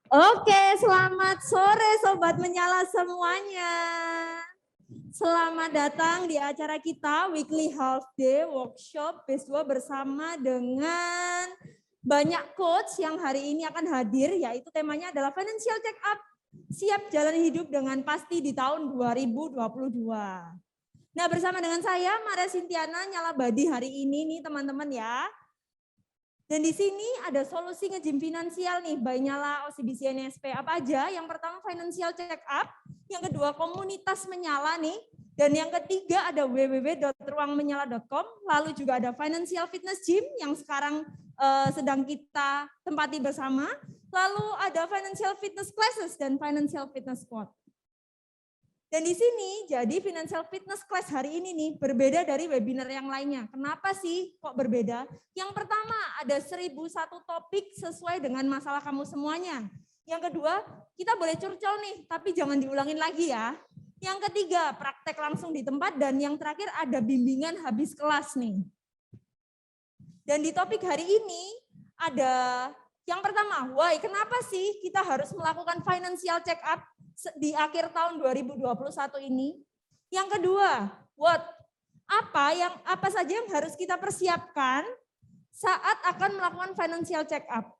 Oke, selamat sore Sobat Menyala semuanya. Selamat datang di acara kita Weekly Half Day Workshop PES 2 bersama dengan banyak coach yang hari ini akan hadir, yaitu temanya adalah Financial Check Up, siap jalan hidup dengan pasti di tahun 2022. Nah, bersama dengan saya Maria Sintiana Nyalabadi hari ini nih teman-teman ya. Dan di sini ada solusi nge-gym finansial nih, by Nyala OCBC NSP. Apa aja? Yang pertama financial check up, yang kedua komunitas menyala nih, dan yang ketiga ada www.ruangmenyala.com, lalu juga ada financial fitness gym yang sekarang sedang kita tempati bersama, lalu ada financial fitness classes dan financial fitness squad. Dan di sini jadi financial fitness class hari ini nih berbeda dari webinar yang lainnya. Kenapa sih kok berbeda? Yang pertama ada 1001 topik sesuai dengan masalah kamu semuanya. Yang kedua kita boleh curcol nih tapi jangan diulangin lagi ya. Yang ketiga praktek langsung di tempat dan yang terakhir ada bimbingan habis kelas nih. Dan di topik hari ini ada yang pertama, why? Kenapa sih kita harus melakukan financial check up di akhir tahun 2021 ini? Yang kedua, what? Apa saja yang harus kita persiapkan saat akan melakukan financial check up?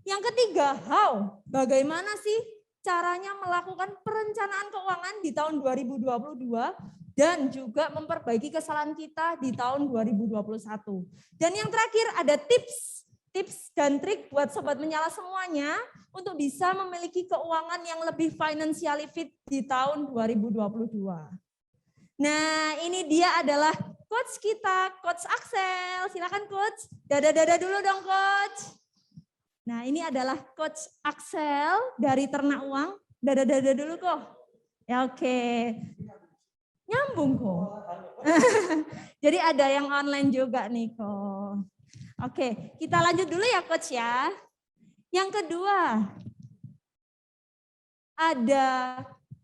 Yang ketiga, how? Bagaimana sih caranya melakukan perencanaan keuangan di tahun 2022 dan juga memperbaiki kesalahan kita di tahun 2021. Dan yang terakhir ada tips dan trik buat Sobat Menyala semuanya untuk bisa memiliki keuangan yang lebih financially fit di tahun 2022. Nah, ini dia adalah coach kita, Coach Axel. Silakan coach. Dada-dada dulu dong coach. Nah, ini adalah Coach Axel dari Ternak Uang. Dada-dada dulu kok. Ya oke. Nyambung kok. Jadi ada yang online juga nih kok. Oke, kita lanjut dulu ya coach ya. Yang kedua, ada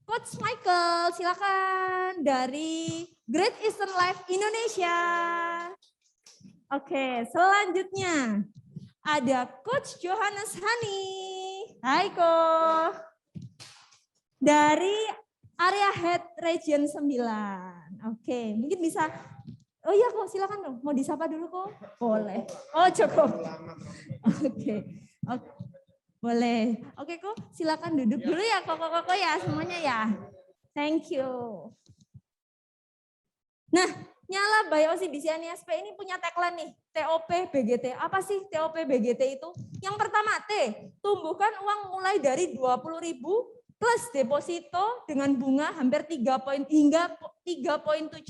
Coach Michael, silakan dari Great Eastern Life Indonesia. Oke, selanjutnya ada Coach Johannes Hani. Hai Ko. Dari area Head Region 9. Oke, mungkin bisa. Oh iya kok, silakan dong. Mau disapa dulu kok? Boleh. Oh cukup. Oke. Boleh. Oke kok, silakan duduk dulu ya kok ya semuanya ya. Thank you. Nah, Nyala by OCBC NSP ini punya tagline nih, TOP BGT. Apa sih TOP BGT itu? Yang pertama T, tumbuhkan uang mulai dari 20.000 plus deposito dengan bunga hampir 3 hingga 3,75%.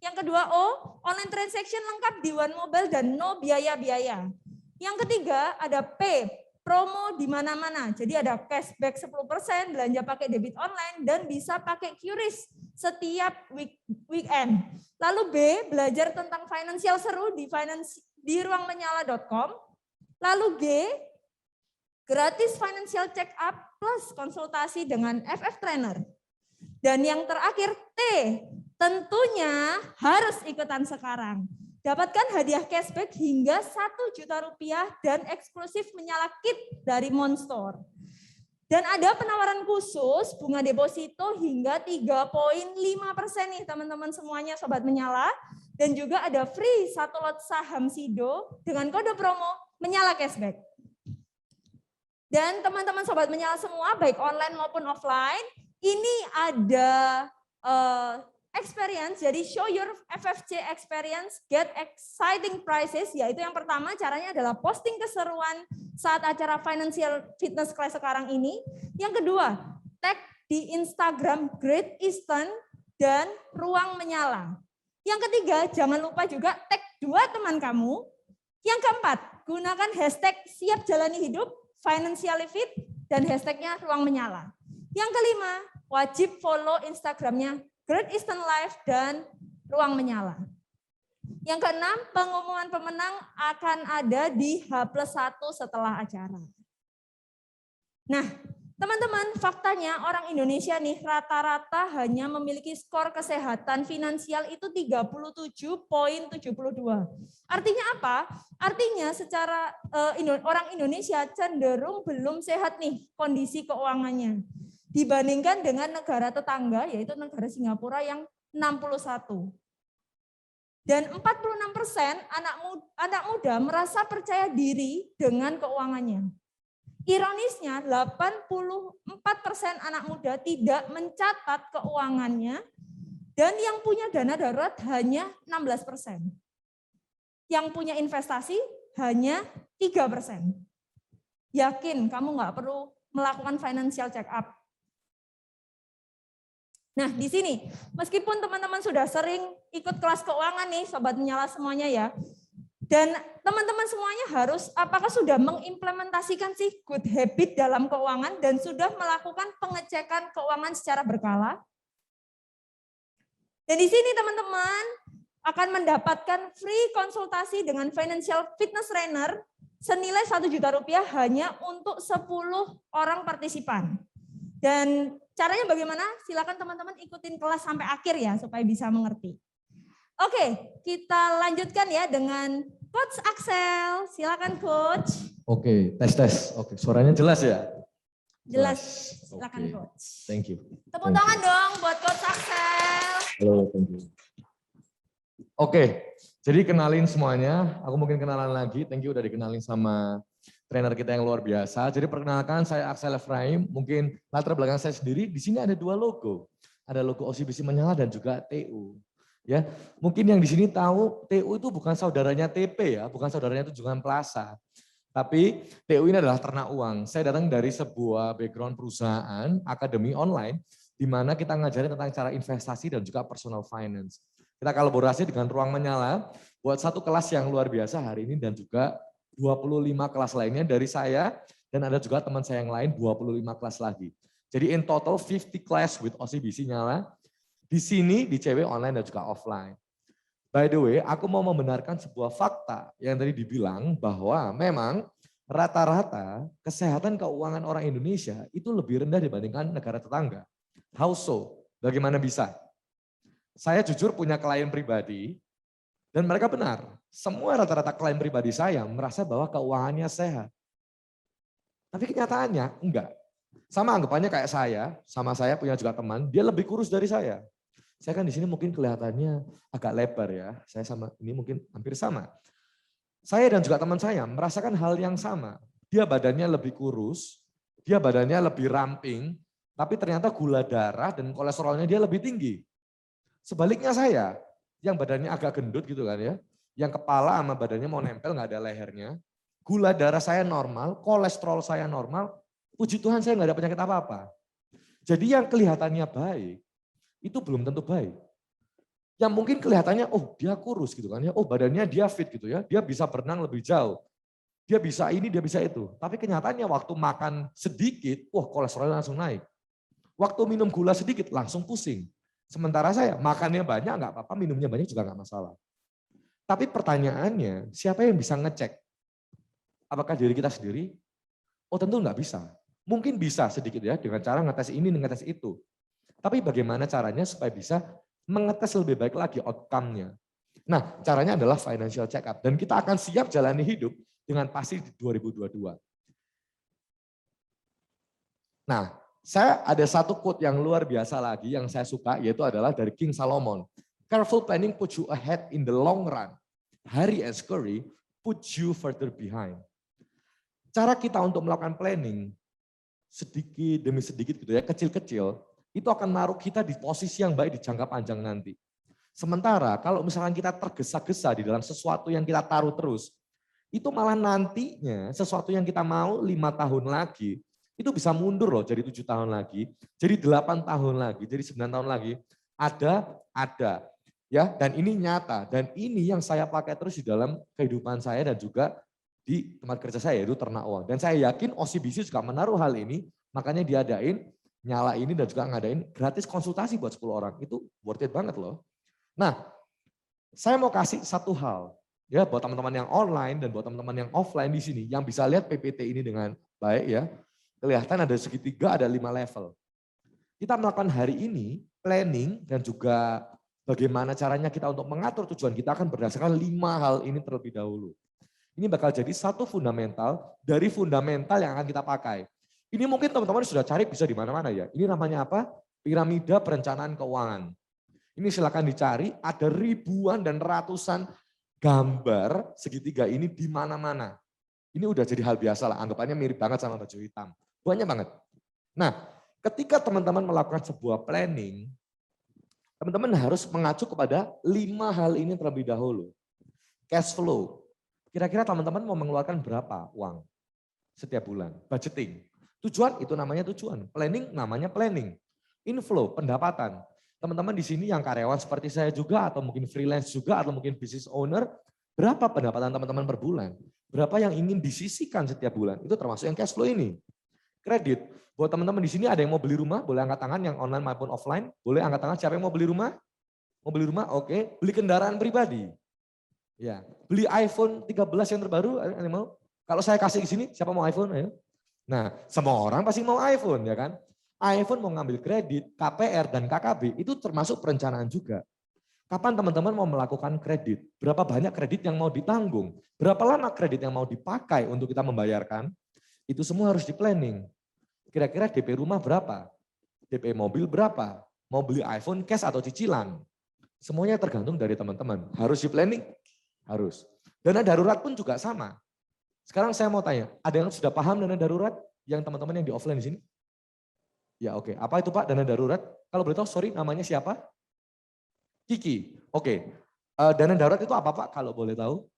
Yang kedua O, online transaction lengkap di One Mobile dan no biaya-biaya. Yang ketiga ada P, promo di mana-mana. Jadi ada cashback 10%, belanja pakai debit online dan bisa pakai QRIS setiap weekend. Lalu B, belajar tentang financial seru di ruangmenyala.com. Lalu G, gratis financial check up plus konsultasi dengan FF Trainer. Dan yang terakhir T, tentunya harus ikutan sekarang. Dapatkan hadiah cashback hingga 1 juta rupiah dan eksklusif menyala kit dari Monster. Dan ada penawaran khusus bunga deposito hingga 3,5% nih teman-teman semuanya Sobat Menyala. Dan juga ada free 1 lot saham SIDO dengan kode promo menyala cashback. Dan teman-teman Sobat Menyala semua baik online maupun offline, ini ada experience, jadi show your FFC experience, get exciting prices, yaitu yang pertama caranya adalah posting keseruan saat acara financial fitness class sekarang ini. Yang kedua, tag di Instagram Great Eastern dan Ruang Menyala. Yang ketiga, jangan lupa juga tag 2 teman kamu. Yang keempat, gunakan hashtag siap jalani hidup, financially fit, dan hashtagnya Ruang Menyala. Yang kelima, wajib follow Instagramnya Great Eastern Life dan Ruang Menyala. Yang keenam, pengumuman pemenang akan ada di H+1 setelah acara. Nah, Teman-teman, faktanya orang Indonesia nih rata-rata hanya memiliki skor kesehatan finansial itu 37,72. Artinya apa? Artinya secara orang Indonesia cenderung belum sehat nih kondisi keuangannya. Dibandingkan dengan negara tetangga yaitu negara Singapura yang 61. Dan 46% anak muda merasa percaya diri dengan keuangannya. Ironisnya, 84% anak muda tidak mencatat keuangannya dan yang punya dana darurat hanya 16%. Yang punya investasi hanya 3%. Yakin kamu nggak perlu melakukan financial check up. Nah, di sini, meskipun teman-teman sudah sering ikut kelas keuangan nih, Sobat Menyala semuanya ya, dan teman-teman semuanya harus apakah sudah mengimplementasikan sih good habit dalam keuangan dan sudah melakukan pengecekan keuangan secara berkala? Dan di sini teman-teman akan mendapatkan free konsultasi dengan financial fitness trainer senilai Rp1 juta hanya untuk 10 orang partisipan. Dan caranya bagaimana? Silakan teman-teman ikutin kelas sampai akhir ya supaya bisa mengerti. Oke, kita lanjutkan ya dengan Coach Axel. Silakan Coach. Oke, tes. Oke, suaranya jelas ya? Jelas. Silakan Coach. Thank you. Tepuk tangan dong buat Coach Axel. Halo, thank you. Oke, jadi kenalin semuanya. Aku mungkin kenalan lagi. Thank you udah dikenalin sama trainer kita yang luar biasa. Jadi perkenalkan saya Axel Efraim. Mungkin latar belakang saya sendiri. Di sini ada 2 logo. Ada logo OCBC Menyala dan juga TU. Ya, mungkin yang di sini tahu TU itu bukan saudaranya TP ya, bukan saudaranya Tunjungan Plaza. Tapi TU ini adalah ternak uang. Saya datang dari sebuah background perusahaan, akademi online, di mana kita ngajarin tentang cara investasi dan juga personal finance. Kita kolaborasi dengan Ruang Menyala buat satu kelas yang luar biasa hari ini dan juga 25 kelas lainnya dari saya dan ada juga teman saya yang lain 25 kelas lagi. Jadi in total 50 class with OCBC Nyala. Di sini di CW online dan juga offline. By the way, aku mau membenarkan sebuah fakta yang tadi dibilang bahwa memang rata-rata kesehatan keuangan orang Indonesia itu lebih rendah dibandingkan negara tetangga. How so? Bagaimana bisa? Saya jujur punya klien pribadi dan mereka benar. Semua rata-rata klien pribadi saya merasa bahwa keuangannya sehat. Tapi kenyataannya enggak. Sama anggapannya kayak saya, sama saya punya juga teman, dia lebih kurus dari saya. Saya kan di sini mungkin kelihatannya agak lebar ya. Saya sama ini mungkin hampir sama. Saya dan juga teman saya merasakan hal yang sama. Dia badannya lebih kurus, dia badannya lebih ramping, tapi ternyata gula darah dan kolesterolnya dia lebih tinggi. Sebaliknya saya, yang badannya agak gendut gitu kan ya, yang kepala sama badannya mau nempel nggak ada lehernya, gula darah saya normal, kolesterol saya normal, puji Tuhan saya nggak ada penyakit apa-apa. Jadi yang kelihatannya baik, itu belum tentu baik. Yang mungkin kelihatannya, oh dia kurus gitu kan ya, oh badannya dia fit gitu ya, dia bisa berenang lebih jauh. Dia bisa ini, dia bisa itu. Tapi kenyataannya waktu makan sedikit, wah kolesterolnya langsung naik. Waktu minum gula sedikit, langsung pusing. Sementara saya makannya banyak nggak apa-apa, minumnya banyak juga nggak masalah. Tapi pertanyaannya, siapa yang bisa ngecek? Apakah diri kita sendiri? Oh tentu nggak bisa. Mungkin bisa sedikit ya, dengan cara ngetes ini, ngetes itu. Tapi bagaimana caranya supaya bisa mengetes lebih baik lagi outcome-nya. Nah, caranya adalah financial check up. Dan kita akan siap jalani hidup dengan pasti di 2022. Nah, saya ada satu quote yang luar biasa lagi yang saya suka, yaitu adalah dari King Solomon. Careful planning puts you ahead in the long run. Hurry and scurry puts you further behind. Cara kita untuk melakukan planning, sedikit demi sedikit gitu ya, kecil-kecil, itu akan menaruh kita di posisi yang baik di jangka panjang nanti. Sementara kalau misalkan kita tergesa-gesa di dalam sesuatu yang kita taruh terus, itu malah nantinya sesuatu yang kita mau 5 tahun lagi, itu bisa mundur loh jadi 7 tahun lagi, jadi 8 tahun lagi, jadi 9 tahun lagi. Ada. Ya, dan ini nyata. Dan ini yang saya pakai terus di dalam kehidupan saya dan juga di tempat kerja saya, yaitu ternak uang. Dan saya yakin OCBC juga menaruh hal ini, makanya diadain Nyala ini dan juga ngadain gratis konsultasi buat 10 orang. Itu worth it banget loh. Nah, saya mau kasih satu hal ya buat teman-teman yang online dan buat teman-teman yang offline di sini yang bisa lihat PPT ini dengan baik ya. Kelihatan ada segitiga, ada 5 level. Kita melakukan hari ini, planning dan juga bagaimana caranya kita untuk mengatur tujuan kita akan berdasarkan 5 hal ini terlebih dahulu. Ini bakal jadi satu fundamental dari fundamental yang akan kita pakai. Ini mungkin teman-teman sudah cari bisa di mana-mana ya. Ini namanya apa? Piramida perencanaan keuangan. Ini silakan dicari, ada ribuan dan ratusan gambar segitiga ini di mana-mana. Ini udah jadi hal biasa lah, anggapannya mirip banget sama baju hitam. Banyak banget. Nah, ketika teman-teman melakukan sebuah planning, teman-teman harus mengacu kepada 5 hal ini terlebih dahulu. Cash flow. Kira-kira teman-teman mau mengeluarkan berapa uang setiap bulan? Budgeting. Tujuan itu namanya tujuan. Planning namanya planning. Inflow, pendapatan. Teman-teman di sini yang karyawan seperti saya juga atau mungkin freelance juga atau mungkin business owner, berapa pendapatan teman-teman per bulan? Berapa yang ingin disisihkan setiap bulan? Itu termasuk yang cash flow ini. Kredit. Buat teman-teman di sini ada yang mau beli rumah, boleh angkat tangan yang online maupun offline. Boleh angkat tangan siapa yang mau beli rumah? Mau beli rumah? Oke. Beli kendaraan pribadi. Ya, beli iPhone 13 yang terbaru, ada yang mau? Kalau saya kasih di sini, siapa mau iPhone? Ayo. Nah, semua orang pasti mau iPhone, ya kan? iPhone mau ngambil kredit, KPR dan KKB itu termasuk perencanaan juga. Kapan teman-teman mau melakukan kredit? Berapa banyak kredit yang mau ditanggung? Berapa lama kredit yang mau dipakai untuk kita membayarkan? Itu semua harus di planning. Kira-kira DP rumah berapa? DP mobil berapa? Mau beli iPhone cash atau cicilan? Semuanya tergantung dari teman-teman. Harus di planning? Harus. Dana darurat pun juga sama. Sekarang saya mau tanya, ada yang sudah paham dana darurat yang teman-teman yang di offline di sini? Ya oke, apa itu Pak dana darurat? Kalau boleh tahu, sorry namanya siapa? Kiki. Oke, dana darurat itu apa Pak kalau boleh tahu?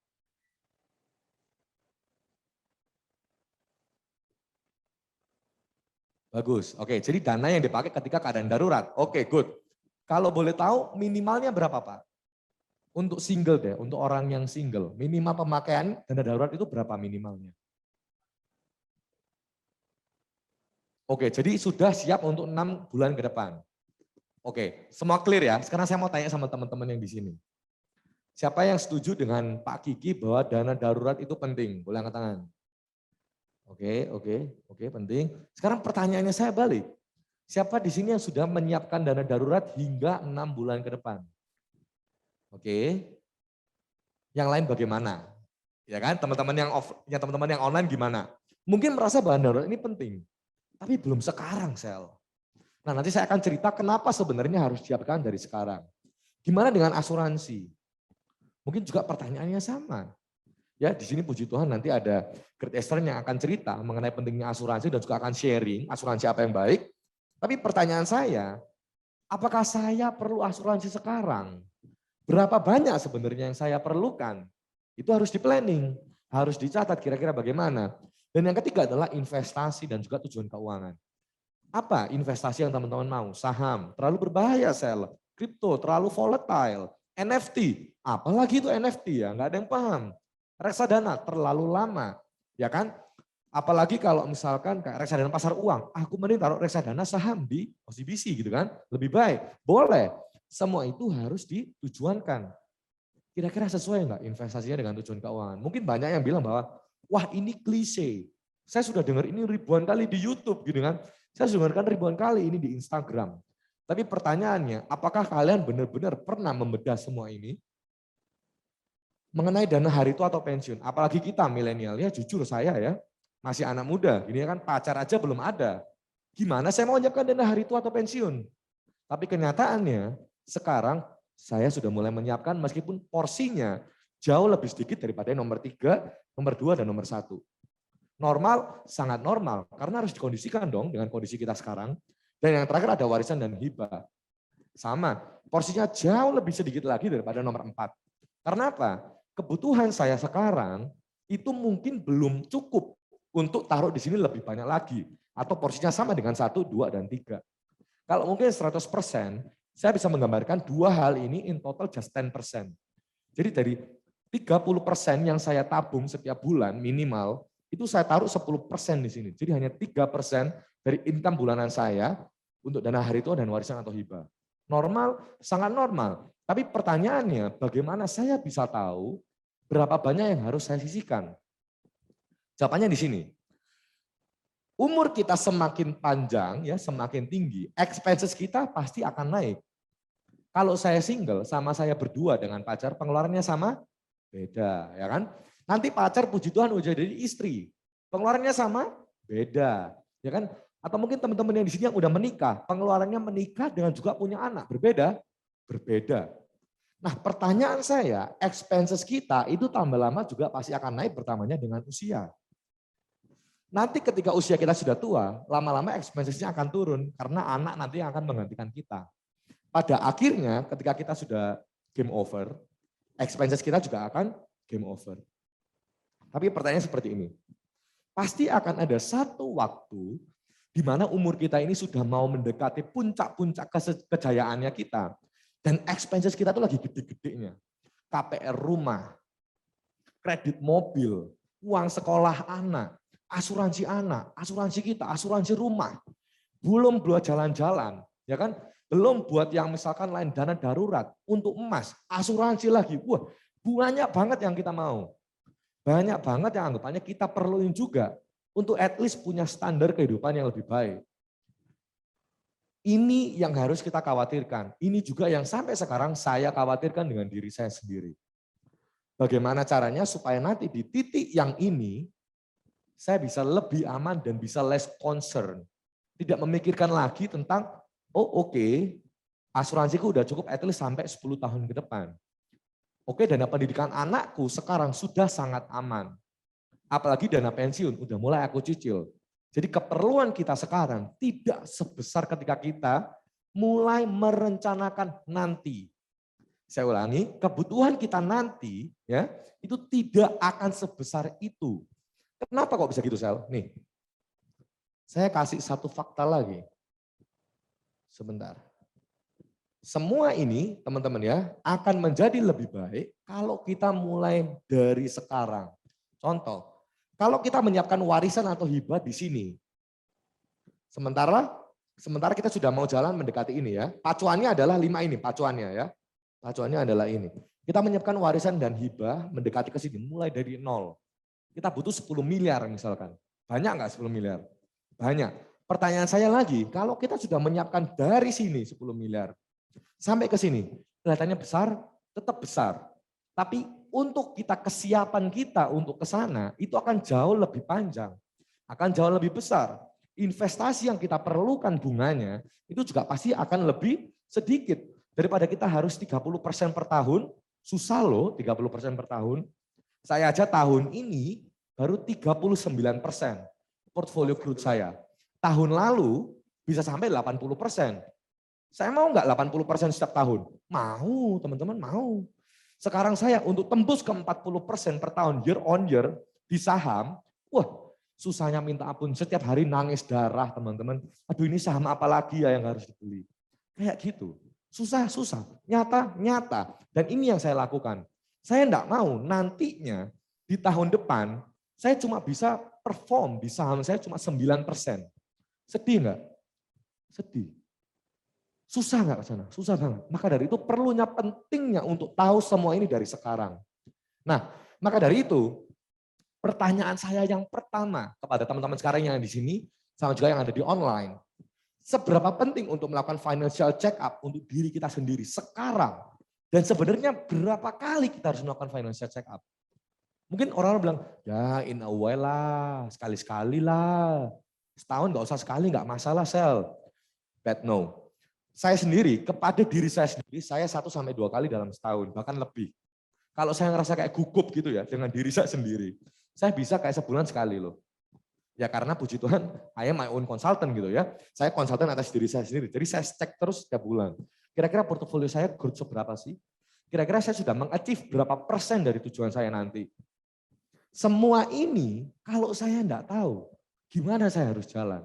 Bagus, oke jadi dana yang dipakai ketika keadaan darurat. Oke, good. Kalau boleh tahu minimalnya berapa Pak? Untuk single deh, untuk orang yang single, minimal pemakaian dana darurat itu berapa minimalnya? Oke, jadi sudah siap untuk 6 bulan ke depan. Oke, semua clear ya. Sekarang saya mau tanya sama teman-teman yang di sini. Siapa yang setuju dengan Pak Kiki bahwa dana darurat itu penting? Boleh angkat tangan. Oke, penting. Sekarang pertanyaannya saya balik. Siapa di sini yang sudah menyiapkan dana darurat hingga 6 bulan ke depan? Oke. Yang lain bagaimana? Ya kan, teman-teman yang online gimana? Mungkin merasa bahwa darurat ini penting, tapi belum sekarang, Sel. Nah, nanti saya akan cerita kenapa sebenarnya harus siapkan dari sekarang. Gimana dengan asuransi? Mungkin juga pertanyaannya sama. Ya, di sini puji Tuhan nanti ada Great Esther yang akan cerita mengenai pentingnya asuransi dan juga akan sharing asuransi apa yang baik. Tapi pertanyaan saya, apakah saya perlu asuransi sekarang? Berapa banyak sebenarnya yang saya perlukan? Itu harus di planning, harus dicatat kira-kira bagaimana. Dan yang ketiga adalah investasi dan juga tujuan keuangan. Apa investasi yang teman-teman mau? Saham, terlalu berbahaya Sel. Kripto, terlalu volatile. NFT, apalagi itu NFT ya, nggak ada yang paham. Reksadana, terlalu lama. Ya kan? Apalagi kalau misalkan kayak reksadana pasar uang, aku mending taruh reksadana saham di OCBC gitu kan, lebih baik. Boleh. Semua itu harus ditujuankan. Kira-kira sesuai nggak investasinya dengan tujuan keuangan? Mungkin banyak yang bilang bahwa, wah ini klise. Saya sudah dengar ini ribuan kali di YouTube gitu kan. Saya sudah dengarkan ribuan kali ini di Instagram. Tapi pertanyaannya, apakah kalian benar-benar pernah membedah semua ini? Mengenai dana hari tua atau pensiun, apalagi kita milenial ya, jujur saya ya, masih anak muda, ini kan pacar aja belum ada. Gimana saya mau menyiapkan dana hari tua atau pensiun? Tapi kenyataannya, sekarang saya sudah mulai menyiapkan meskipun porsinya jauh lebih sedikit daripada nomor 3, nomor 2, dan nomor 1. Normal, sangat normal, karena harus dikondisikan dong dengan kondisi kita sekarang. Dan yang terakhir ada warisan dan hibah. Sama, porsinya jauh lebih sedikit lagi daripada nomor 4. Karena apa? Kebutuhan saya sekarang itu mungkin belum cukup untuk taruh di sini lebih banyak lagi. Atau porsinya sama dengan 1, 2, dan 3. Kalau mungkin 100%, saya bisa menggambarkan 2 hal ini in total just 10%. Jadi dari 30% yang saya tabung setiap bulan minimal, itu saya taruh 10% di sini. Jadi hanya 3% dari income bulanan saya untuk dana hari tua dan warisan atau hibah. Normal, sangat normal. Tapi pertanyaannya, bagaimana saya bisa tahu berapa banyak yang harus saya sisihkan? Jawabannya di sini. umur kita semakin panjang, ya semakin tinggi, expenses kita pasti akan naik. Kalau saya single sama saya berdua dengan pacar, pengeluarannya sama? Beda, ya kan? Nanti pacar puji Tuhan udah jadi istri, pengeluarannya sama? Beda, ya kan? Atau mungkin teman-teman yang di sini yang udah menikah, pengeluarannya menikah dengan juga punya anak, berbeda? Berbeda. Nah, pertanyaan saya, expenses kita itu tambah lama juga pasti akan naik bertambahnya dengan usia. Nanti ketika usia kita sudah tua, lama-lama expenses-nya akan turun karena anak nanti yang akan menggantikan kita. Pada akhirnya ketika kita sudah game over, expenses kita juga akan game over. Tapi pertanyaannya seperti ini, pasti akan ada satu waktu di mana umur kita ini sudah mau mendekati puncak-puncak kejayaannya kita. Dan expenses kita tuh lagi gede-gedenya. KPR rumah, kredit mobil, uang sekolah anak, asuransi kita, asuransi rumah. Belum buat jalan-jalan, ya kan? Belum buat yang misalkan lain dana darurat untuk emas, asuransi lagi. Wah, banyak banget yang kita mau. Banyak banget yang anggapannya kita perluin juga untuk at least punya standar kehidupan yang lebih baik. Ini yang harus kita khawatirkan. Ini juga yang sampai sekarang saya khawatirkan dengan diri saya sendiri. Bagaimana caranya supaya nanti di titik yang ini, saya bisa lebih aman dan bisa less concern. Tidak memikirkan lagi tentang, oh oke, asuransiku udah cukup at least sampai 10 tahun ke depan. Oke, dana pendidikan anakku sekarang sudah sangat aman. Apalagi dana pensiun, udah mulai aku cicil. Jadi keperluan kita sekarang tidak sebesar ketika kita mulai merencanakan nanti. Saya ulangi, kebutuhan kita nanti ya itu tidak akan sebesar itu. Kenapa kok bisa gitu, Sel? Nih, saya kasih satu fakta lagi. Sebentar. Semua ini, teman-teman ya, akan menjadi lebih baik kalau kita mulai dari sekarang. Contoh, kalau kita menyiapkan warisan atau hibah di sini, sementara kita sudah mau jalan mendekati ini ya, pacuannya adalah 5 ini, pacuannya ya. Pacuannya adalah ini. Kita menyiapkan warisan dan hibah mendekati ke sini, mulai dari 0. Kita butuh 10 miliar misalkan. Banyak nggak 10 miliar? Banyak. Pertanyaan saya lagi, kalau kita sudah menyiapkan dari sini 10 miliar, sampai ke sini, kelihatannya besar, tetap besar. Tapi untuk kita kesiapan kita untuk ke sana, itu akan jauh lebih panjang. Akan jauh lebih besar. Investasi yang kita perlukan bunganya, itu juga pasti akan lebih sedikit. Daripada kita harus 30% per tahun, susah loh 30% per tahun. Saya aja tahun ini baru 39% portfolio growth saya. Tahun lalu bisa sampai 80%. Saya mau nggak 80% setiap tahun? Mau, teman-teman mau. Sekarang saya untuk tembus ke 40% per tahun year on year di saham, wah susahnya minta ampun. Setiap hari nangis darah teman-teman. Aduh ini saham apa lagi ya yang harus dibeli. Kayak gitu. Susah, nyata. Dan ini yang saya lakukan. Saya enggak mau nantinya di tahun depan saya cuma bisa perform di saham saya cuma 9%. Sedih enggak? Sedih. Susah enggak ke sana? Susah banget. Maka dari itu perlunya pentingnya untuk tahu semua ini dari sekarang. Nah, maka dari itu pertanyaan saya yang pertama kepada teman-teman sekarang yang di sini sama juga yang ada di online. Seberapa penting untuk melakukan financial check up untuk diri kita sendiri sekarang? Dan sebenarnya berapa kali kita harus melakukan financial check up? Mungkin orang-orang bilang, ya in a way lah, sekali-sekali lah. Setahun nggak usah sekali, nggak masalah Sel. But no. Saya sendiri, kepada diri saya sendiri, saya 1-2 kali dalam setahun, bahkan lebih. Kalau saya ngerasa kayak gugup gitu ya, dengan diri saya sendiri. Saya bisa kayak sebulan sekali loh. Ya karena puji Tuhan, I am my own consultant gitu ya. Saya konsultan atas diri saya sendiri. Jadi saya cek terus setiap bulan. Kira-kira portofolio saya growth seberapa sih? Kira-kira saya sudah meng-achieve berapa persen dari tujuan saya nanti? Semua ini kalau saya enggak tahu, gimana saya harus jalan?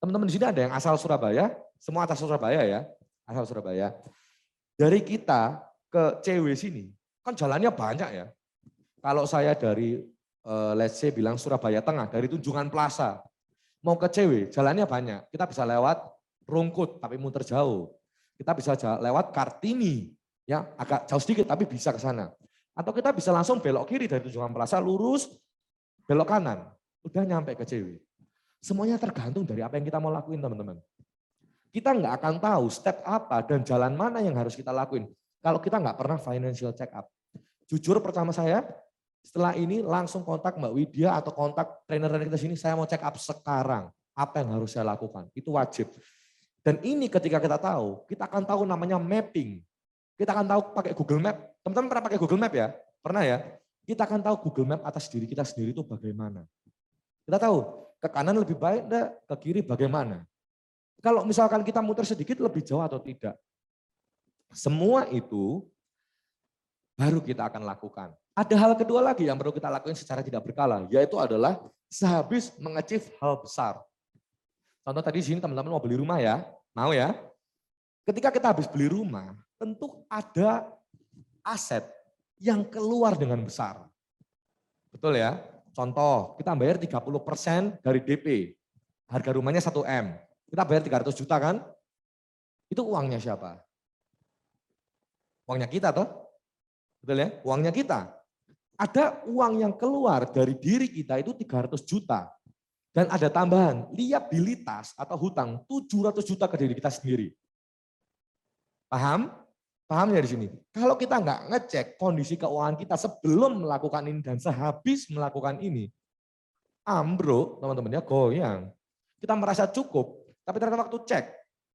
Teman-teman di sini ada yang asal Surabaya? Semua atas Surabaya ya? Asal Surabaya. Dari kita ke CW sini, kan jalannya banyak ya. Kalau saya dari let's say bilang Surabaya Tengah, dari Tunjungan Plaza, mau ke CW, jalannya banyak. Kita bisa lewat Rungkut, tapi muter jauh. Kita bisa lewat Kartini, ya agak jauh sedikit, tapi bisa ke sana. Atau kita bisa langsung belok kiri dari Tunjungan Plaza, lurus, belok kanan. Udah nyampe ke CW. Semuanya tergantung dari apa yang kita mau lakuin, teman-teman. Kita nggak akan tahu step apa dan jalan mana yang harus kita lakuin kalau kita nggak pernah financial check up. Jujur pertama saya, setelah ini langsung kontak Mbak Widya atau kontak trainer kita sini, saya mau check up sekarang. Apa yang harus saya lakukan? Itu wajib. Dan ini ketika kita tahu, kita akan tahu namanya mapping. Kita akan tahu pakai Google Map. Teman-teman pernah pakai Google Map ya? Pernah ya? Kita akan tahu Google Map atas diri kita sendiri itu bagaimana. Kita tahu ke kanan lebih baik enggak, ke kiri bagaimana. Kalau misalkan kita muter sedikit lebih jauh atau tidak. Semua itu baru kita akan lakukan. Ada hal kedua lagi yang perlu kita lakukan secara tidak berkala, yaitu adalah sehabis mengecif hal besar. Contoh tadi di sini teman-teman mau beli rumah ya, mau ya. Ketika kita habis beli rumah, tentu ada aset yang keluar dengan besar. Betul ya? Contoh, kita bayar 30% dari DP. Harga rumahnya 1M. Kita bayar 300 juta kan? Itu uangnya siapa? Uangnya kita toh? Betul ya? Uangnya kita. Ada uang yang keluar dari diri kita itu 300 juta. Dan ada tambahan liabilitas atau hutang 700 juta ke diri kita sendiri. Paham? Paham ya di sini? Kalau kita nggak ngecek kondisi keuangan kita sebelum melakukan ini dan sehabis melakukan ini, ambruk teman-teman ya, goyang. Kita merasa cukup, tapi ternyata waktu cek,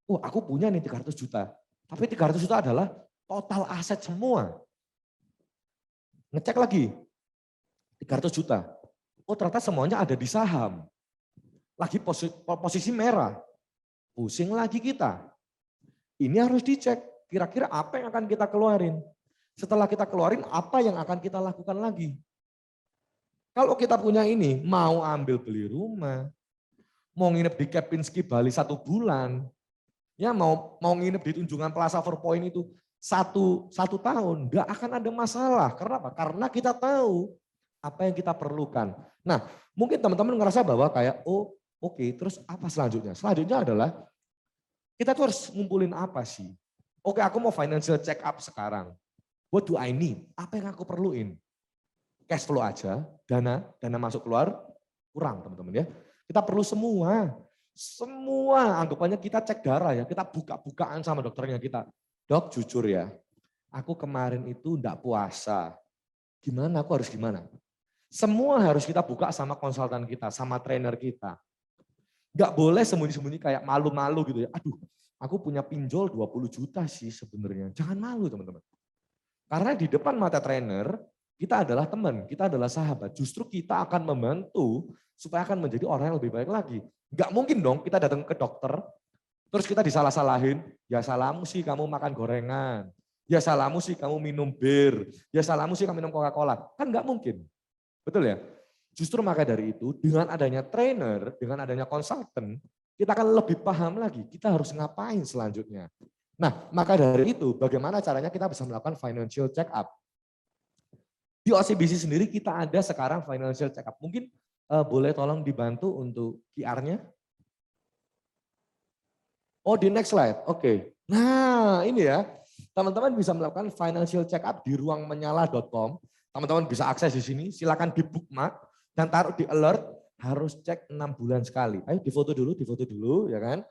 aku punya nih 300 juta. Tapi 300 juta adalah total aset semua. Ngecek lagi, 300 juta. Ternyata semuanya ada di saham. Lagi posisi merah. Pusing lagi kita. Ini harus dicek, kira-kira apa yang akan kita keluarin. Setelah kita keluarin, apa yang akan kita lakukan lagi. Kalau kita punya ini, mau ambil beli rumah, mau nginep di Kempinski Bali 1 bulan, ya mau nginep di Tunjungan Plaza 4 Point itu satu tahun, nggak akan ada masalah. Karena apa? Karena kita tahu apa yang kita perlukan. Nah, mungkin teman-teman ngerasa bahwa kayak, oke, terus apa selanjutnya? Selanjutnya adalah kita tuh harus ngumpulin apa sih? Oke, aku mau financial check up sekarang. What do I need? Apa yang aku perluin? Cash flow aja, dana masuk keluar kurang teman-teman ya. Kita perlu semua anggapannya kita cek darah ya, kita buka-bukaan sama dokternya kita. Dok jujur ya, aku kemarin itu enggak puasa. Gimana, aku harus gimana? Semua harus kita buka sama konsultan kita, sama trainer kita. Enggak boleh sembunyi-sembunyi kayak malu-malu gitu ya. Aduh, aku punya pinjol 20 juta sih sebenarnya. Jangan malu teman-teman. Karena di depan mata trainer, kita adalah teman, kita adalah sahabat. Justru kita akan membantu supaya akan menjadi orang yang lebih baik lagi. Enggak mungkin dong kita datang ke dokter, terus kita disalah-salahin. Ya salahmu sih kamu makan gorengan. Ya salahmu sih kamu minum bir. Ya salahmu sih kamu minum Coca-Cola. Kan enggak mungkin. Betul ya? Justru maka dari itu, dengan adanya trainer, dengan adanya konsultan, kita akan lebih paham lagi, kita harus ngapain selanjutnya. Nah, maka dari itu, bagaimana caranya kita bisa melakukan financial check up. Di OCBC sendiri kita ada sekarang financial check up. Mungkin boleh tolong dibantu untuk QR-nya. Di next slide, oke. Nah ini ya, teman-teman bisa melakukan financial check up di ruangmenyala.com. Teman-teman bisa akses di sini, silakan di bookmark dan taruh di alert, harus cek 6 bulan sekali. Ayo difoto dulu ya kan.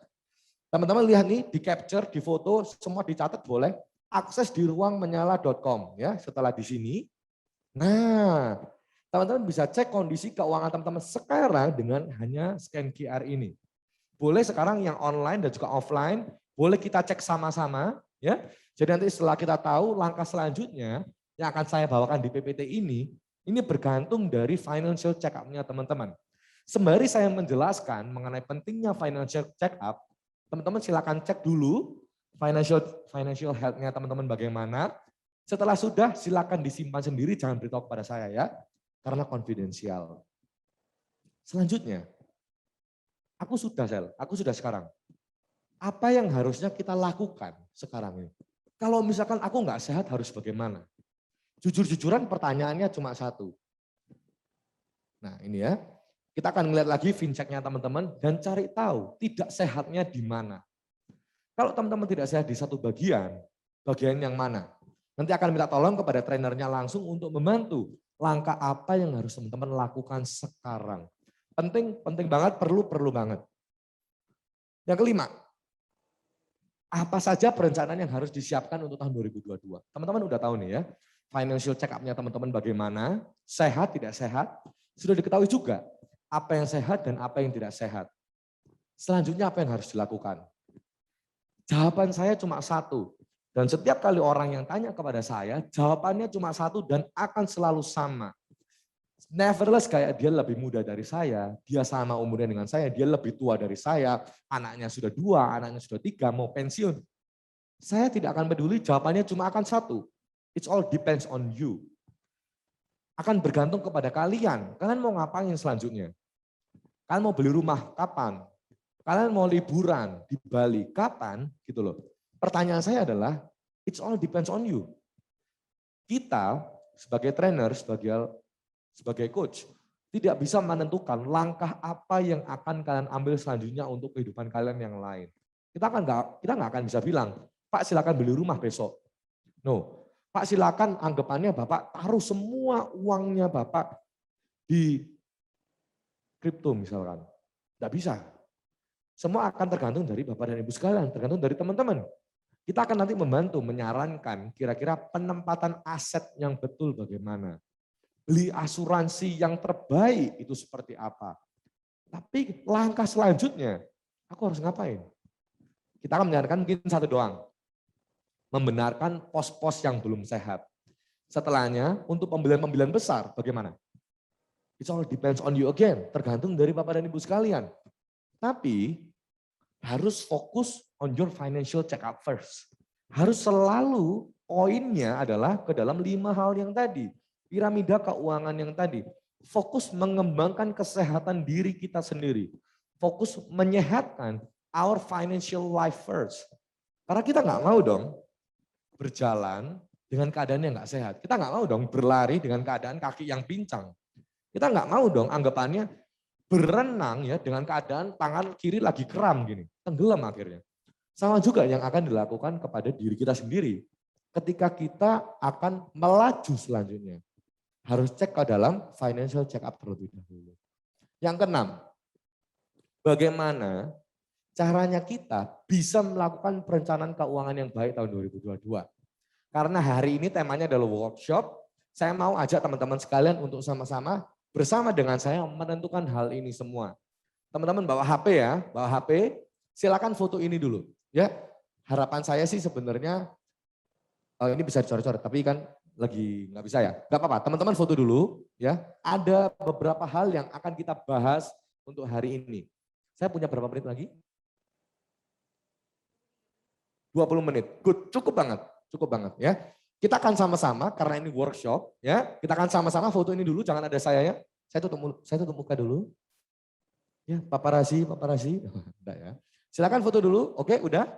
Teman-teman lihat nih, di capture, di foto, semua dicatat boleh. Akses di ruangmenyala.com ya, setelah di sini. Nah, teman-teman bisa cek kondisi keuangan teman-teman sekarang dengan hanya scan QR ini. Boleh sekarang yang online dan juga offline, boleh kita cek sama-sama ya. Jadi nanti setelah kita tahu langkah selanjutnya yang akan saya bawakan di PPT ini bergantung dari financial check up-nya teman-teman. Sembari saya menjelaskan mengenai pentingnya financial check up, teman-teman silakan cek dulu financial health-nya teman-teman bagaimana. Setelah sudah silakan disimpan sendiri, jangan beritahu kepada saya ya, karena konfidensial. Selanjutnya, aku sudah sekarang. Apa yang harusnya kita lakukan sekarang ini? Kalau misalkan aku nggak sehat harus bagaimana? Jujur-jujuran pertanyaannya cuma satu. Nah ini ya, kita akan melihat lagi finchecknya teman-teman dan cari tahu tidak sehatnya di mana. Kalau teman-teman tidak sehat di satu bagian yang mana? Nanti akan minta tolong kepada trainernya langsung untuk membantu langkah apa yang harus teman-teman lakukan sekarang. Penting banget, perlu banget. Yang kelima, apa saja perencanaan yang harus disiapkan untuk tahun 2022? Teman-teman udah tahu nih ya, financial check up-nya teman-teman bagaimana, sehat, tidak sehat. Sudah diketahui juga apa yang sehat dan apa yang tidak sehat. Selanjutnya apa yang harus dilakukan? Jawaban saya cuma satu. Dan setiap kali orang yang tanya kepada saya, jawabannya cuma satu dan akan selalu sama. Nevertheless kayak dia lebih muda dari saya, dia sama umurnya dengan saya, dia lebih tua dari saya, anaknya sudah 2, anaknya sudah 3, mau pensiun. Saya tidak akan peduli, jawabannya cuma akan satu. It's all depends on you. Akan bergantung kepada kalian. Kalian mau ngapain selanjutnya? Kalian mau beli rumah kapan? Kalian mau liburan di Bali kapan? Gitu loh. Pertanyaan saya adalah, it's all depends on you. Kita sebagai trainer, sebagai coach, tidak bisa menentukan langkah apa yang akan kalian ambil selanjutnya untuk kehidupan kalian yang lain. Kita nggak akan bisa bilang, Pak silakan beli rumah besok. No, Pak silakan anggapannya Bapak taruh semua uangnya Bapak di kripto misalkan. Nggak bisa. Semua akan tergantung dari Bapak dan Ibu sekalian, tergantung dari teman-teman. Kita akan nanti membantu menyarankan kira-kira penempatan aset yang betul bagaimana. Beli asuransi yang terbaik itu seperti apa. Tapi langkah selanjutnya, aku harus ngapain? Kita akan menyarankan mungkin satu doang. Membenarkan pos-pos yang belum sehat. Setelahnya, untuk pembelian-pembelian besar, bagaimana? It all depends on you again, tergantung dari Bapak dan Ibu sekalian. Tapi, harus fokus on your financial check up first. Harus selalu poinnya adalah ke dalam 5 hal yang tadi. Piramida keuangan yang tadi. Fokus mengembangkan kesehatan diri kita sendiri. Fokus menyehatkan our financial life first. Karena kita nggak mau dong berjalan dengan keadaan yang nggak sehat. Kita nggak mau dong berlari dengan keadaan kaki yang pincang. Kita nggak mau dong anggapannya berenang ya dengan keadaan tangan kiri lagi kram gini. Tenggelam akhirnya. Sama juga yang akan dilakukan kepada diri kita sendiri. Ketika kita akan melaju selanjutnya. Harus cek ke dalam financial check up terlebih dahulu. Yang keenam, bagaimana caranya kita bisa melakukan perencanaan keuangan yang baik tahun 2022. Karena hari ini temanya adalah workshop, saya mau ajak teman-teman sekalian untuk sama-sama bersama dengan saya menentukan hal ini semua. Teman-teman bawa HP ya, bawa HP, silakan foto ini dulu. Ya, harapan saya sih sebenarnya ini bisa dicoret-coret, tapi kan lagi nggak bisa ya. Nggak apa-apa, teman-teman foto dulu ya. Ada beberapa hal yang akan kita bahas untuk hari ini. Saya punya berapa menit lagi? 20 menit. Good, cukup banget ya. Kita akan sama-sama karena ini workshop ya. Kita akan sama-sama foto ini dulu, jangan ada saya ya. Saya tutup muka dulu. Ya, paparazzi. Enggak ya. Silakan foto dulu. Oke, udah.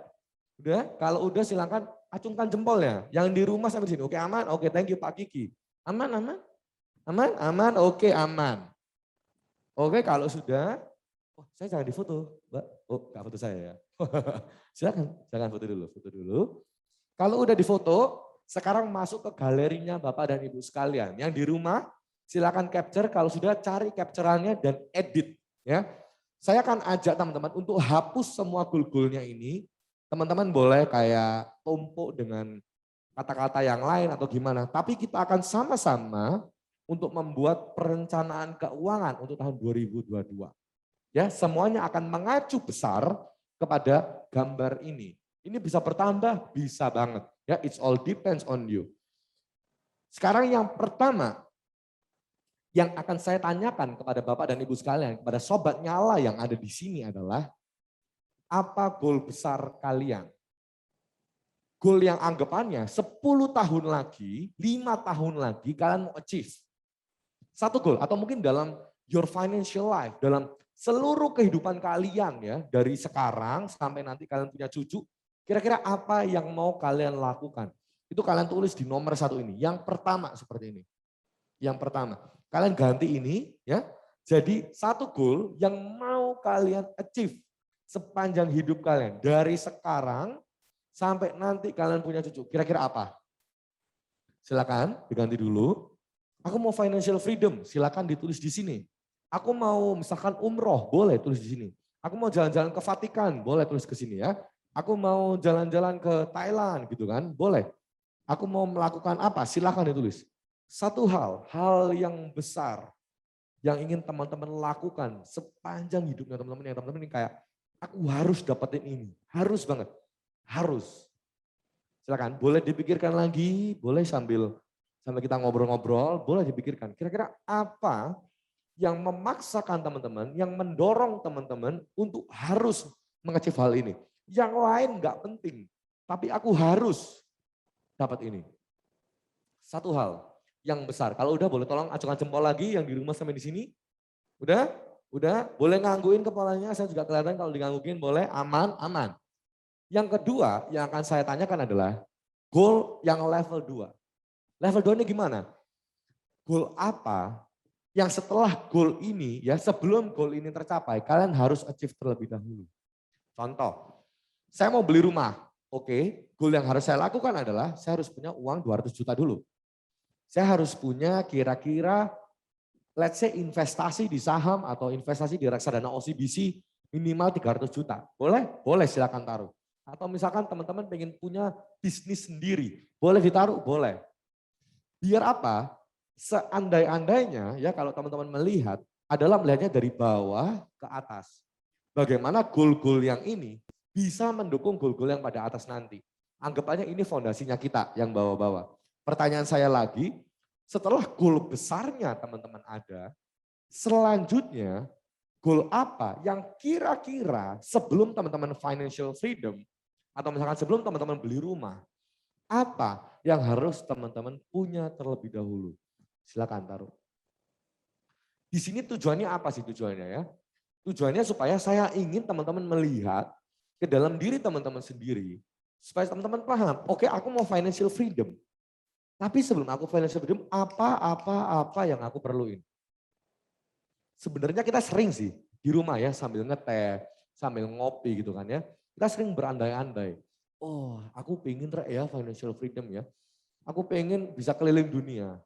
Udah, kalau udah silakan acungkan jempolnya. Yang di rumah sampai sini. Oke, aman. Oke, thank you Pak Kiki. Aman. Oke, aman. Oke, kalau sudah, saya jangan difoto, Mbak. Oh, enggak foto saya ya. Silakan foto dulu. Kalau udah difoto, sekarang masuk ke galerinya Bapak dan Ibu sekalian. Yang di rumah, silakan capture. Kalau sudah, cari capturannya dan edit. Ya, saya akan ajak teman-teman untuk hapus semua goal-goalnya ini. Teman-teman boleh kayak tumpuk dengan kata-kata yang lain atau gimana. Tapi kita akan sama-sama untuk membuat perencanaan keuangan untuk tahun 2022. Ya, semuanya akan mengacu besar kepada gambar ini. Ini bisa bertambah, bisa banget. Ya, it's all depends on you. Sekarang yang pertama yang akan saya tanyakan kepada Bapak dan Ibu sekalian, kepada sobat nyala yang ada di sini adalah apa goal besar kalian? Goal yang anggapannya 10 tahun lagi, 5 tahun lagi kalian mau achieve. Satu goal atau mungkin dalam your financial life, dalam seluruh kehidupan kalian ya, dari sekarang sampai nanti kalian punya cucu, kira-kira apa yang mau kalian lakukan? Itu kalian tulis di nomor 1 ini. Yang pertama seperti ini. Yang pertama, kalian ganti ini ya, jadi satu goal yang mau kalian achieve sepanjang hidup kalian. Dari sekarang sampai nanti kalian punya cucu. Kira-kira apa? Silakan diganti dulu. Aku mau financial freedom, silakan ditulis di sini. Aku mau misalkan umroh, boleh tulis di sini. Aku mau jalan-jalan ke Vatikan, boleh tulis ke sini ya. Aku mau jalan-jalan ke Thailand gitu kan, boleh. Aku mau melakukan apa, silakan ditulis. Satu hal yang besar yang ingin teman-teman lakukan sepanjang hidupnya teman-teman, yang teman-teman ini kayak, aku harus dapetin ini, harus banget, harus. Silakan, boleh dipikirkan lagi, boleh sambil kita ngobrol-ngobrol, boleh dipikirkan. Kira-kira apa yang memaksakan teman-teman, yang mendorong teman-teman untuk harus mengecil hal ini. Yang lain nggak penting, tapi aku harus dapat ini. Satu hal yang besar. Kalau udah boleh tolong acungkan jempol lagi yang di rumah sampai di sini. Udah? Udah? Boleh ngangguin kepalanya, saya juga kelihatan kalau digangguin boleh, aman, aman. Yang kedua yang akan saya tanyakan adalah goal yang level 2. Level 2 ini gimana? Goal apa yang setelah goal ini, ya sebelum goal ini tercapai, kalian harus achieve terlebih dahulu. Contoh, saya mau beli rumah. Oke, goal yang harus saya lakukan adalah saya harus punya uang 200 juta dulu. Saya harus punya kira-kira, let's say investasi di saham atau investasi di reksadana OCBC minimal 300 juta. Boleh? Boleh, silakan taruh. Atau misalkan teman-teman pengen punya bisnis sendiri, boleh ditaruh? Boleh. Biar apa? Seandai-andainya ya kalau teman-teman melihat adalah melihatnya dari bawah ke atas. Bagaimana goal-goal yang ini bisa mendukung goal-goal yang pada atas nanti. Anggap aja ini fondasinya kita yang bawah-bawah. Pertanyaan saya lagi, setelah goal besarnya teman-teman ada, selanjutnya goal apa yang kira-kira sebelum teman-teman financial freedom atau misalkan sebelum teman-teman beli rumah, apa yang harus teman-teman punya terlebih dahulu? Silakan taruh. Di sini tujuannya apa sih tujuannya ya? Tujuannya supaya saya ingin teman-teman melihat ke dalam diri teman-teman sendiri. Supaya teman-teman paham, oke aku mau financial freedom. Tapi sebelum aku financial freedom, apa yang aku perluin? Sebenarnya kita sering sih di rumah ya sambil ngeteh, sambil ngopi gitu kan ya. Kita sering berandai-andai. Oh aku pengen ya financial freedom ya. Aku pengen bisa keliling dunia.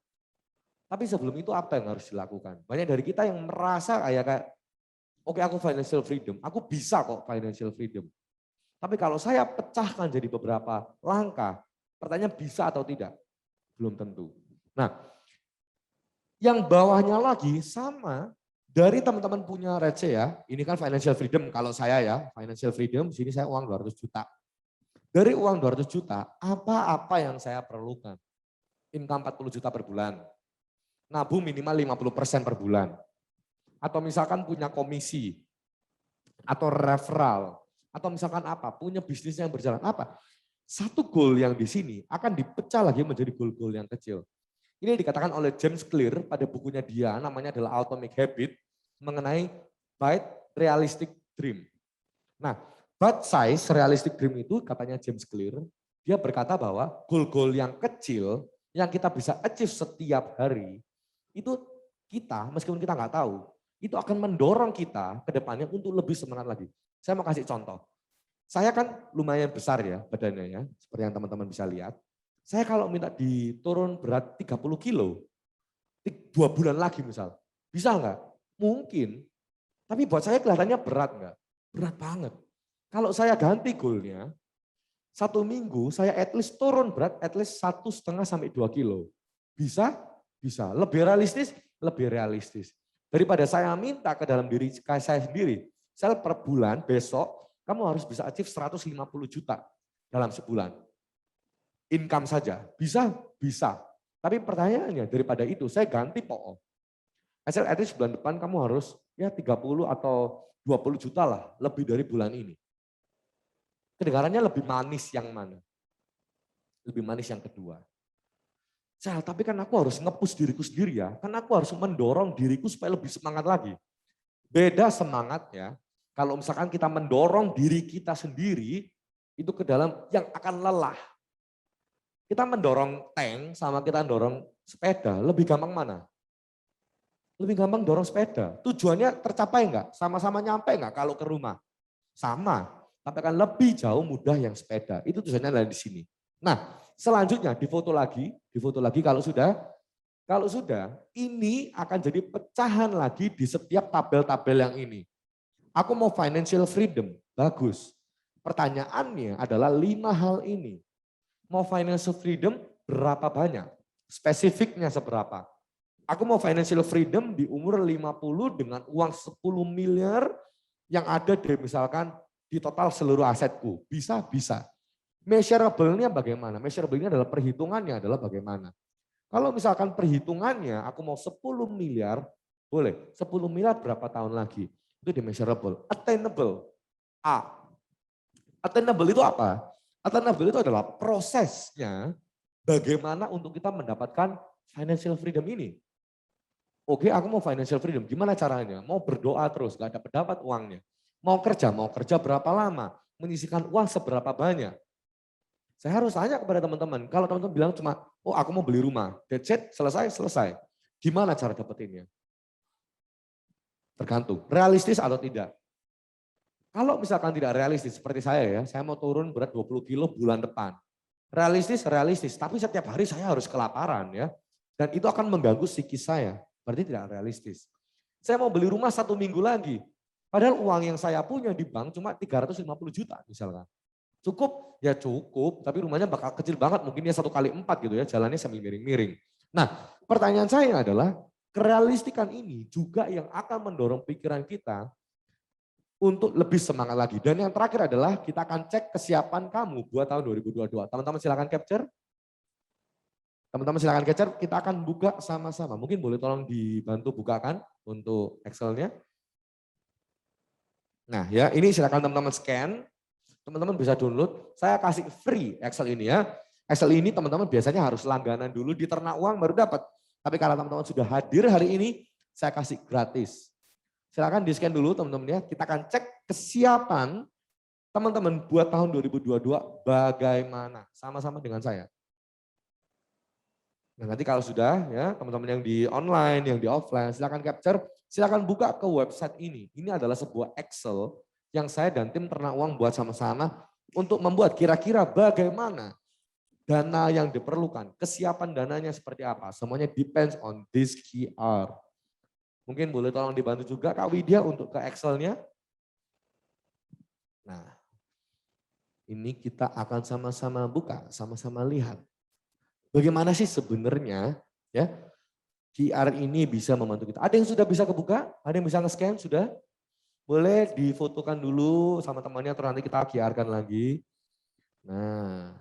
Tapi sebelum itu apa yang harus dilakukan? Banyak dari kita yang merasa kayak oke aku financial freedom, aku bisa kok financial freedom. Tapi kalau saya pecahkan jadi beberapa langkah, pertanyaan bisa atau tidak? Belum tentu. Nah, yang bawahnya lagi sama dari teman-teman punya receh ya, ini kan financial freedom kalau saya ya, financial freedom, sini saya uang 200 juta. Dari uang 200 juta, apa-apa yang saya perlukan? Income 40 juta per bulan, nabung minimal 50% per bulan. Atau misalkan punya komisi, atau referral, atau misalkan apa, punya bisnis yang berjalan apa. Satu goal yang di sini akan dipecah lagi menjadi goal-goal yang kecil. Ini dikatakan oleh James Clear pada bukunya dia, namanya adalah Atomic Habit, mengenai bite realistic dream. Nah, bite size realistic dream itu katanya James Clear, dia berkata bahwa goal-goal yang kecil yang kita bisa achieve setiap hari, itu kita, meskipun kita nggak tahu, itu akan mendorong kita ke depannya untuk lebih semangat lagi. Saya mau kasih contoh. Saya kan lumayan besar ya badannya ya, seperti yang teman-teman bisa lihat. Saya kalau minta diturun berat 30 kilo, 2 bulan lagi misal, bisa nggak? Mungkin. Tapi buat saya kelihatannya berat nggak? Berat banget. Kalau saya ganti goalnya, 1 minggu saya at least turun berat at least 1,5 sampai 2 kilo. Bisa? Bisa. Lebih realistis? Lebih realistis. Daripada saya minta ke dalam diri saya sendiri, saya per bulan besok kamu harus bisa achieve 150 juta dalam sebulan. Income saja. Bisa? Bisa. Tapi pertanyaannya daripada itu saya ganti PO. Asal at least bulan depan kamu harus ya 30 atau 20 juta lah lebih dari bulan ini. Kedengarannya lebih manis yang mana? Lebih manis yang kedua. Tapi kan aku harus nge-push diriku sendiri ya. Kan aku harus mendorong diriku supaya lebih semangat lagi. Beda semangatnya kalau misalkan kita mendorong diri kita sendiri itu ke dalam yang akan lelah. Kita mendorong tank sama kita mendorong sepeda, lebih gampang mana? Lebih gampang dorong sepeda. Tujuannya tercapai enggak? Sama-sama nyampe enggak kalau ke rumah? Sama, tapi akan lebih jauh mudah yang sepeda. Itu tujuannya ada di sini. Nah, selanjutnya di foto lagi kalau sudah Kalau sudah, ini akan jadi pecahan lagi di setiap tabel-tabel yang ini. Aku mau financial freedom, bagus. Pertanyaannya adalah 5 hal ini. Mau financial freedom berapa banyak? Spesifiknya seberapa? Aku mau financial freedom di umur 50 dengan uang 10 miliar yang ada di misalkan di total seluruh asetku. Bisa, bisa. Measurable-nya bagaimana? Measurable-nya adalah perhitungannya adalah bagaimana? Kalau misalkan perhitungannya aku mau 10 miliar, boleh. 10 miliar berapa tahun lagi? Itu di measurable. Attainable. A. Attainable itu apa? Attainable itu adalah prosesnya bagaimana untuk kita mendapatkan financial freedom ini. Oke, aku mau financial freedom. Gimana caranya? Mau berdoa terus, gak dapat uangnya. Mau kerja berapa lama? Menyisihkan uang seberapa banyak? Saya harus tanya kepada teman-teman. Kalau teman-teman bilang cuma, oh aku mau beli rumah. That's it, selesai. Gimana cara dapetinnya? Tergantung, realistis atau tidak. Kalau misalkan tidak realistis, seperti saya mau turun berat 20 kilo bulan depan. Realistis, tapi setiap hari saya harus kelaparan ya. Dan itu akan mengganggu psikis saya, berarti tidak realistis. Saya mau beli rumah 1 minggu lagi, padahal uang yang saya punya di bank cuma 350 juta misalkan. Cukup? Ya cukup, tapi rumahnya bakal kecil banget, mungkin ya 1x4 gitu ya, jalannya sambil miring-miring. Nah, pertanyaan saya adalah, kerealistikan ini juga yang akan mendorong pikiran kita untuk lebih semangat lagi. Dan yang terakhir adalah kita akan cek kesiapan kamu buat tahun 2022. Teman-teman silakan capture. Teman-teman silakan capture, kita akan buka sama-sama. Mungkin boleh tolong dibantu bukakan untuk Excel-nya. Nah ya, ini silakan teman-teman scan. Teman-teman bisa download. Saya kasih free Excel ini ya. Excel ini teman-teman biasanya harus langganan dulu, diternak uang baru dapat. Tapi kalau teman-teman sudah hadir hari ini, saya kasih gratis. Silakan di-scan dulu teman-teman ya. Kita akan cek kesiapan teman-teman buat tahun 2022 bagaimana. Sama-sama dengan saya. Nah nanti kalau sudah ya teman-teman yang di online, yang di offline, silakan capture. Silakan buka ke website ini. Ini adalah sebuah Excel yang saya dan tim Ternak Uang buat sama-sama untuk membuat kira-kira bagaimana dana yang diperlukan. Kesiapan dananya seperti apa. Semuanya depends on this QR. Mungkin boleh tolong dibantu juga Kak Widya untuk ke Excel-nya. Nah, ini kita akan sama-sama buka, sama-sama lihat. Bagaimana sih sebenarnya ya QR ini bisa membantu kita. Ada yang sudah bisa kebuka? Ada yang bisa nge-scan? Sudah? Boleh difotokan dulu sama temannya atau nanti kita QR-kan lagi. Nah,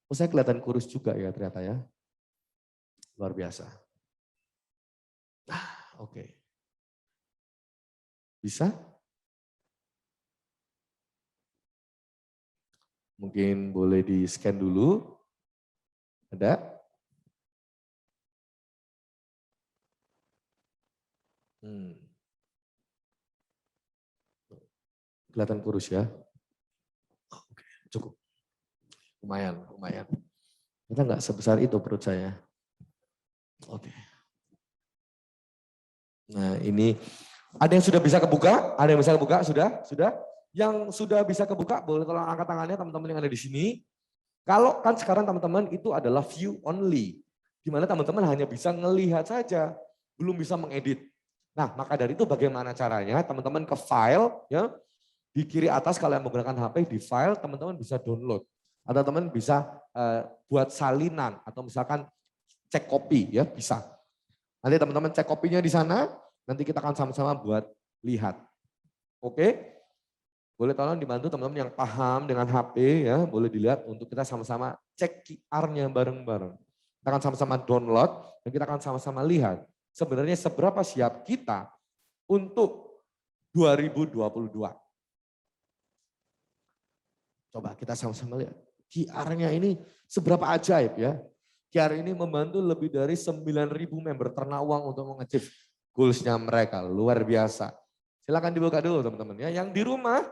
oh saya kelihatan kurus juga ya ternyata ya. Luar biasa. Nah, oke. Bisa? Mungkin boleh di-scan dulu. Ada? Kelihatan kurus ya. Oke, cukup. Lumayan. Kita nggak sebesar itu perut saya. Oke. Nah ini, ada yang sudah bisa kebuka? Ada yang bisa kebuka? Sudah? Yang sudah bisa kebuka, boleh tolong angkat tangannya teman-teman yang ada di sini. Kalau kan sekarang teman-teman itu adalah view only. Di mana teman-teman hanya bisa ngelihat saja, belum bisa mengedit. Nah maka dari itu bagaimana caranya? Teman-teman ke file, ya di kiri atas kalau yang menggunakan HP, di file teman-teman bisa download. Atau teman bisa buat salinan, atau misalkan cek copy, ya bisa. Nanti teman-teman cek kopinya di sana, nanti kita akan sama-sama buat lihat. Oke? Boleh tolong dibantu teman-teman yang paham dengan HP ya, boleh dilihat untuk kita sama-sama cek QR-nya bareng-bareng. Kita akan sama-sama download dan kita akan sama-sama lihat sebenarnya seberapa siap kita untuk 2022. Coba kita sama-sama lihat. QR-nya ini seberapa ajaib ya. QR ini membantu lebih dari 9.000 member Ternak Uang untuk menge-achieve goals-nya mereka. Luar biasa. Silakan dibuka dulu teman-teman ya. Yang di rumah,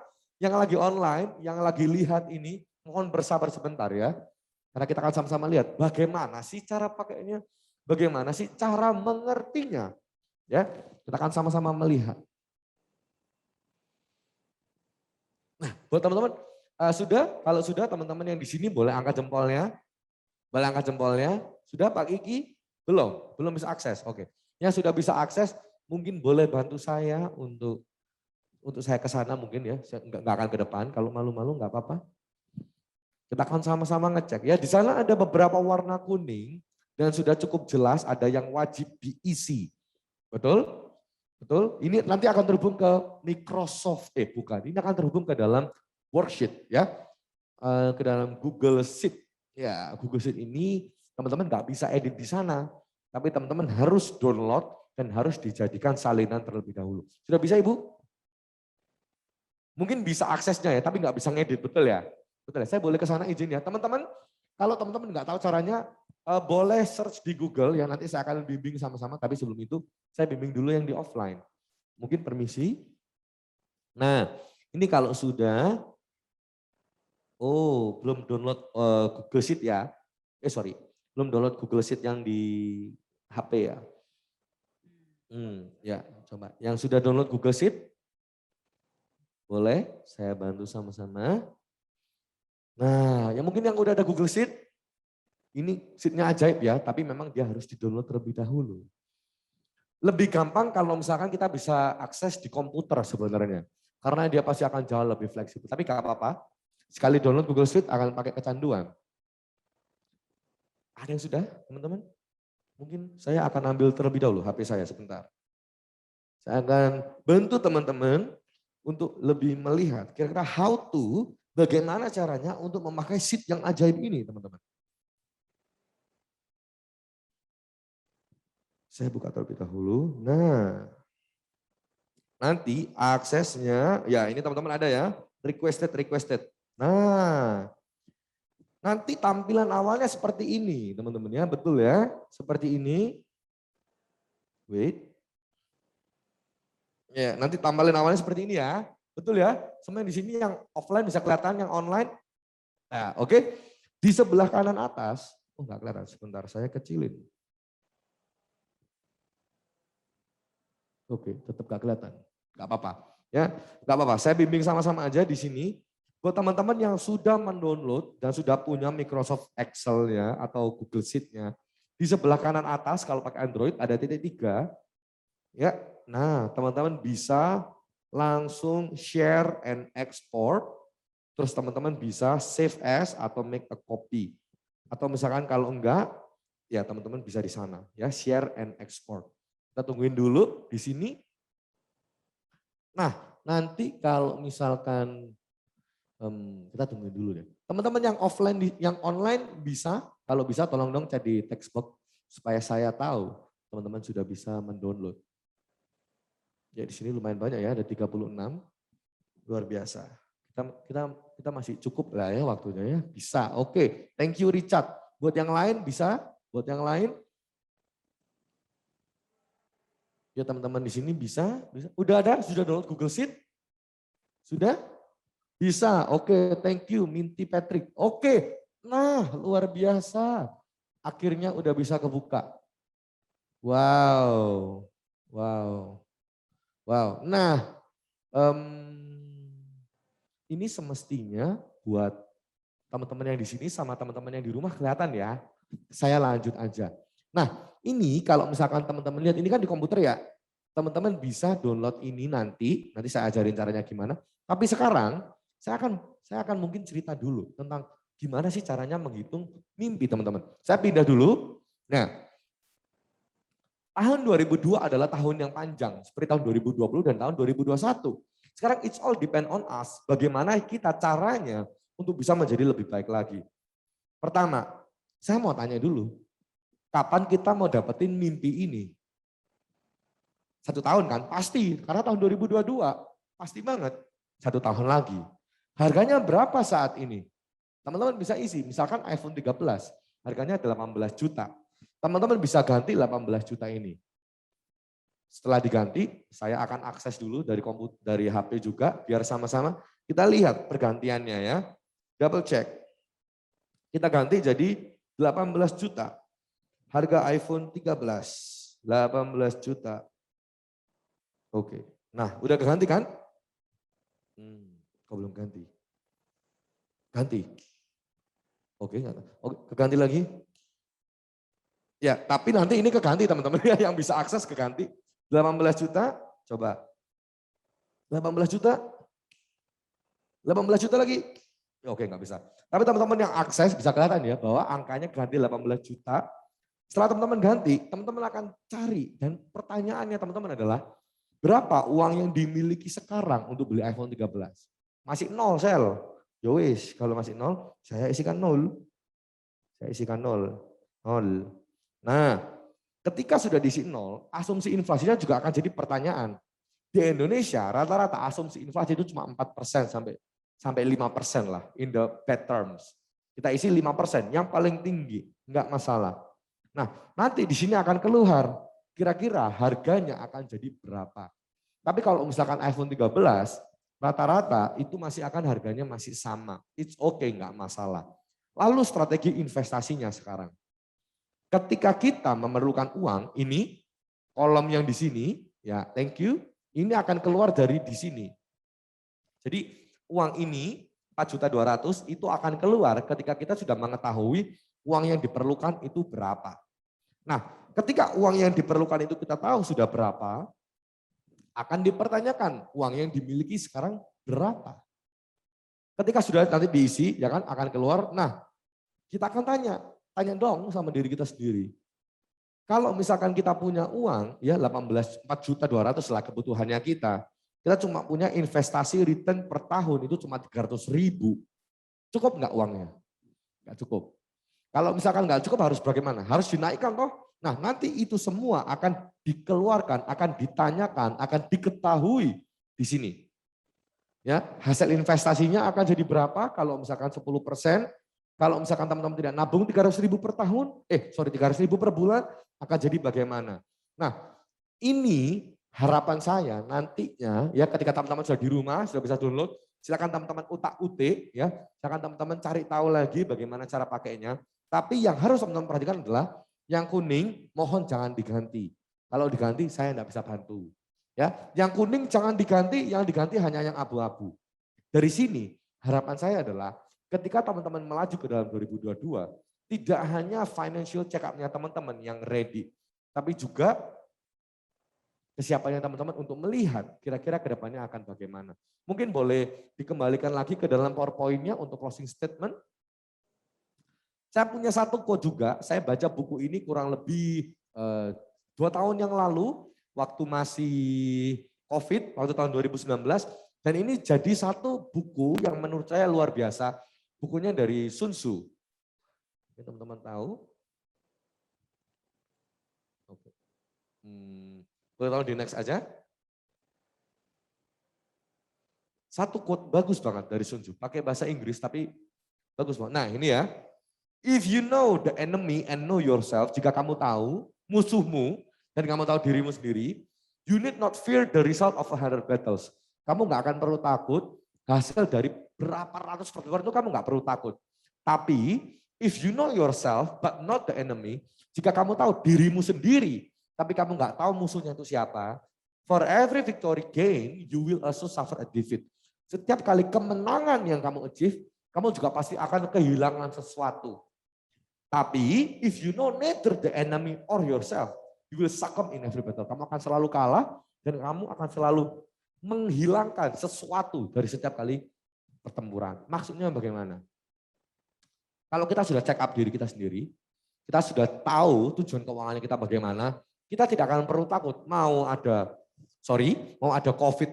yang lagi online, yang lagi lihat ini, mohon bersabar sebentar ya. Karena kita akan sama-sama lihat bagaimana sih cara pakainya, bagaimana sih cara mengertinya. Ya, kita akan sama-sama melihat. Nah, buat teman-teman, kalau sudah teman-teman yang di sini boleh angkat jempolnya. Boleh angkat jempolnya. Sudah Pak Kiki? Belum bisa akses. Oke. Yang sudah bisa akses mungkin boleh bantu saya untuk saya ke sana mungkin ya. Saya nggak akan ke depan. Kalau malu-malu nggak apa-apa. Kita akan sama-sama ngecek ya. Di sana ada beberapa warna kuning dan sudah cukup jelas ada yang wajib diisi. Betul? Betul? Ini nanti akan terhubung ke Microsoft. Bukan. Ini akan terhubung ke dalam worksheet ya. Ke dalam Google Sheet. Ya, Google Sheet ini teman-teman nggak bisa edit di sana. Tapi teman-teman harus download dan harus dijadikan salinan terlebih dahulu. Sudah bisa Ibu? Mungkin bisa aksesnya ya, tapi nggak bisa ngedit, betul ya? Betul ya, saya boleh ke sana izin ya. Teman-teman, kalau teman-teman nggak tahu caranya, boleh search di Google ya, nanti saya akan bimbing sama-sama, tapi sebelum itu saya bimbing dulu yang di offline. Mungkin permisi. Nah, ini kalau sudah, belum download Google Sheet ya. Belum download Google Sheet yang di HP ya. Ya, coba. Yang sudah download Google Sheet, boleh saya bantu sama-sama. Nah, ya mungkin yang udah ada Google Sheet, ini sheet-nya ajaib ya, tapi memang dia harus di-download terlebih dahulu. Lebih gampang kalau misalkan kita bisa akses di komputer sebenarnya. Karena dia pasti akan jauh lebih fleksibel. Tapi gak apa-apa, sekali download Google Sheet akan pakai kecanduan. Ada yang sudah, teman-teman? Mungkin saya akan ambil terlebih dahulu HP saya sebentar. Saya akan bantu teman-teman untuk lebih melihat kira-kira how to, bagaimana caranya untuk memakai sheet yang ajaib ini teman-teman. Saya buka terlebih dahulu. Nah, nanti aksesnya, ya ini teman-teman ada ya, requested. Nah, nanti tampilan awalnya seperti ini teman-teman ya, betul ya, seperti ini. Wait. Ya, nanti tampilan awalnya seperti ini ya, betul ya. Semuanya di sini yang offline bisa kelihatan, yang online. Nah, oke. Di sebelah kanan atas, enggak kelihatan, sebentar saya kecilin. Oke, tetap gak kelihatan. Gak apa-apa. Ya, gak apa-apa. Saya bimbing sama-sama aja di sini. Buat teman-teman yang sudah mendownload dan sudah punya Microsoft Excel-nya atau Google Sheet-nya, di sebelah kanan atas kalau pakai Android ada titik 3. Ya, nah teman-teman bisa langsung share and export. Terus teman-teman bisa save as atau make a copy. Atau misalkan kalau enggak, ya teman-teman bisa di sana. Ya, share and export. Kita tungguin dulu di sini. Nah, nanti kalau misalkan kita tungguin dulu deh. Teman-teman yang offline, yang online bisa, kalau bisa tolong dong cek di text box supaya saya tahu teman-teman sudah bisa mendownload. Ya di sini lumayan banyak ya, ada 36. Luar biasa. Kita masih cukup lah ya waktunya ya. Bisa, oke. Thank you Richard. Buat yang lain bisa, buat yang lain. Ya teman-teman di sini bisa. Udah ada, sudah download Google Sheet? Sudah? Bisa, oke, thank you Minty Patrick. Oke, nah luar biasa. Akhirnya udah bisa kebuka. Wow, wow, wow. Nah, ini semestinya buat teman-teman yang di sini sama teman-teman yang di rumah kelihatan ya. Saya lanjut aja. Nah, ini kalau misalkan teman-teman lihat, ini kan di komputer ya. Teman-teman bisa download ini nanti saya ajarin caranya gimana. Tapi sekarang saya akan mungkin cerita dulu tentang gimana sih caranya menghitung mimpi teman-teman. Saya pindah dulu. Nah, tahun 2002 adalah tahun yang panjang seperti tahun 2020 dan tahun 2021. Sekarang it's all depend on us, bagaimana kita caranya untuk bisa menjadi lebih baik lagi. Pertama, saya mau tanya dulu, kapan kita mau dapetin mimpi ini? 1 tahun kan? Pasti, karena tahun 2022, pasti banget. 1 tahun lagi. Harganya berapa saat ini? Teman-teman bisa isi, misalkan iPhone 13, harganya 18 juta. Teman-teman bisa ganti 18 juta ini. Setelah diganti, saya akan akses dulu dari HP juga, biar sama-sama kita lihat pergantiannya ya. Double check. Kita ganti jadi 18 juta. Harga iPhone 13, 18 juta. Oke. Nah, udah keganti kan? Kok belum ganti? Ganti. Oke, keganti lagi. Ya, tapi nanti ini keganti teman-teman ya, yang bisa akses keganti. 18 juta, coba. 18 juta, 18 juta lagi. Oke, nggak bisa. Tapi teman-teman yang akses bisa kelihatan ya bahwa angkanya ganti 18 juta. Setelah teman-teman ganti, teman-teman akan cari. Dan pertanyaannya teman-teman adalah, berapa uang yang dimiliki sekarang untuk beli iPhone 13? Masih nol, sel. Yowis, kalau masih nol, saya isikan nol. Saya isikan nol. Nol. Nah, ketika sudah diisi nol, asumsi inflasinya juga akan jadi pertanyaan. Di Indonesia, rata-rata asumsi inflasi itu cuma 4% sampai 5% lah, in the bad terms. Kita isi 5%, yang paling tinggi, enggak masalah. Nah, nanti di sini akan keluar, kira-kira harganya akan jadi berapa. Tapi kalau misalkan iPhone 13, rata-rata itu masih akan harganya masih sama. It's okay, enggak masalah. Lalu strategi investasinya sekarang. Ketika kita memerlukan uang, ini kolom yang di sini, ya thank you, ini akan keluar dari di sini. Jadi uang ini 4.200.000 itu akan keluar ketika kita sudah mengetahui uang yang diperlukan itu berapa. Nah, ketika uang yang diperlukan itu kita tahu sudah berapa, akan dipertanyakan uang yang dimiliki sekarang berapa. Ketika sudah nanti diisi, ya kan akan keluar. Nah, kita akan tanya dong sama diri kita sendiri. Kalau misalkan kita punya uang, ya 4.200.000 lah kebutuhannya kita cuma punya investasi return per tahun itu cuma 300.000. Cukup nggak uangnya? Nggak cukup. Kalau misalkan nggak cukup harus bagaimana? Harus dinaikkan toh? Nah nanti itu semua akan dikeluarkan, akan ditanyakan, akan diketahui di sini. Ya, hasil investasinya akan jadi berapa? Kalau misalkan 10%, kalau misalkan teman-teman tidak nabung 300.000 per tahun, 300.000 per bulan, akan jadi bagaimana? Nah, ini harapan saya nantinya ya ketika teman-teman sudah di rumah, sudah bisa download, silakan teman-teman utak-utik ya, silakan teman-teman cari tahu lagi bagaimana cara pakainya. Tapi yang harus teman-teman perhatikan adalah yang kuning mohon jangan diganti. Kalau diganti saya tidak bisa bantu. Ya, yang kuning jangan diganti, yang diganti hanya yang abu-abu. Dari sini harapan saya adalah ketika teman-teman melaju ke dalam 2022, tidak hanya financial check-up-nya teman-teman yang ready, tapi juga kesiapannya teman-teman untuk melihat kira-kira ke depannya akan bagaimana. Mungkin boleh dikembalikan lagi ke dalam PowerPoint-nya untuk closing statement. Saya punya satu quote juga, saya baca buku ini kurang lebih 2 tahun yang lalu, waktu masih COVID, waktu tahun 2019, dan ini jadi satu buku yang menurut saya luar biasa, bukunya dari Sun Tzu. Teman-teman tahu? Oke. Boleh tahu di next aja? Satu quote bagus banget dari Sun Tzu, pakai bahasa Inggris tapi bagus banget. Nah ini ya, if you know the enemy and know yourself, jika kamu tahu musuhmu dan kamu tahu dirimu sendiri, you need not fear the result of 100 battles. Kamu nggak akan perlu takut hasil dari berapa ratus pertempuran itu kamu nggak perlu takut. Tapi if you know yourself but not the enemy, jika kamu tahu dirimu sendiri, tapi kamu nggak tahu musuhnya itu siapa, for every victory gain, you will also suffer a defeat. Setiap kali kemenangan yang kamu achieve, kamu juga pasti akan kehilangan sesuatu. Tapi if you know neither the enemy or yourself, you will succumb in every battle. Kamu akan selalu kalah dan kamu akan selalu menghilangkan sesuatu dari setiap kali pertempuran. Maksudnya bagaimana? Kalau kita sudah check up diri kita sendiri, kita sudah tahu tujuan keuangannya kita bagaimana, kita tidak akan perlu takut mau ada COVID,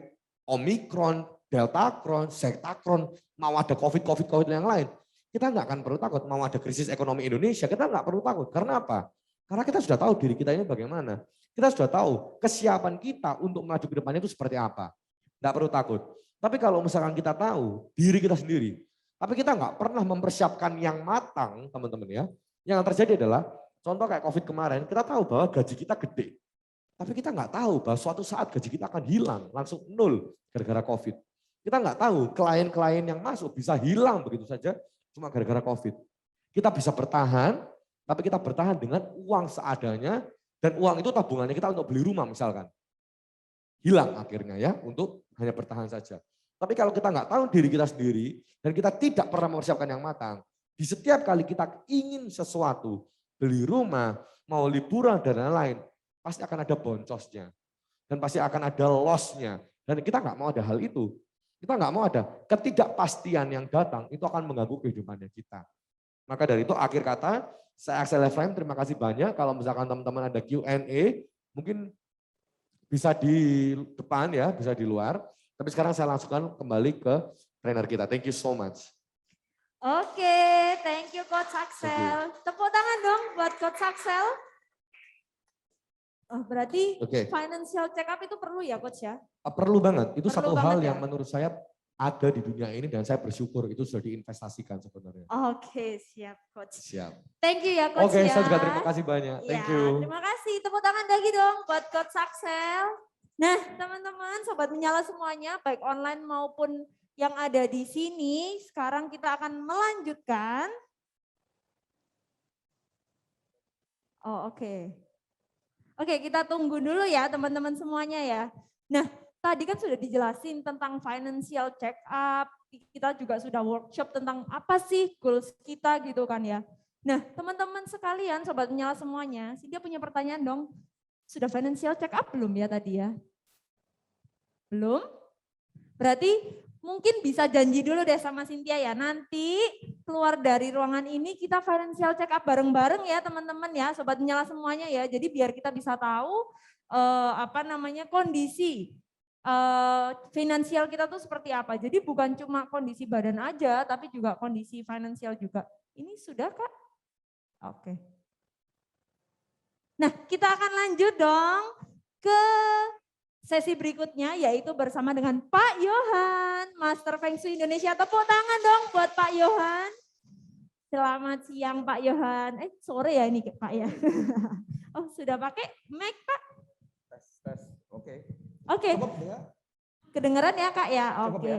Omikron, Deltacron, Zektacron, mau ada COVID yang lain. Kita nggak akan perlu takut. Mau ada krisis ekonomi Indonesia, kita nggak perlu takut. Karena apa? Karena kita sudah tahu diri kita ini bagaimana. Kita sudah tahu kesiapan kita untuk maju ke depannya itu seperti apa. Nggak perlu takut. Tapi kalau misalkan kita tahu diri kita sendiri, tapi kita nggak pernah mempersiapkan yang matang, teman-teman ya. Yang terjadi adalah, contoh kayak COVID kemarin, kita tahu bahwa gaji kita gede. Tapi kita nggak tahu bahwa suatu saat gaji kita akan hilang, langsung nol gara-gara COVID. Kita nggak tahu klien-klien yang masuk bisa hilang begitu saja cuma gara-gara COVID. Kita bisa bertahan, tapi kita bertahan dengan uang seadanya, dan uang itu tabungannya kita untuk beli rumah misalkan. Hilang akhirnya ya, untuk hanya bertahan saja. Tapi kalau kita nggak tahu diri kita sendiri, dan kita tidak pernah mempersiapkan yang matang, di setiap kali kita ingin sesuatu, beli rumah, mau liburan dan lain-lain, pasti akan ada boncosnya. Dan pasti akan ada loss-nya. Dan kita nggak mau ada hal itu. Kita nggak mau ada ketidakpastian yang datang, itu akan mengganggu kehidupannya kita. Maka dari itu akhir kata, saya Axel Ephraim, terima kasih banyak. Kalau misalkan teman-teman ada Q&A, mungkin bisa di depan ya, bisa di luar. Tapi sekarang saya langsungkan kembali ke trainer kita. Thank you so much. Oke, thank you Coach Axel. Tepuk tangan dong buat Coach Axel. Oh, berarti financial check up itu perlu ya Coach ya? Perlu banget, itu perlu satu hal ya? yang menurut saya ada di dunia ini dan saya bersyukur itu sudah diinvestasikan sebenarnya. Oke, siap Coach. Siap. Thank you ya Coach ya. Saya juga terima kasih banyak. Thank you. Terima kasih, tepuk tangan lagi dong buat Coach Axel. Nah teman-teman, Sobat Menyala semuanya, baik online maupun yang ada di sini, sekarang kita akan melanjutkan. Oh oke. Oke, kita tunggu dulu ya teman-teman semuanya ya. Nah, tadi kan sudah dijelasin tentang financial check up, kita juga sudah workshop tentang apa sih goals kita gitu kan ya. Nah, teman-teman sekalian, Sobat Menyala semuanya, dia punya pertanyaan dong, sudah financial check up belum ya tadi ya? Belum? Berarti mungkin bisa janji dulu deh sama Cynthia ya, nanti keluar dari ruangan ini kita financial check up bareng-bareng ya teman-teman ya, Sobat Menyala semuanya ya. Jadi biar kita bisa tahu kondisi finansial kita tuh seperti apa. Jadi bukan cuma kondisi badan aja, tapi juga kondisi finansial juga. Ini sudah Kak? Oke. Nah kita akan lanjut dong ke sesi berikutnya, yaitu bersama dengan Pak Yohan, Master Feng Shui Indonesia. Tepuk tangan dong buat Pak Yohan. Selamat siang Pak Yohan. Sore ya ini Pak ya. Oh sudah pakai mic Pak? Tes. Oke. Oke. Kedengeran ya Kak ya? Oke. Ya?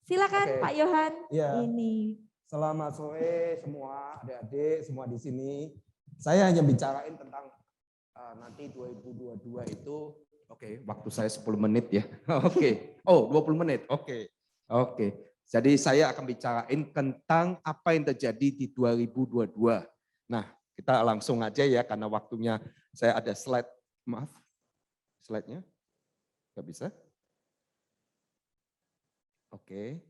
Silakan Pak Yohan. Ya. Ini. Selamat sore semua adik-adik semua di sini. Saya hanya bicarain tentang nanti 2022 itu. Oke, waktu saya 10 menit ya. Oke. Oh, 20 menit. Oke. Jadi saya akan bicarain tentang apa yang terjadi di 2022. Nah, kita langsung aja ya karena waktunya saya ada slide. Maaf. Slide-nya? Nggak bisa? Oke.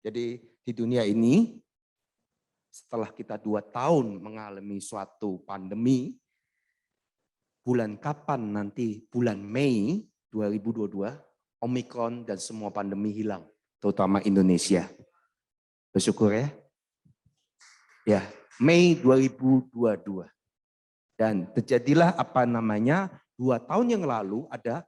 Jadi di dunia ini setelah kita 2 tahun mengalami suatu pandemi, bulan kapan nanti bulan Mei 2022, Omikron dan semua pandemi hilang, terutama Indonesia. Bersyukur ya. Ya, Mei 2022. Dan terjadilah 2 tahun yang lalu ada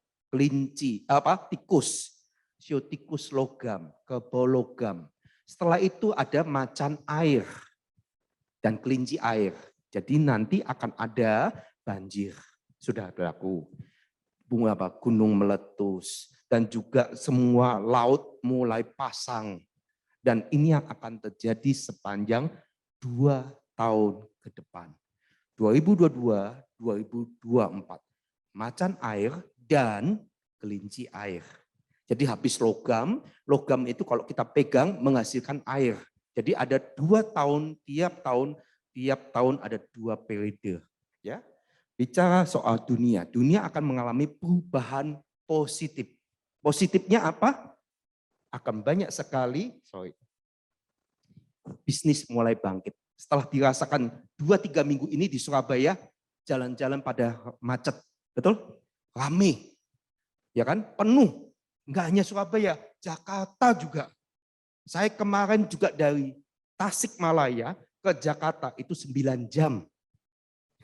tikus, tikus logam, kerbau logam. Setelah itu ada macan air dan kelinci air. Jadi nanti akan ada banjir. Sudah berlaku. Gunung meletus dan juga semua laut mulai pasang. Dan ini yang akan terjadi sepanjang 2 tahun ke depan. 2022, 2024. Macan air dan kelinci air. Jadi habis logam itu kalau kita pegang menghasilkan air. Jadi ada 2 tahun, tiap tahun ada 2 periode. Ya, bicara soal dunia akan mengalami perubahan positif. Positifnya apa? Akan banyak sekali, bisnis mulai bangkit. Setelah dirasakan 2-3 minggu ini di Surabaya, jalan-jalan pada macet, betul? Rame, ya kan? Penuh. Enggak hanya Surabaya, Jakarta juga. Saya kemarin juga dari Tasikmalaya ke Jakarta itu 9 jam.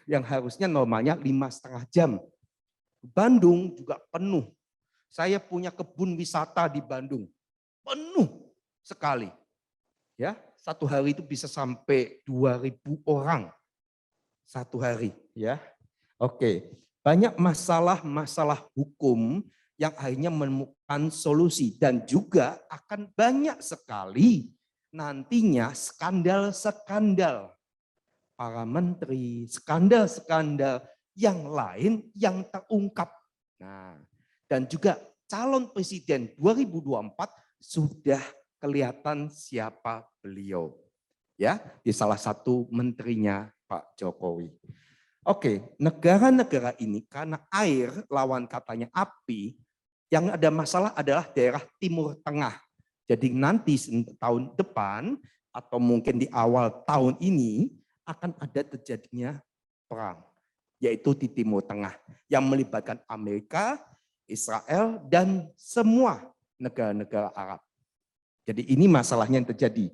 Yang harusnya normalnya 5,5 jam. Bandung juga penuh. Saya punya kebun wisata di Bandung. Penuh sekali. Ya, satu hari itu bisa sampai 2.000 orang. Satu hari, ya. Oke. Banyak masalah hukum yang akhirnya menemukan solusi dan juga akan banyak sekali nantinya skandal-skandal para menteri, skandal-skandal yang lain yang terungkap. Nah, dan juga calon presiden 2024 sudah kelihatan siapa beliau. Ya, di salah satu menterinya Pak Jokowi. Oke, negara-negara ini karena air lawan katanya api, yang ada masalah adalah daerah Timur Tengah. Jadi nanti tahun depan atau mungkin di awal tahun ini akan ada terjadinya perang, yaitu di Timur Tengah yang melibatkan Amerika, Israel, dan semua negara-negara Arab. Jadi ini masalahnya yang terjadi.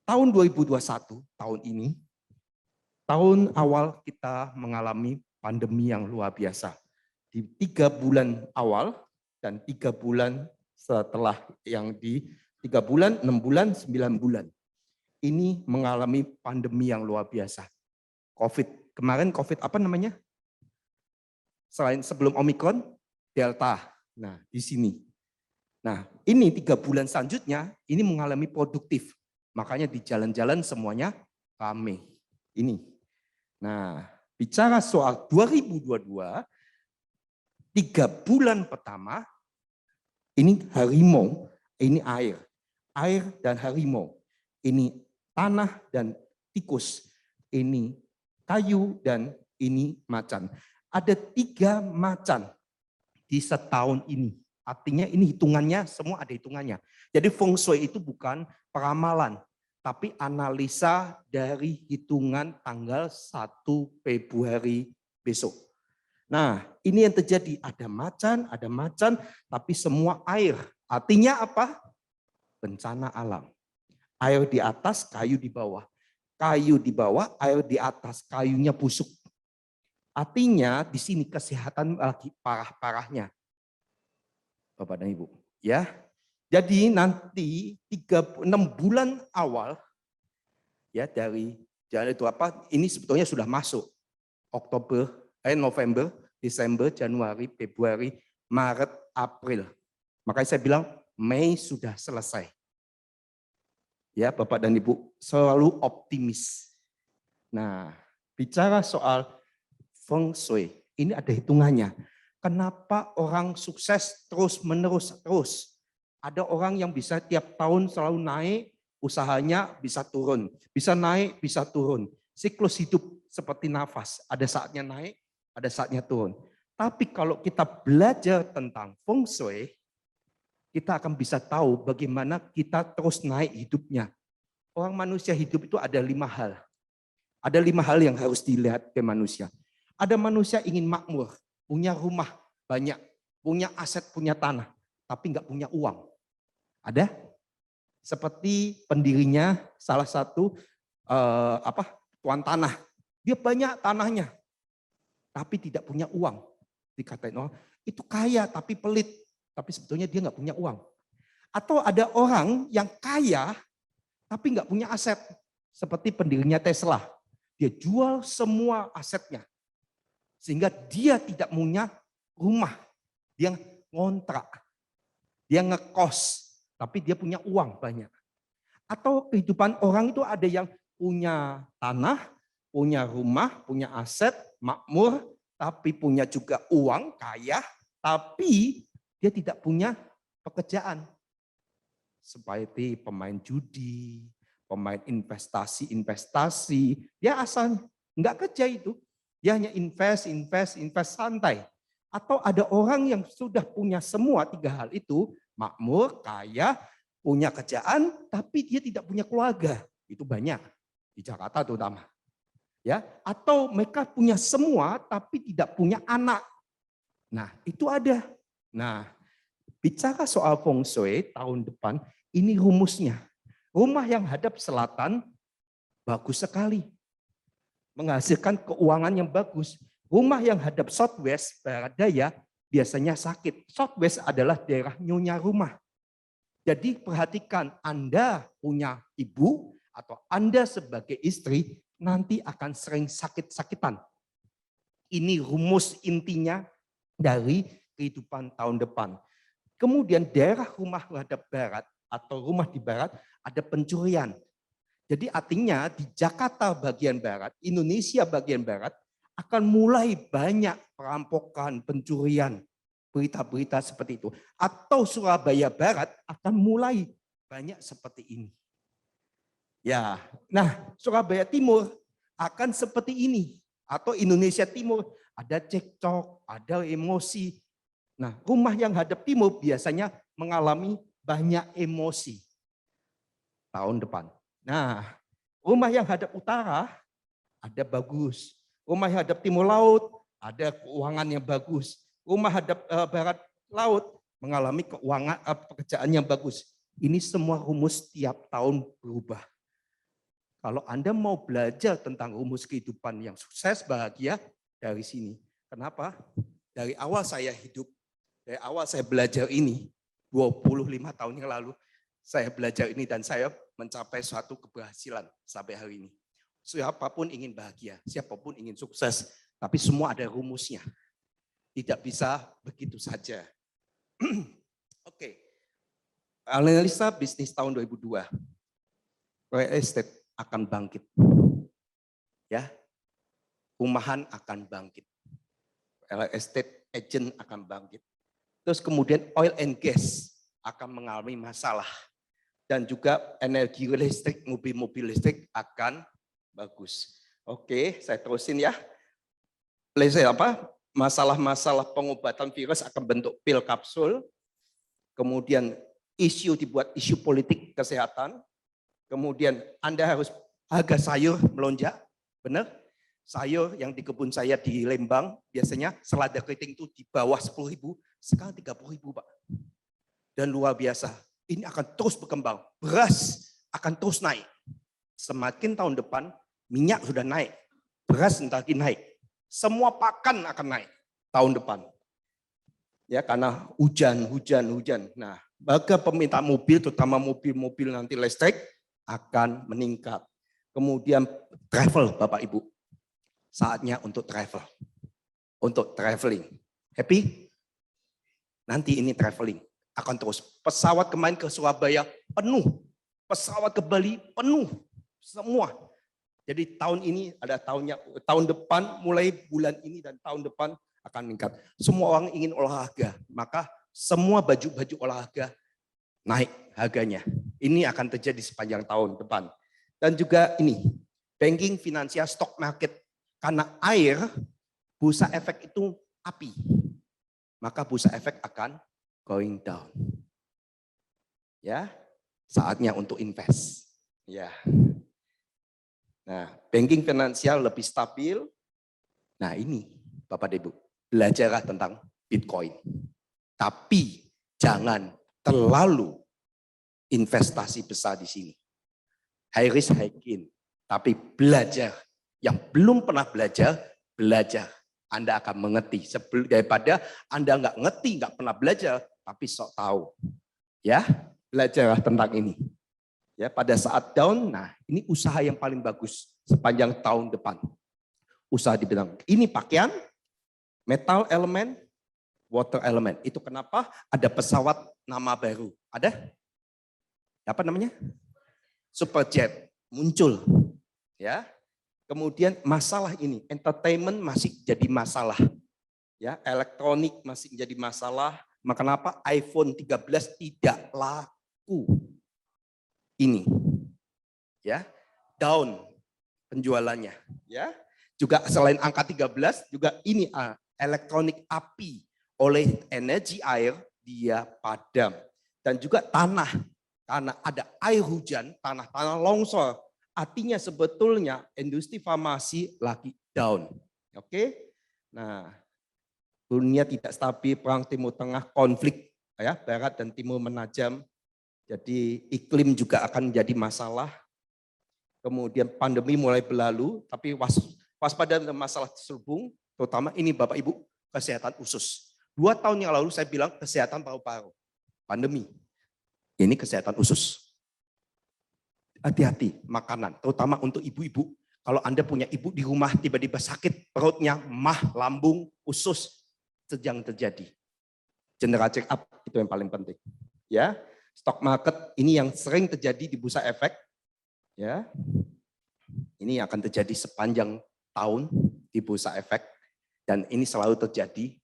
Tahun 2021, tahun ini, tahun awal kita mengalami pandemi yang luar biasa. Di 3 bulan awal dan 3 bulan setelah yang di 3 bulan, 6 bulan, 9 bulan. Ini mengalami pandemi yang luar biasa. COVID, kemarin COVID apa namanya? Selain sebelum Omikron, Delta. Nah, di sini. Nah, ini 3 bulan selanjutnya, ini mengalami produktif. Makanya di jalan-jalan semuanya ramai. Ini. Nah, bicara soal 2022, 3 bulan pertama, ini harimau, ini air. Air dan harimau. Ini tanah dan tikus. Ini kayu dan ini macan. Ada 3 macan di setahun ini. Artinya ini hitungannya, semua ada hitungannya. Jadi feng shui itu bukan peramalan, tapi analisa dari hitungan tanggal 1 Februari besok. Nah, ini yang terjadi. Ada macan, tapi semua air. Artinya apa? Bencana alam. Air di atas, kayu di bawah. Kayu di bawah, air di atas, kayunya busuk. Artinya di sini kesehatan lagi parah-parahnya. Bapak dan Ibu, ya. Jadi nanti 6 bulan awal ya dari jalan itu apa? Ini sebetulnya sudah masuk November, Desember, Januari, Februari, Maret, April. Makanya saya bilang Mei sudah selesai. Ya, Bapak dan Ibu selalu optimis. Nah, bicara soal feng shui, ini ada hitungannya. Kenapa orang sukses terus-menerus terus? Ada orang yang bisa tiap tahun selalu naik, usahanya bisa turun. Bisa naik, bisa turun. Siklus hidup seperti nafas, ada saatnya naik, ada saatnya turun. Tapi kalau kita belajar tentang feng shui, kita akan bisa tahu bagaimana kita terus naik hidupnya. Orang manusia hidup itu ada 5 hal. Ada 5 hal yang harus dilihat ke manusia. Ada manusia ingin makmur, punya rumah banyak, punya aset, punya tanah, tapi nggak punya uang. Ada? Seperti pendirinya salah satu tuan tanah. Dia banyak tanahnya, tapi tidak punya uang. Dikatain orang, itu kaya tapi pelit, tapi sebetulnya dia nggak punya uang. Atau ada orang yang kaya, tapi nggak punya aset. Seperti pendirinya Tesla. Dia jual semua asetnya. Sehingga dia tidak punya rumah. Dia ngontrak. Dia ngekos. Tapi dia punya uang banyak. Atau kehidupan orang itu ada yang punya tanah, punya rumah, punya aset, makmur, tapi punya juga uang, kaya, tapi dia tidak punya pekerjaan. Seperti pemain judi, pemain investasi, dia asalnya nggak kerja itu. Dia hanya invest santai. Atau ada orang yang sudah punya semua 3 hal itu, makmur, kaya, punya kerjaan, tapi dia tidak punya keluarga. Itu banyak di Jakarta terutama. Ya, atau mereka punya semua tapi tidak punya anak. Nah, itu ada. Nah, bicara soal feng shui tahun depan, ini rumusnya. Rumah yang hadap selatan bagus sekali. Menghasilkan keuangan yang bagus. Rumah yang hadap southwest, barat daya, biasanya sakit. Southwest adalah daerah nyonya rumah. Jadi perhatikan, Anda punya ibu atau Anda sebagai istri nanti akan sering sakit-sakitan. Ini rumus intinya dari kehidupan tahun depan. Kemudian daerah rumah menghadap barat atau rumah di barat ada pencurian. Jadi artinya di Jakarta bagian barat, Indonesia bagian barat akan mulai banyak perampokan, pencurian, berita-berita seperti itu. Atau Surabaya Barat akan mulai banyak seperti ini. Ya, nah Surabaya Timur akan seperti ini. Atau Indonesia Timur, ada cekcok, ada emosi. Nah, rumah yang hadap timur biasanya mengalami banyak emosi tahun depan. Nah, rumah yang hadap utara ada bagus. Rumah yang hadap timur laut ada keuangan yang bagus. Rumah hadap barat laut mengalami keuangan pekerjaan yang bagus. Ini semua rumus tiap tahun berubah. Kalau Anda mau belajar tentang rumus kehidupan yang sukses, bahagia, dari sini. Kenapa? Dari awal saya hidup, dari awal saya belajar ini, 25 tahun yang lalu, saya belajar ini dan saya mencapai suatu keberhasilan sampai hari ini. Siapapun ingin bahagia, siapapun ingin sukses, tapi semua ada rumusnya. Tidak bisa begitu saja. Oke. Analisa bisnis tahun 2002. Real estate akan bangkit. Ya. Rumahan akan bangkit. Real estate agent akan bangkit. Terus kemudian oil and gas akan mengalami masalah. Dan juga energi listrik, mobil-mobil listrik akan bagus. Oke, saya terusin ya. Masalah-masalah pengobatan virus akan bentuk pil kapsul. Kemudian isu dibuat isu politik kesehatan. Kemudian Anda harus harga sayur melonjak, benar? Sayur yang di kebun saya di Lembang, biasanya selada keriting itu di bawah 10.000, sekarang 30.000 Pak. Dan luar biasa, ini akan terus berkembang. Beras akan terus naik. Semakin tahun depan, minyak sudah naik, beras entah lagi naik. Semua pakan akan naik tahun depan. Ya, karena hujan. Nah, maka permintaan mobil, terutama mobil-mobil nanti listrik, akan meningkat. Kemudian travel, Bapak Ibu. Saatnya untuk travel. Untuk traveling. Happy? Nanti ini traveling. Akan terus. Pesawat kemarin ke Surabaya penuh. Pesawat ke Bali penuh. Semua. Jadi tahun ini ada tahun depan, mulai bulan ini dan tahun depan akan meningkat. Semua orang ingin olahraga. Maka semua baju-baju olahraga naik harganya. Ini akan terjadi sepanjang tahun depan. Dan juga ini, banking, finansial, stock market. Karena air, bursa efek itu api. Maka bursa efek akan going down. Ya, saatnya untuk invest. Ya. Nah, banking finansial lebih stabil. Nah, ini Bapak Ibu, belajarlah tentang Bitcoin. Tapi jangan terlalu investasi besar di sini. High risk, high gain. Tapi belajar. Yang belum pernah belajar. Anda akan mengerti. Daripada Anda nggak ngerti, nggak pernah belajar, tapi sok tahu. Ya, belajarlah tentang ini. Ya, pada saat down, nah ini usaha yang paling bagus sepanjang tahun depan. Usaha di bidang ini pakaian, metal elemen, water element. Itu kenapa ada pesawat nama baru. Ada? Apa namanya? Superjet muncul. Ya. Kemudian masalah ini, entertainment masih jadi masalah. Ya, elektronik masih jadi masalah. Maka kenapa iPhone 13 tidak laku? Ini. Ya, down penjualannya, ya. Juga selain angka 13 juga ini elektronik api oleh energi air dia padam. Dan juga tanah, karena ada air hujan, tanah-tanah longsor. Artinya sebetulnya industri farmasi lagi down. Oke? Nah, dunia tidak stabil, perang Timur Tengah, konflik ya, barat dan timur menajam. Jadi iklim juga akan menjadi masalah. Kemudian pandemi mulai berlalu, tapi waspada dengan masalah terselubung, terutama ini Bapak Ibu, kesehatan usus. 2 tahun yang lalu saya bilang kesehatan paru-paru, pandemi. Ini kesehatan usus. Hati-hati makanan, terutama untuk ibu-ibu. Kalau Anda punya ibu di rumah tiba-tiba sakit perutnya, mah, lambung, usus, sedang terjadi. General check up itu yang paling penting. Ya, stock market ini yang sering terjadi di bursa efek. Ya, ini akan terjadi sepanjang tahun di bursa efek dan ini selalu terjadi.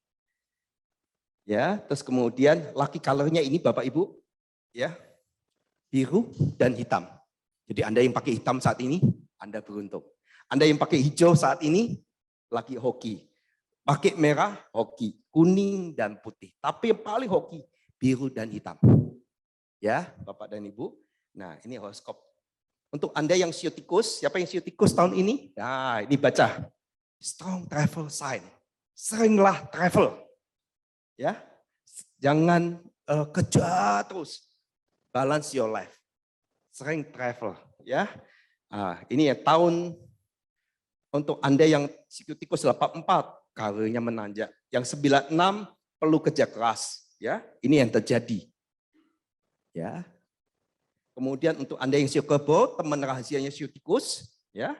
Ya, terus kemudian lucky color-nya ini Bapak Ibu, ya. biru, dan hitam. Jadi Anda yang pakai hitam saat ini, Anda beruntung. Anda yang pakai hijau saat ini, lagi hoki. Pakai merah, hoki. Kuning dan putih. Tapi yang paling hoki, biru dan hitam. Ya, Bapak dan Ibu. Nah, ini horoskop. Untuk Anda yang shio tikus, siapa yang shio tikus tahun ini? Nah, ini baca. Strong travel sign. Seringlah travel. Ya, jangan kejar terus. Balance your life. Sering travel, ya. Ini ya tahun untuk Anda yang tikus 84, karirnya menanjak. Yang 96 perlu kerja keras, ya. Ini yang terjadi. Ya. Kemudian untuk Anda yang shio kerbau, teman rahasianya shio tikus, ya.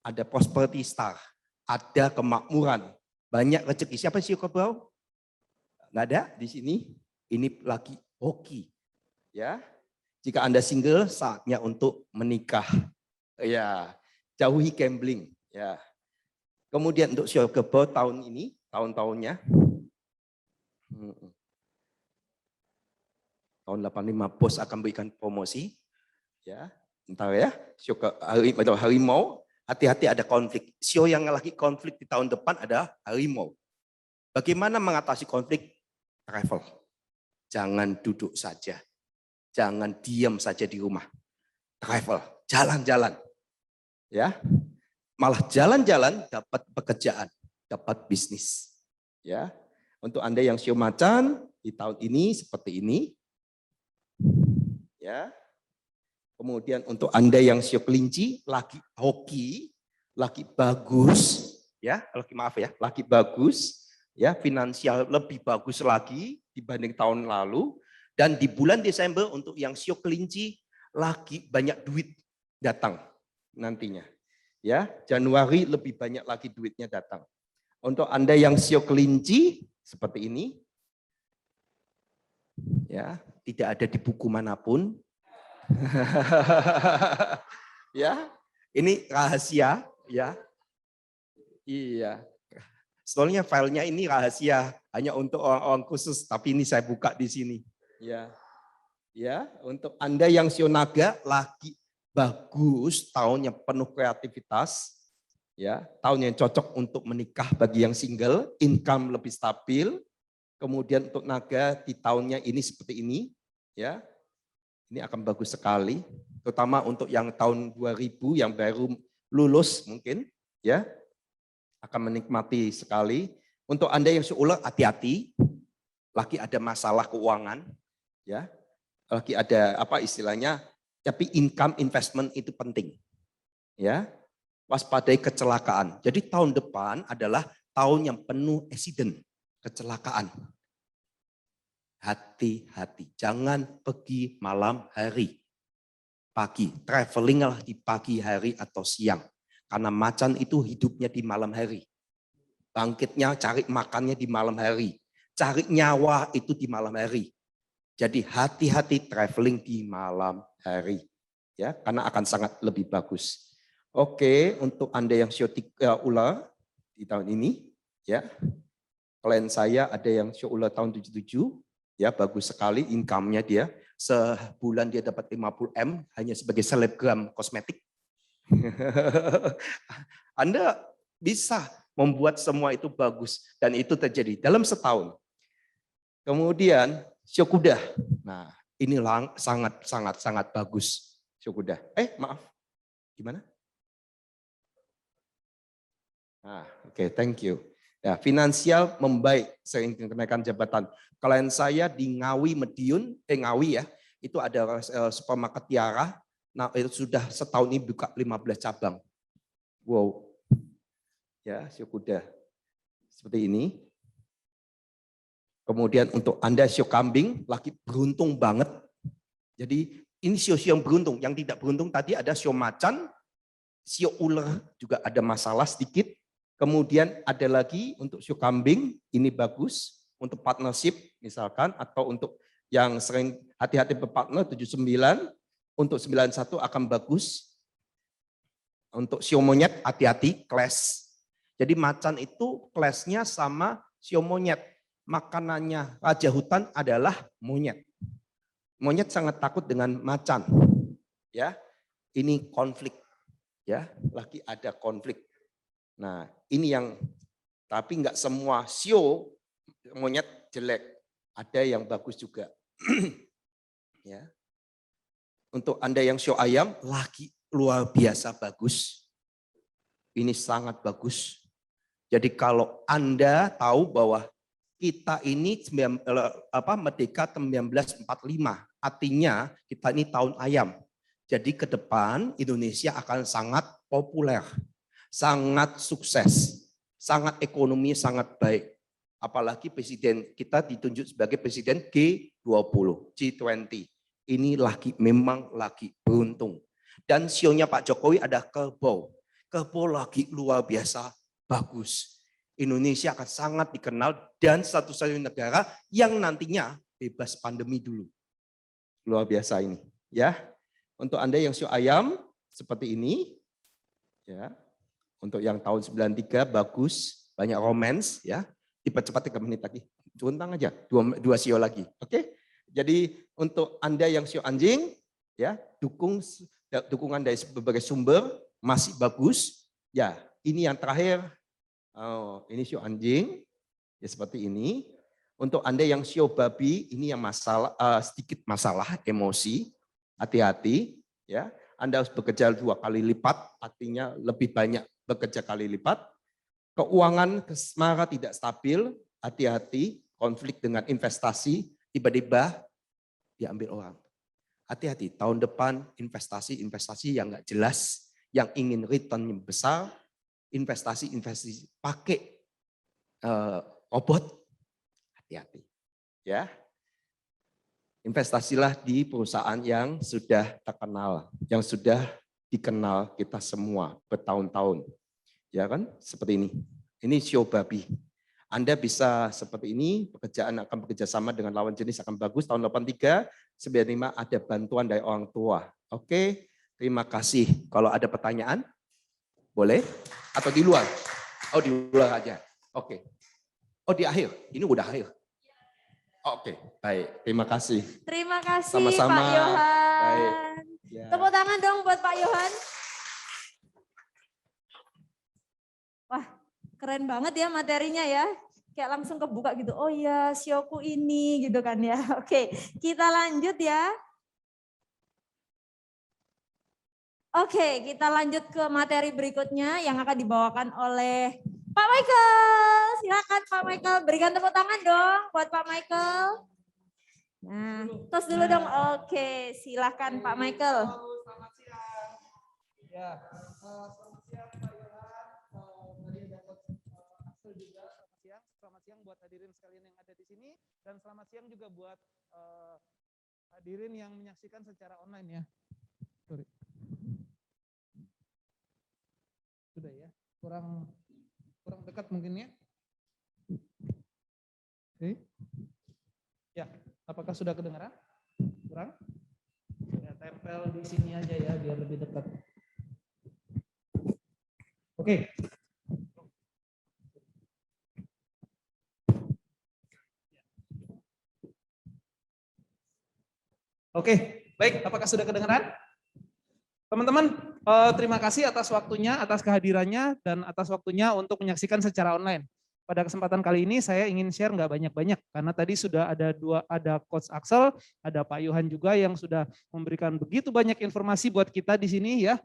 Ada prosperity star, ada kemakmuran, banyak rezeki. Siapa shio kerbau? Nggak ada di sini. Ini lagi hoki. Ya, jika Anda single, saatnya untuk menikah. Ya, jauhi gambling. Ya. Kemudian untuk shio kerbau tahun ini, tahun-tahunnya, tahun 85 bos akan berikan promosi. Ya, entar ya, shio harimau, hati-hati ada konflik. Shio yang lagi konflik di tahun depan ada harimau. Bagaimana mengatasi konflik? Travel. Jangan duduk saja. Jangan diam saja di rumah. Travel, jalan-jalan. Ya. Malah jalan-jalan dapat pekerjaan, dapat bisnis. Ya. Untuk Anda yang shio macan di tahun ini seperti ini. Ya. Kemudian untuk Anda yang shio kelinci lagi hoki, lagi bagus, ya, lagi bagus, ya, finansial lebih bagus lagi dibanding tahun lalu. Dan di bulan Desember untuk yang shio kelinci lagi banyak duit datang nantinya. Ya, Januari lebih banyak lagi duitnya datang. Untuk Anda yang shio kelinci seperti ini, ya, tidak ada di buku manapun. Ya, ini rahasia, ya. Iya. Soalnya filenya ini rahasia, hanya untuk orang-orang khusus, tapi ini saya buka di sini. Ya, ya. Untuk Anda yang shio naga lagi bagus, tahun yang penuh kreativitas, ya, tahun yang cocok untuk menikah bagi yang single, income lebih stabil. Kemudian untuk naga di tahunnya ini seperti ini, ya, ini akan bagus sekali, terutama untuk yang tahun 2000 yang baru lulus mungkin, ya, akan menikmati sekali. Untuk Anda yang shio ular, hati-hati, lagi ada masalah keuangan. Ya, lagi ada apa istilahnya, tapi income investment itu penting. Ya, waspadai kecelakaan. Jadi tahun depan adalah tahun yang penuh accident, kecelakaan. Hati-hati, jangan pergi malam hari. Pagi, travelinglah di pagi hari atau siang. Karena macan itu hidupnya di malam hari. Bangkitnya, cari makannya di malam hari. Cari nyawa itu di malam hari. Jadi hati-hati traveling di malam hari, ya, karena akan sangat lebih bagus. Oke, untuk Anda yang shio ular di tahun ini, ya, klien saya ada yang shio ular tahun 77, ya, bagus sekali income-nya dia. Sebulan dia dapat 50M hanya sebagai selebgram kosmetik. Anda bisa membuat semua itu bagus dan itu terjadi dalam setahun. Kemudian shio kuda. Nah, ini sangat bagus shio kuda. Maaf. Gimana? Oke, thank you. Ya, finansial membaik sering kenaikan jabatan. Klien saya di Ngawi Mediun, Ngawi ya, itu ada supermarket Tiara. Nah, itu sudah setahun ini buka 15 cabang. Wow. Ya, shio kuda. Seperti ini. Kemudian untuk Anda shio kambing, lagi beruntung banget. Jadi ini shio-shio yang beruntung. Yang tidak beruntung tadi ada shio macan, shio ular juga ada masalah sedikit. Kemudian ada lagi untuk shio kambing, ini bagus. Untuk partnership misalkan, atau untuk yang sering hati-hati berpartner 79, untuk 91 akan bagus. Untuk shio monyet hati-hati, clash. Jadi macan itu clash-nya sama shio monyet. Makanannya raja hutan adalah monyet. Monyet sangat takut dengan macan. Ya, ini konflik. Ya, lagi ada konflik. Nah, ini yang tapi nggak semua sio monyet jelek, ada yang bagus juga. Ya. Untuk Anda yang sio ayam lagi luar biasa bagus. Ini sangat bagus. Jadi kalau Anda tahu bahwa kita ini merdeka 1945, artinya kita ini tahun ayam. Jadi ke depan Indonesia akan sangat populer, sangat sukses, sangat ekonomi sangat baik. Apalagi presiden kita ditunjuk sebagai presiden G20, G20. Ini memang lagi beruntung. Dan sionya Pak Jokowi ada kerbau. Kerbau lagi luar biasa bagus. Indonesia akan sangat dikenal dan satu-satunya negara yang nantinya bebas pandemi dulu. Luar biasa ini, ya. Untuk Anda yang sio ayam seperti ini, ya. Untuk yang tahun 93 bagus, banyak romance, ya. Dipercepat 3 menit lagi. Cuntang aja, dua sio lagi. Oke? Jadi untuk Anda yang sio anjing, ya, dukungan dari berbagai sumber masih bagus. Ya, ini yang terakhir. Oh, ini sio anjing. Ya seperti ini. Untuk Anda yang sio babi, ini yang sedikit masalah emosi. Hati-hati, ya. Anda harus bekerja 2 kali lipat, artinya lebih banyak bekerja kali lipat. Keuangan asmara tidak stabil, hati-hati, konflik dengan investasi, tiba-tiba diambil orang. Hati-hati, tahun depan investasi yang nggak jelas, yang ingin return yang besar, investasi pakai robot, hati-hati. Ya. Investasilah di perusahaan yang sudah terkenal, yang sudah dikenal kita semua bertahun-tahun. Ya kan? Seperti ini. Ini sio babi. Anda bisa seperti ini, pekerjaan akan bekerja sama dengan lawan jenis akan bagus. Tahun 83, 95 ada bantuan dari orang tua. Oke, terima kasih. Kalau ada pertanyaan, boleh? Atau di luar? Oh, di luar aja. Oke. Oh, di akhir. Ini udah akhir. Oke, baik. Terima kasih. Terima kasih Sama-sama. Pak Yohan. Baik. Ya. Tepuk tangan dong buat Pak Yohan. Wah, keren banget ya materinya ya. Kayak langsung kebuka gitu. Oh iya, sioku ini gitu kan ya. Oke, kita lanjut ya. Oke, kita lanjut ke materi berikutnya yang akan dibawakan oleh Pak Michael. Silakan Pak Michael, berikan tepuk tangan dong buat Pak Michael. Nah, tos dulu dong. Oke, silakan Pak Michael. Selamat siang. Ya, selamat siang Pak Yohan. Tadi ada Coach Axel juga. Selamat siang buat hadirin sekalian yang ada di sini dan selamat siang juga buat hadirin yang menyaksikan secara online ya. Sorry. Sudah ya, kurang dekat mungkin ya. Oke. Ya, apakah sudah kedengaran? Kurang? Ya, tempel di sini aja ya biar lebih dekat. Oke. Oke, baik. Apakah sudah kedengaran? Teman-teman, terima kasih atas waktunya, atas kehadirannya, dan atas waktunya untuk menyaksikan secara online. Pada kesempatan kali ini saya ingin share nggak banyak-banyak, karena tadi sudah ada Coach Axel, ada Pak Yohan juga yang sudah memberikan begitu banyak informasi buat kita di sini ya.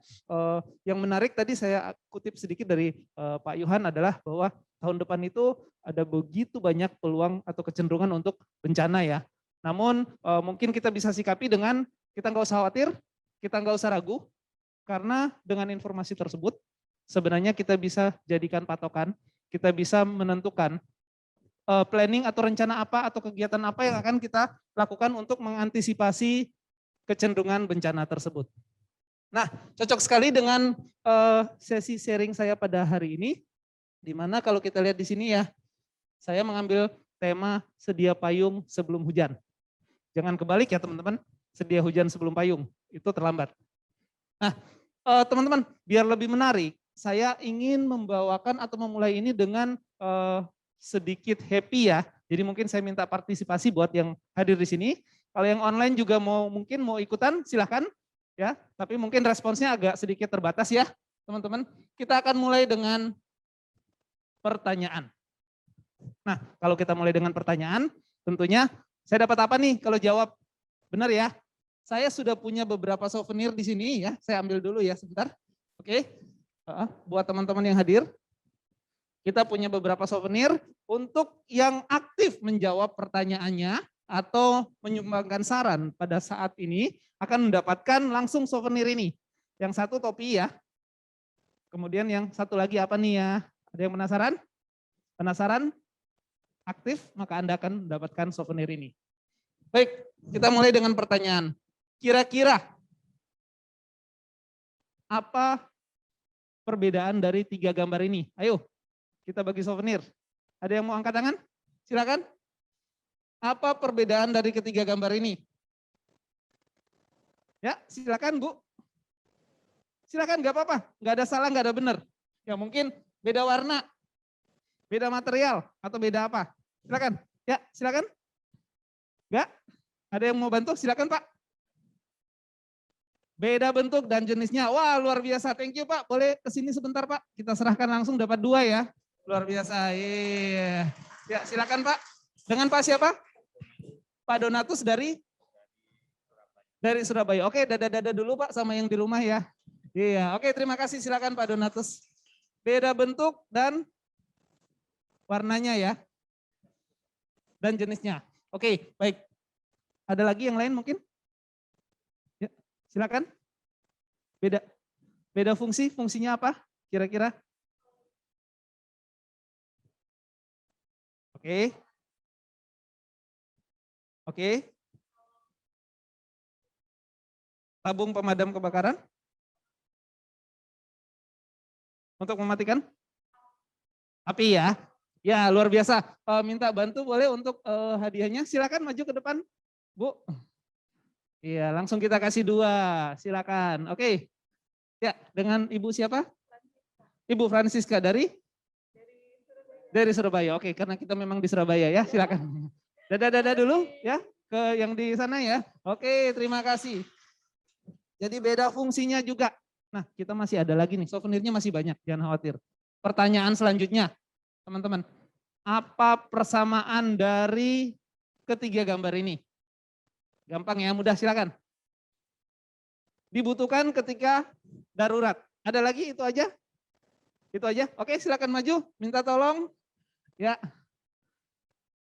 Yang menarik tadi saya kutip sedikit dari Pak Yohan adalah bahwa tahun depan itu ada begitu banyak peluang atau kecenderungan untuk bencana ya. Namun mungkin kita bisa sikapi dengan kita nggak usah khawatir, kita nggak usah ragu, karena dengan informasi tersebut sebenarnya kita bisa jadikan patokan, kita bisa menentukan planning atau rencana apa atau kegiatan apa yang akan kita lakukan untuk mengantisipasi kecenderungan bencana tersebut. Nah, cocok sekali dengan sesi sharing saya pada hari ini, di mana kalau kita lihat di sini ya, saya mengambil tema sedia payung sebelum hujan. Jangan kebalik ya teman-teman, sedia hujan sebelum payung, itu terlambat. Nah, teman-teman, biar lebih menarik, saya ingin membawakan atau memulai ini dengan sedikit happy ya. Jadi mungkin saya minta partisipasi buat yang hadir di sini. Kalau yang online juga mungkin mau ikutan, silahkan ya. Tapi mungkin responsnya agak sedikit terbatas ya, teman-teman. Kita akan mulai dengan pertanyaan. Nah, kalau kita mulai dengan pertanyaan, tentunya saya dapat apa nih kalau jawab benar ya? Saya sudah punya beberapa souvenir di sini ya. Saya ambil dulu ya sebentar. Oke. Buat teman-teman yang hadir, kita punya beberapa souvenir. Untuk yang aktif menjawab pertanyaannya atau menyumbangkan saran pada saat ini akan mendapatkan langsung souvenir ini. Yang satu topi ya. Kemudian yang satu lagi apa nih ya? Ada yang penasaran? Penasaran? Aktif, maka Anda akan mendapatkan souvenir ini. Baik, kita mulai dengan pertanyaan. Kira-kira apa perbedaan dari 3 gambar ini? Ayo, kita bagi souvenir. Ada yang mau angkat tangan? Silakan. Apa perbedaan dari ketiga gambar ini? Ya, silakan Bu. Silakan, nggak apa-apa. Nggak ada salah, nggak ada benar. Ya mungkin beda warna, beda material, atau beda apa? Silakan. Ya, silakan. Nggak? Ada yang mau bantu? Silakan Pak. Beda bentuk dan jenisnya. Wah, luar biasa. Thank you Pak. Boleh kesini sebentar Pak. Kita serahkan langsung dapat 2 ya. Luar biasa. Iya. Ya, silakan Pak. Dengan Pak siapa? Pak Donatus dari Surabaya. Oke, dada-dada dulu Pak sama yang di rumah ya. Iya, oke, terima kasih. Silakan Pak Donatus. Beda bentuk dan warnanya ya. Dan jenisnya. Oke, baik. Ada lagi yang lain mungkin? Ya, silakan. Beda fungsi, fungsinya apa kira-kira? Oke. Oke. Tabung pemadam kebakaran? Untuk mematikan? Api ya? Ya, luar biasa. Minta bantu boleh untuk hadiahnya. Silakan maju ke depan, Bu. Iya, langsung kita kasih 2. Silakan. Oke. Ya, dengan Ibu siapa? Ibu Francisca dari Surabaya. Oke, karena kita memang di Surabaya ya. Silakan. Dada dulu ya ke yang di sana ya. Oke, terima kasih. Jadi beda fungsinya juga. Nah, kita masih ada lagi nih, souvenirnya masih banyak, jangan khawatir. Pertanyaan selanjutnya, teman-teman. Apa persamaan dari ketiga gambar ini? Gampang ya, mudah, silakan. Dibutuhkan ketika darurat. Ada lagi itu aja? Itu aja? Oke, silakan maju, minta tolong. Ya.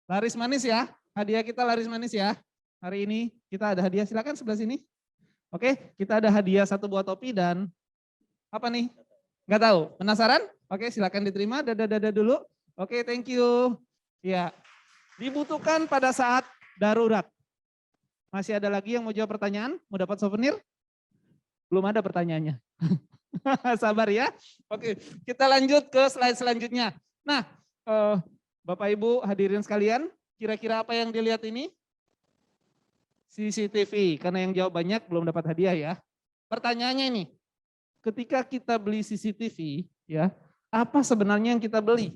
Laris manis ya, hadiah kita laris manis ya. Hari ini kita ada hadiah, silakan sebelah sini. Oke, kita ada hadiah 1 buah topi dan apa nih? Nggak tahu, penasaran? Oke, silakan diterima, dada dulu. Oke, thank you. Ya, dibutuhkan pada saat darurat. Masih ada lagi yang mau jawab pertanyaan? Mau dapat souvenir? Belum ada pertanyaannya. Sabar ya. Oke, kita lanjut ke slide selanjutnya. Nah, Bapak Ibu hadirin sekalian, kira-kira apa yang dilihat ini? CCTV, karena yang jawab banyak belum dapat hadiah ya. Pertanyaannya ini, ketika kita beli CCTV, ya, apa sebenarnya yang kita beli?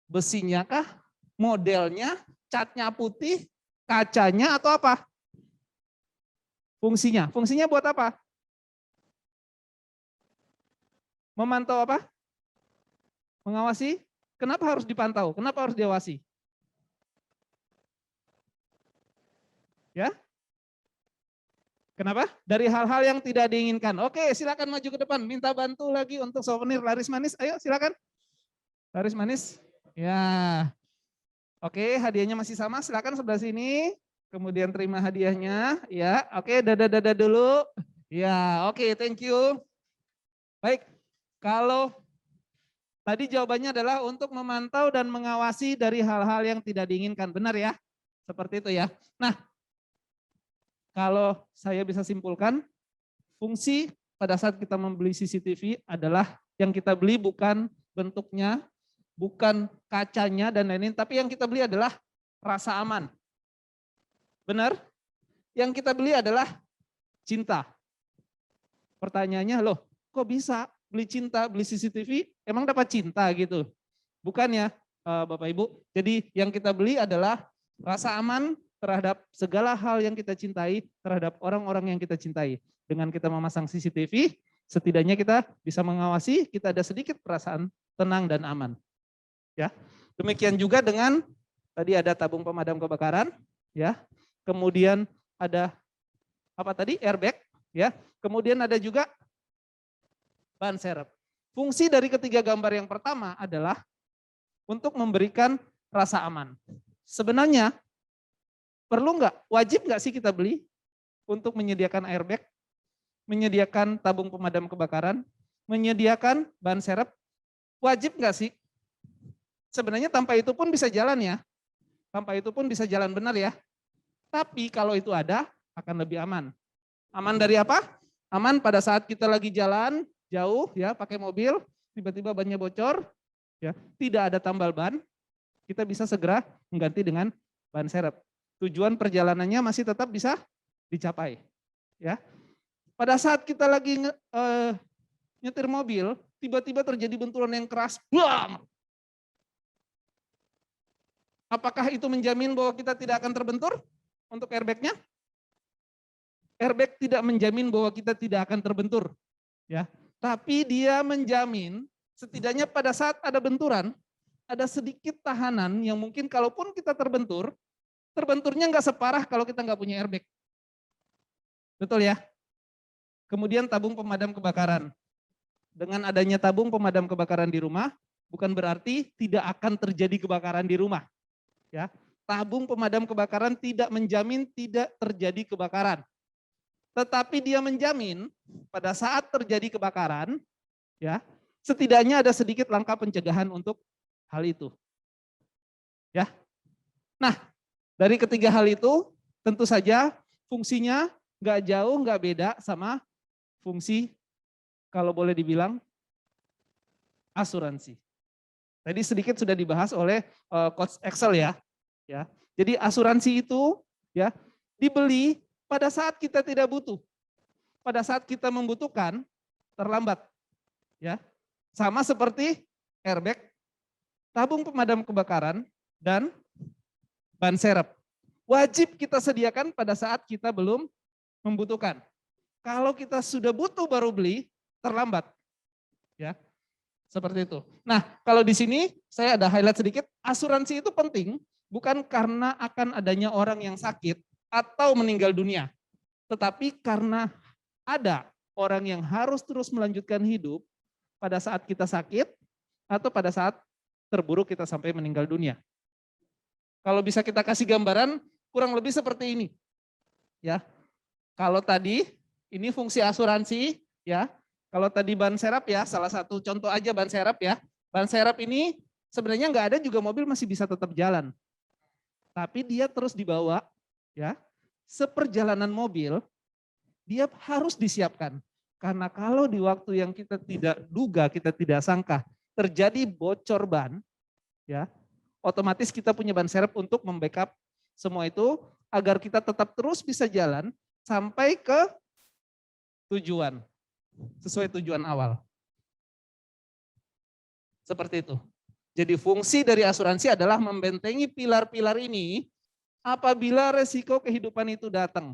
Besinya kah? Modelnya? Catnya putih? Kacanya atau apa? Fungsinya? Fungsinya buat apa? Memantau apa? Mengawasi? Kenapa harus dipantau? Kenapa harus diawasi? Ya? Kenapa? Dari hal-hal yang tidak diinginkan. Oke, silakan maju ke depan. Minta bantu lagi untuk souvenir laris manis. Ayo, silakan. Laris manis. Ya. Oke, hadiahnya masih sama. Silakan sebelah sini. Kemudian terima hadiahnya. Ya, oke, dada dulu. Ya, oke, thank you. Baik, kalau tadi jawabannya adalah untuk memantau dan mengawasi dari hal-hal yang tidak diinginkan. Benar ya? Seperti itu ya. Nah, kalau saya bisa simpulkan, fungsi pada saat kita membeli CCTV adalah yang kita beli bukan bentuknya, bukan kacanya dan lain-lain, tapi yang kita beli adalah rasa aman. Benar? Yang kita beli adalah cinta. Pertanyaannya, loh kok bisa beli cinta, beli CCTV, emang dapat cinta gitu? Bukan ya Bapak Ibu. Jadi yang kita beli adalah Rasa aman terhadap segala hal yang kita cintai, terhadap orang-orang yang kita cintai. Dengan kita memasang CCTV, setidaknya kita bisa mengawasi, kita ada sedikit perasaan tenang dan aman. Ya. Demikian juga dengan tadi ada tabung pemadam kebakaran, ya. Kemudian ada apa tadi? Airbag, ya. Kemudian ada juga ban serep. Fungsi dari ketiga gambar yang pertama adalah untuk memberikan rasa aman. Sebenarnya perlu nggak, wajib nggak sih kita beli untuk menyediakan airbag, menyediakan tabung pemadam kebakaran, menyediakan ban serep? Wajib nggak sih? Sebenarnya tanpa itu pun bisa jalan ya. Tanpa itu pun bisa jalan benar ya. Tapi kalau itu ada, akan lebih aman. Aman dari apa? Aman pada saat kita lagi jalan jauh ya, pakai mobil, tiba-tiba bannya bocor, ya, tidak ada tambal ban, kita bisa segera mengganti dengan ban serep. Tujuan perjalanannya masih tetap bisa dicapai. Ya. Pada saat kita lagi nyetir mobil, tiba-tiba terjadi benturan yang keras, blam! Apakah itu menjamin bahwa kita tidak akan terbentur untuk airbagnya? Airbag tidak menjamin bahwa kita tidak akan terbentur. Ya. Tapi dia menjamin setidaknya pada saat ada benturan, ada sedikit tahanan yang mungkin kalaupun kita terbentur, terbenturnya nggak separah kalau kita nggak punya airbag. Betul ya? Kemudian tabung pemadam kebakaran. Dengan adanya tabung pemadam kebakaran di rumah, bukan berarti tidak akan terjadi kebakaran di rumah. Ya, tabung pemadam kebakaran tidak menjamin tidak terjadi kebakaran. Tetapi dia menjamin pada saat terjadi kebakaran, ya, setidaknya ada sedikit langkah pencegahan untuk hal itu. Ya. Nah, dari ketiga hal itu tentu saja fungsinya nggak jauh, nggak beda sama fungsi kalau boleh dibilang asuransi. Tadi sedikit sudah dibahas oleh Coach Excel ya. Ya. Jadi asuransi itu ya dibeli pada saat kita tidak butuh. Pada saat kita membutuhkan terlambat. Ya. Sama seperti airbag, tabung pemadam kebakaran dan ban serep. Wajib kita sediakan pada saat kita belum membutuhkan. Kalau kita sudah butuh baru beli, terlambat. Ya. Seperti itu. Nah, kalau di sini saya ada highlight sedikit, asuransi itu penting bukan karena akan adanya orang yang sakit atau meninggal dunia. Tetapi karena ada orang yang harus terus melanjutkan hidup pada saat kita sakit atau pada saat terburuk kita sampai meninggal dunia. Kalau bisa kita kasih gambaran kurang lebih seperti ini. Ya. Kalau tadi ini fungsi asuransi ya. Kalau tadi ban serep ya, salah satu contoh aja ban serep ya. Ban serep ini sebenarnya nggak ada juga mobil masih bisa tetap jalan. Tapi dia terus dibawa ya. Seperjalanan mobil dia harus disiapkan. Karena kalau di waktu yang kita tidak duga, kita tidak sangka terjadi bocor ban ya, otomatis kita punya ban serep untuk membackup semua itu agar kita tetap terus bisa jalan sampai ke tujuan. Sesuai tujuan awal. Seperti itu. Jadi fungsi dari asuransi adalah membentengi pilar-pilar ini apabila resiko kehidupan itu datang.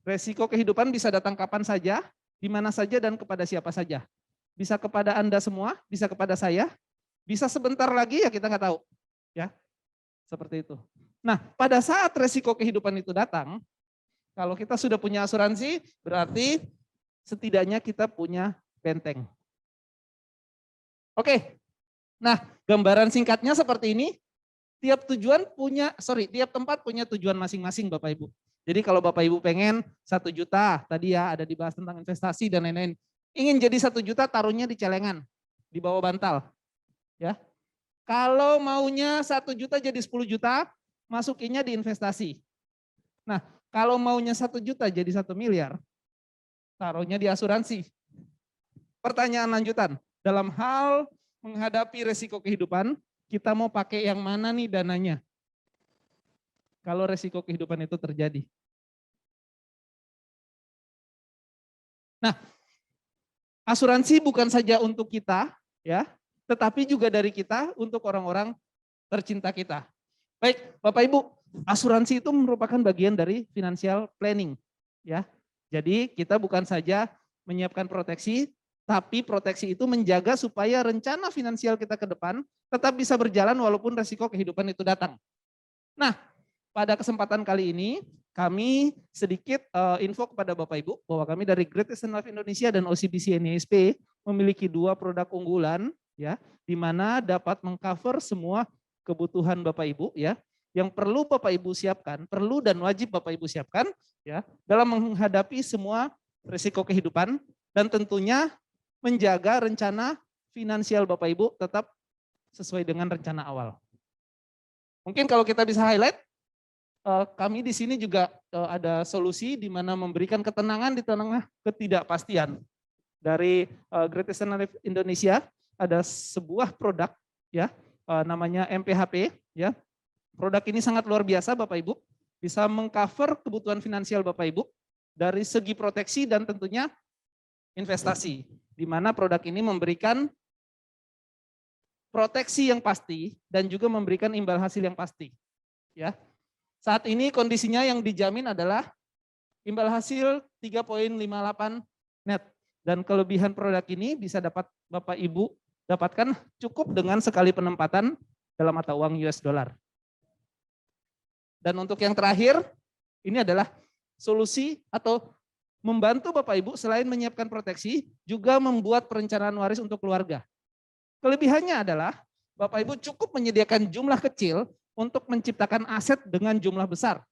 Resiko kehidupan bisa datang kapan saja, di mana saja dan kepada siapa saja. Bisa kepada Anda semua, bisa kepada saya, bisa sebentar lagi ya kita nggak tahu. Ya, seperti itu. Nah, pada saat resiko kehidupan itu datang, kalau kita sudah punya asuransi, berarti setidaknya kita punya benteng. Oke, nah gambaran singkatnya seperti ini. Tiap tempat punya tujuan masing-masing Bapak Ibu. Jadi kalau Bapak Ibu pengen 1 juta, tadi ya ada dibahas tentang investasi dan lain-lain. Ingin jadi 1 juta taruhnya di celengan, di bawah bantal. Ya. Kalau maunya 1 juta jadi 10 juta, masukinnya di investasi. Nah, kalau maunya 1 juta jadi 1 miliar, taruhnya di asuransi. Pertanyaan lanjutan, dalam hal menghadapi resiko kehidupan, kita mau pakai yang mana nih dananya? Kalau resiko kehidupan itu terjadi. Nah, asuransi bukan saja untuk kita, ya, tetapi juga dari kita untuk orang-orang tercinta kita. Baik, Bapak Ibu, asuransi itu merupakan bagian dari financial planning, ya. Jadi kita bukan saja menyiapkan proteksi, tapi proteksi itu menjaga supaya rencana finansial kita ke depan tetap bisa berjalan walaupun resiko kehidupan itu datang. Nah, pada kesempatan kali ini kami sedikit info kepada Bapak Ibu bahwa kami dari Great Eastern Life Indonesia dan OCBC NISP memiliki 2 produk unggulan, ya, di mana dapat mengcover semua kebutuhan Bapak Ibu, ya, yang perlu Bapak Ibu siapkan, perlu dan wajib Bapak Ibu siapkan, ya, dalam menghadapi semua risiko kehidupan dan tentunya menjaga rencana finansial Bapak Ibu tetap sesuai dengan rencana awal. Mungkin kalau kita bisa highlight, kami di sini juga ada solusi di mana memberikan ketenangan di tengah ketidakpastian. Dari Great Eastern Life Indonesia ada sebuah produk, ya, namanya MPHP, ya. Produk ini sangat luar biasa Bapak Ibu, bisa mengcover kebutuhan finansial Bapak Ibu dari segi proteksi dan tentunya investasi, di mana produk ini memberikan proteksi yang pasti dan juga memberikan imbal hasil yang pasti, ya. Saat ini kondisinya yang dijamin adalah imbal hasil 3,58 net, dan kelebihan produk ini bisa dapat Bapak Ibu dapatkan cukup dengan sekali penempatan dalam mata uang US dollar. Dan untuk yang terakhir, ini adalah solusi atau membantu Bapak Ibu selain menyiapkan proteksi, juga membuat perencanaan waris untuk keluarga. Kelebihannya adalah Bapak Ibu cukup menyediakan jumlah kecil untuk menciptakan aset dengan jumlah besar.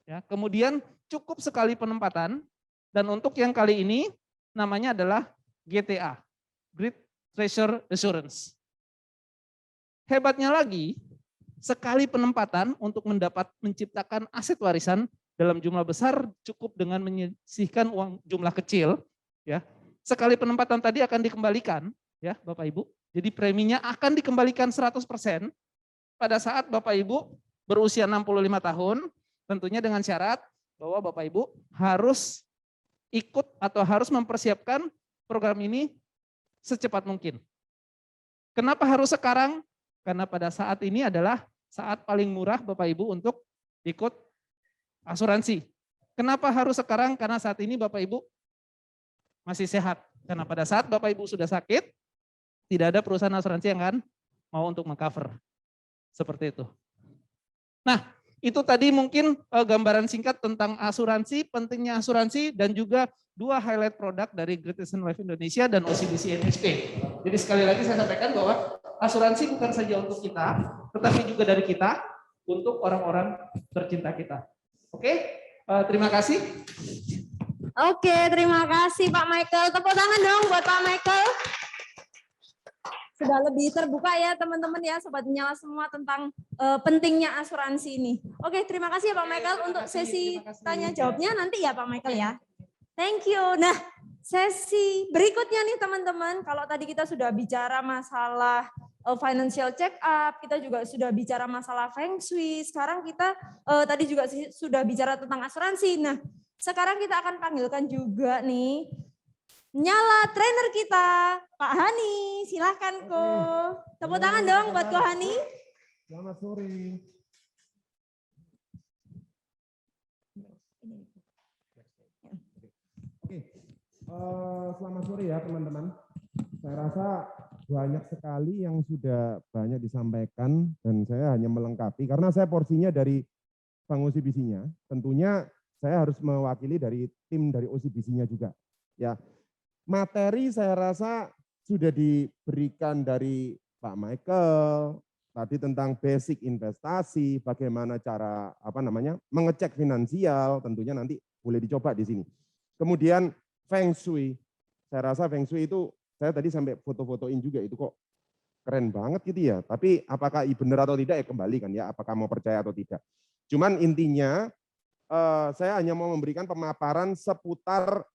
Ya, kemudian cukup sekali penempatan, dan untuk yang kali ini namanya adalah GTA, Great Treasure Assurance. Hebatnya lagi, sekali penempatan untuk menciptakan aset warisan dalam jumlah besar cukup dengan menyisihkan uang jumlah kecil, ya. Sekali penempatan tadi akan dikembalikan, ya Bapak Ibu. Jadi preminya akan dikembalikan 100% pada saat Bapak Ibu berusia 65 tahun, tentunya dengan syarat bahwa Bapak Ibu harus ikut atau harus mempersiapkan program ini secepat mungkin. Kenapa harus sekarang? Karena pada saat ini adalah saat paling murah Bapak Ibu untuk ikut asuransi. Kenapa harus sekarang? Karena saat ini Bapak Ibu masih sehat. Karena pada saat Bapak Ibu sudah sakit, tidak ada perusahaan asuransi yang akan mau untuk mengcover. Seperti itu. Nah, itu tadi mungkin gambaran singkat tentang asuransi, pentingnya asuransi, dan juga 2 highlight produk dari Great Eastern Life Indonesia dan OCBC NISP. Jadi sekali lagi saya sampaikan bahwa asuransi bukan saja untuk kita, tetapi juga dari kita untuk orang-orang tercinta kita. Oke, terima kasih. Oke, terima kasih Pak Michael. Tepuk tangan dong buat Pak Michael. Sudah lebih terbuka ya teman-teman ya, Sobat Menyala semua tentang pentingnya asuransi ini. Oke, terima kasih ya Pak Michael untuk sesi tanya jawabnya nanti ya Pak Michael ya. Thank you. Nah, sesi berikutnya nih teman-teman, kalau tadi kita sudah bicara masalah financial check up, kita juga sudah bicara masalah feng shui, sekarang kita tadi juga sudah bicara tentang asuransi. Nah, sekarang kita akan panggilkan juga nih Nyala trainer kita, Pak Hani. Silahkan Ko. Tepuk tangan dong buat Ko Hani. Selamat sore. Oke, selamat sore ya teman-teman. Saya rasa banyak sekali yang sudah banyak disampaikan dan saya hanya melengkapi karena saya porsinya dari Bang OCBC-nya. Tentunya saya harus mewakili dari tim dari OCBC-nya juga. Ya, materi saya rasa sudah diberikan dari Pak Michael tadi tentang basic investasi, bagaimana cara mengecek finansial, tentunya nanti boleh dicoba di sini. Kemudian feng shui, saya rasa feng shui itu saya tadi sampai foto-fotoin juga, itu kok keren banget gitu ya. Tapi apakah benar atau tidak ya kembali kan ya, apakah mau percaya atau tidak. Cuman intinya saya hanya mau memberikan pemaparan seputar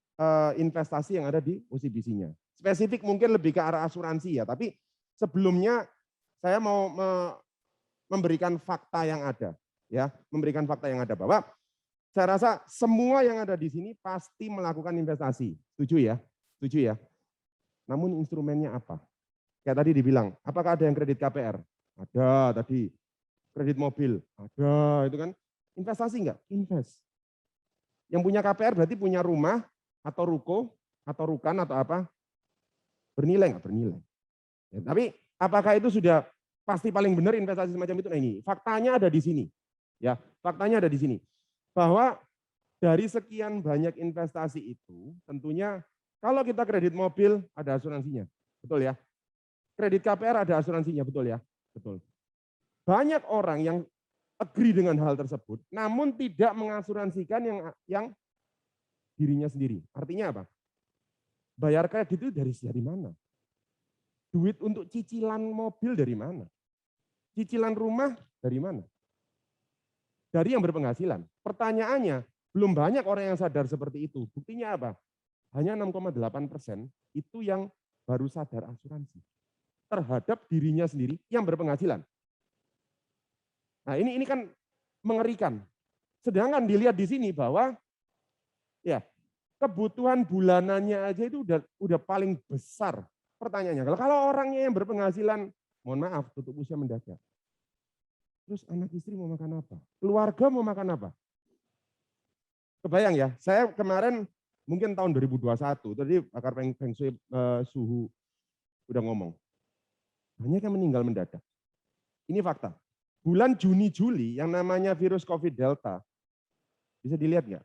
investasi yang ada di OCBC-nya. Spesifik mungkin lebih ke arah asuransi ya, tapi sebelumnya saya mau memberikan fakta yang ada, ya, memberikan fakta yang ada bahwa saya rasa semua yang ada di sini pasti melakukan investasi, setuju ya, setuju ya. Namun instrumennya apa? Kayak tadi dibilang, apakah ada yang kredit KPR? Ada tadi. kredit mobil, ada itu kan. Investasi enggak? Invest. Yang punya KPR berarti punya rumah atau ruko atau rukan atau apa? Bernilai enggak? Bernilai. Ya, tapi apakah itu sudah pasti paling benar investasi semacam itu? Nah ini faktanya ada di sini. Ya, faktanya ada di sini. Bahwa dari sekian banyak investasi itu, tentunya kalau kita kredit mobil ada asuransinya, betul ya? Kredit KPR ada asuransinya, betul ya? Betul. Banyak orang yang agree dengan hal tersebut, namun tidak mengasuransikan yang dirinya sendiri. Artinya apa? Bayar kredit itu dari mana? Duit untuk cicilan mobil dari mana? Cicilan rumah dari mana? Dari yang berpenghasilan. Pertanyaannya, belum banyak orang yang sadar seperti itu. Buktinya apa? Hanya 6,8% itu yang baru sadar asuransi terhadap dirinya sendiri yang berpenghasilan. Nah, ini kan mengerikan. Sedangkan dilihat di sini bahwa ya kebutuhan bulanannya aja itu udah paling besar. Pertanyaannya, kalau orangnya yang berpenghasilan, mohon maaf, tutup usia mendadak. Terus anak istri mau makan apa? Keluarga mau makan apa? Kebayang ya, saya kemarin mungkin tahun 2021, tadi pakar Feng Shui Suhu udah ngomong. Banyak yang meninggal mendadak. Ini fakta. Bulan Juni-Juli yang namanya virus COVID Delta, bisa dilihat nggak?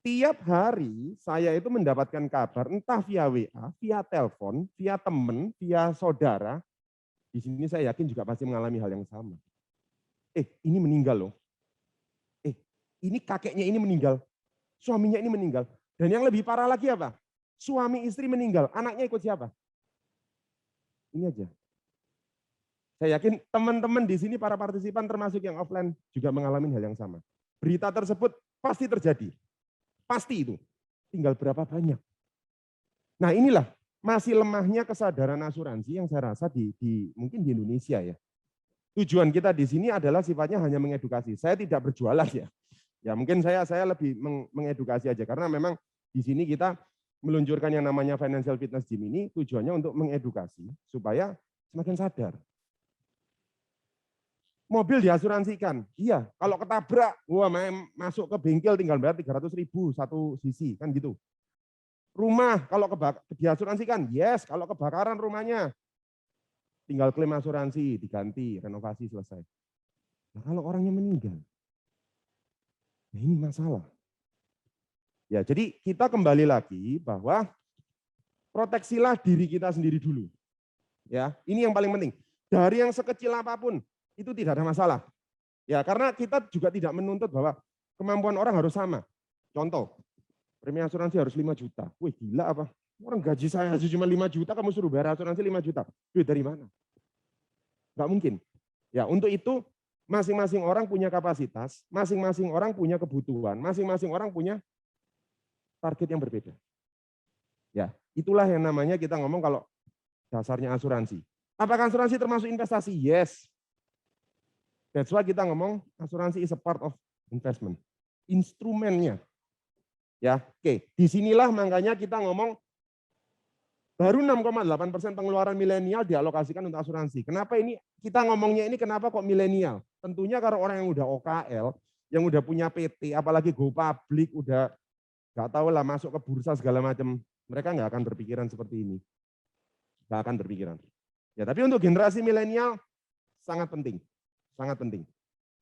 Tiap hari saya itu mendapatkan kabar, entah via WA, via telepon, via teman, via saudara. Di sini saya yakin juga pasti mengalami hal yang sama. Ini meninggal loh. Ini kakeknya ini meninggal. Suaminya ini meninggal. Dan yang lebih parah lagi apa? Suami istri meninggal. Anaknya ikut siapa? Ini aja. Saya yakin teman-teman di sini para partisipan termasuk yang offline juga mengalami hal yang sama. Berita tersebut pasti terjadi. Pasti itu. Tinggal berapa banyak. Nah inilah masih lemahnya kesadaran asuransi yang saya rasa mungkin di Indonesia ya. Tujuan kita di sini adalah sifatnya hanya mengedukasi. Saya tidak berjualan ya. Ya mungkin saya lebih mengedukasi aja karena memang di sini kita meluncurkan yang namanya Financial Fitness Gym ini tujuannya untuk mengedukasi supaya semakin sadar. Mobil diasuransikan. Iya, kalau ketabrak, wah masuk ke bengkel tinggal bayar 300.000 satu sisi, kan gitu. Rumah kalau diasuransikan, yes, kalau kebakaran rumahnya tinggal klaim asuransi, diganti, renovasi selesai. Nah, kalau orangnya meninggal, nah ini masalah. Ya, jadi kita kembali lagi bahwa proteksilah diri kita sendiri dulu. Ya, ini yang paling penting. Dari yang sekecil apapun, itu tidak ada masalah. Ya, karena kita juga tidak menuntut bahwa kemampuan orang harus sama. Contoh, premi asuransi harus 5 juta. Wih, gila apa? Orang gaji saya cuma 5 juta, kamu suruh bayar asuransi 5 juta. Duit dari mana? Enggak mungkin. Ya, untuk itu masing-masing orang punya kapasitas, masing-masing orang punya kebutuhan, masing-masing orang punya target yang berbeda. Ya, itulah yang namanya kita ngomong kalau dasarnya asuransi. Apakah asuransi termasuk investasi? Yes. That's why kita ngomong asuransi is a part of investment. Instrumennya. Ya, oke. Disinilah makanya kita ngomong baru 6,8% pengeluaran milenial dialokasikan untuk asuransi. Kenapa ini kita ngomongnya ini kenapa kok milenial? Tentunya karena orang yang udah OKL, yang udah punya PT, apalagi go public, udah nggak tahu lah masuk ke bursa segala macam, mereka nggak akan berpikiran seperti ini. Nggak akan berpikiran. Ya, tapi untuk generasi milenial sangat penting. Sangat penting.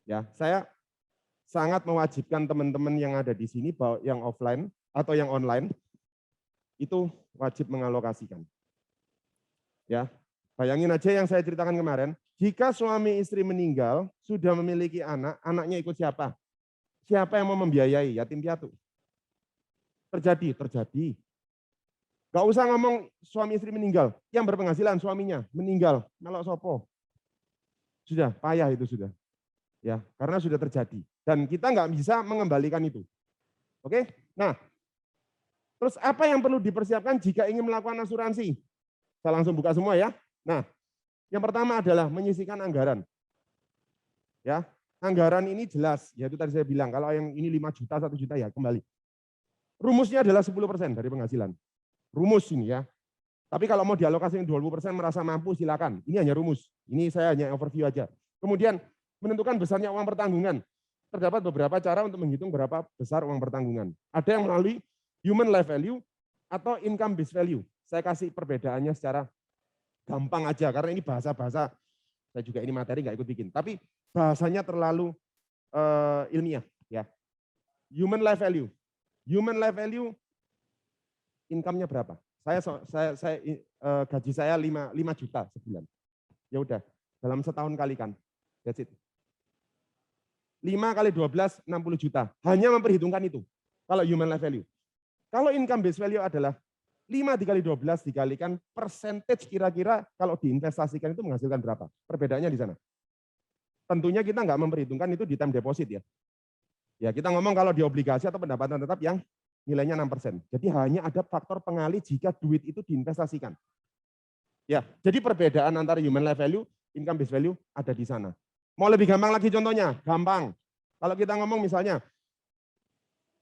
Ya, saya sangat mewajibkan teman-teman yang ada di sini bahwa yang offline atau yang online itu wajib mengalokasikan. Ya, bayangin aja yang saya ceritakan kemarin, jika suami istri meninggal, sudah memiliki anak, anaknya ikut siapa? Siapa yang mau membiayai? Yatim piatu. Terjadi. Gak usah ngomong suami istri meninggal, yang berpenghasilan suaminya meninggal, melok sopo. Sudah, payah itu sudah. Ya, karena sudah terjadi. Dan kita nggak bisa mengembalikan itu. Oke? Nah, terus apa yang perlu dipersiapkan jika ingin melakukan asuransi? Saya langsung buka semua ya. Nah, yang pertama adalah menyisihkan anggaran. Ya, anggaran ini jelas, yaitu tadi saya bilang, kalau yang ini 5 juta, 1 juta ya kembali. Rumusnya adalah 10% dari penghasilan. Rumus ini ya. Tapi kalau mau dialokasikan 20% merasa mampu silakan. Ini hanya rumus. Ini saya hanya overview aja. Kemudian menentukan besarnya uang pertanggungan. Terdapat beberapa cara untuk menghitung berapa besar uang pertanggungan. Ada yang melalui human life value atau income based value. Saya kasih perbedaannya secara gampang aja, karena ini bahasa-bahasa, saya juga ini materi nggak ikut bikin. Tapi bahasanya terlalu ilmiah. Ya. Human life value. Human life value, income-nya berapa? Gaji saya 5 juta sebulan. Ya udah, dalam setahun kalikan. That's it. 5 kali 12, 60 juta. Hanya memperhitungkan itu. Kalau human life value. Kalau income based value adalah 5 dikali 12 dikalikan percentage kira-kira kalau diinvestasikan itu menghasilkan berapa. Perbedaannya di sana. Tentunya kita nggak memperhitungkan itu di time deposit ya. Ya kita ngomong kalau di obligasi atau pendapatan tetap yang nilainya 6%. Jadi hanya ada faktor pengali jika duit itu diinvestasikan. Ya, jadi perbedaan antara human life value, income based value ada di sana. Mau lebih gampang lagi contohnya, gampang. Kalau kita ngomong misalnya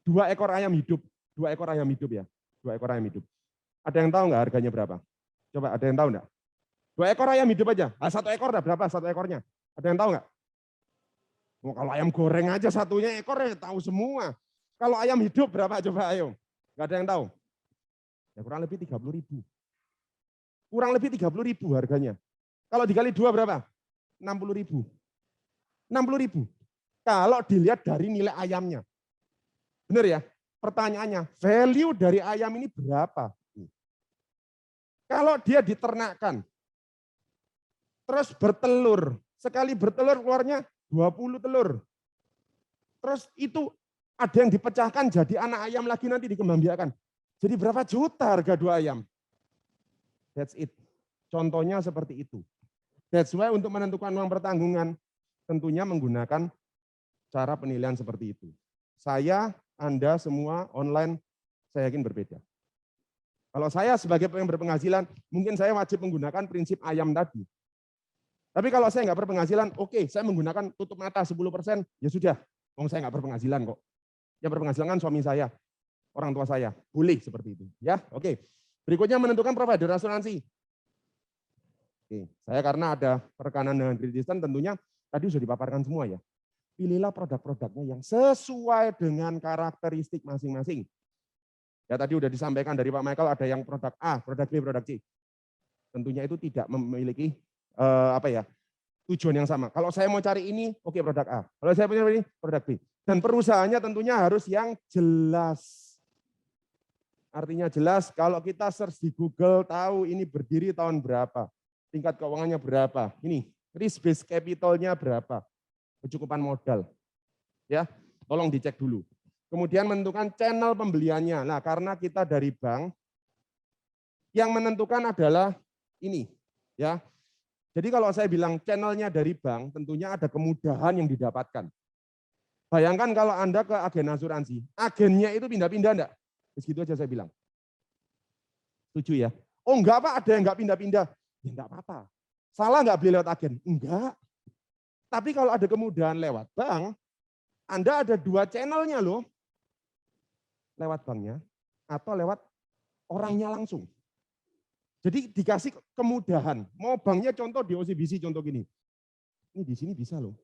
2 ekor ayam hidup, 2 ekor ayam hidup ya, 2 ekor ayam hidup. Ada yang tahu nggak harganya berapa? Coba ada yang tahu nggak? 2 ekor ayam hidup aja, 1 ekor dah berapa 1 ekornya? Ada yang tahu nggak? Oh, kalau ayam goreng aja satunya ekor ya tahu semua. Kalau ayam hidup berapa coba ayo? Nggak ada yang tahu? Ya kurang lebih 30.000. Kurang lebih 30.000 harganya. Kalau dikali 2 berapa? 60.000. 60.000. Kalau dilihat dari nilai ayamnya. Benar ya? Pertanyaannya, value dari ayam ini berapa? Kalau dia diternakkan, terus bertelur, sekali bertelur keluarnya 20 telur. Terus itu ada yang dipecahkan jadi anak ayam lagi nanti dikembangbiakan. Jadi berapa juta harga 2 ayam? That's it. Contohnya seperti itu. That's why untuk menentukan uang pertanggungan, tentunya menggunakan cara penilaian seperti itu. Saya, Anda semua online, saya yakin berbeda. Kalau saya sebagai yang berpenghasilan, mungkin saya wajib menggunakan prinsip ayam tadi. Tapi kalau saya nggak berpenghasilan, oke, saya menggunakan tutup mata 10%, ya sudah. Saya nggak berpenghasilan kok. Yang berpenghasilan kan suami saya, orang tua saya. Boleh seperti itu. Ya, oke. Berikutnya menentukan provider asuransi. Oke, saya karena ada perekanan dengan Great Eastern tentunya tadi sudah dipaparkan semua ya. Pilihlah produk-produknya yang sesuai dengan karakteristik masing-masing. Ya tadi sudah disampaikan dari Pak Michael ada yang produk A, produk B, produk C. Tentunya itu tidak memiliki tujuan yang sama. Kalau saya mau cari ini, oke produk A. Kalau saya punya ini, produk B. Dan perusahaannya tentunya harus yang jelas. Artinya jelas, kalau kita search di Google tahu ini berdiri tahun berapa, tingkat keuangannya berapa, ini risk based capital-nya berapa, kecukupan modal. Ya, tolong dicek dulu. Kemudian menentukan channel pembeliannya. Nah, karena kita dari bank, yang menentukan adalah ini, ya. Jadi kalau saya bilang channelnya dari bank, tentunya ada kemudahan yang didapatkan. Bayangkan kalau Anda ke agen asuransi, agennya itu pindah-pindah enggak? Begitu aja saya bilang. Setuju ya? Oh enggak Pak, ada yang enggak pindah-pindah. Ya enggak apa-apa. Salah enggak beli lewat agen? Enggak. Tapi kalau ada kemudahan lewat bank, Anda ada 2 channelnya loh. Lewat banknya atau lewat orangnya langsung. Jadi dikasih kemudahan. Mau banknya contoh di OCBC contoh gini. Ini di sini bisa loh.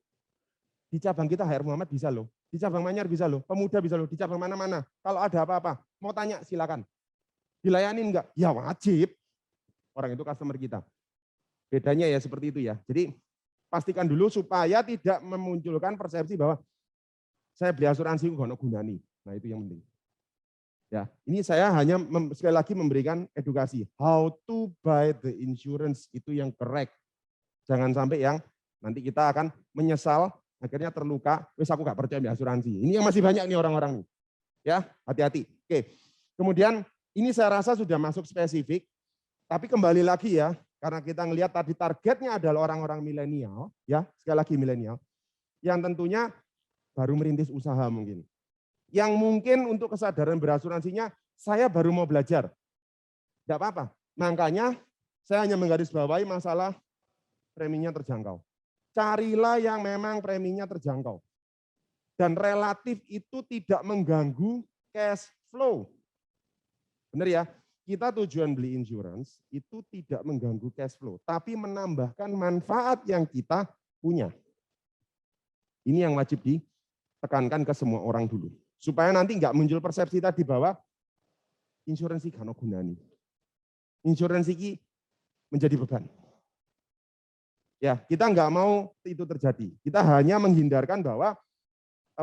Di cabang kita HR Muhammad bisa loh. Di cabang Manyar bisa loh. Pemuda bisa loh. Di cabang mana-mana. Kalau ada apa-apa, mau tanya silakan. Dilayanin enggak? Ya wajib. Orang itu customer kita. Bedanya ya seperti itu ya. Jadi pastikan dulu supaya tidak memunculkan persepsi bahwa saya beli asuransi kok ono gunani. Nah itu yang penting. Ya, ini saya hanya sekali lagi memberikan edukasi. How to buy the insurance itu yang correct. Jangan sampai yang nanti kita akan menyesal, akhirnya terluka, wes aku gak percaya di asuransi. Ini yang masih banyak nih orang-orang nih. Ya, hati-hati. Oke. Kemudian ini saya rasa sudah masuk spesifik, tapi kembali lagi ya, karena kita ngelihat tadi targetnya adalah orang-orang milenial, ya, sekali lagi milenial, yang tentunya baru merintis usaha mungkin. Yang mungkin untuk kesadaran berasuransinya, saya baru mau belajar. Tidak apa-apa. Makanya saya hanya menggarisbawahi masalah preminya terjangkau. Carilah yang memang preminya terjangkau. Dan relatif itu tidak mengganggu cash flow. Benar ya? Kita tujuan beli insurance itu tidak mengganggu cash flow, tapi menambahkan manfaat yang kita punya. Ini yang wajib ditekankan ke semua orang dulu. Supaya nanti nggak muncul persepsi tadi bahwa insuransi gak ono gunane. Insuransi ini menjadi beban. Ya, kita nggak mau itu terjadi. Kita hanya menghindarkan bahwa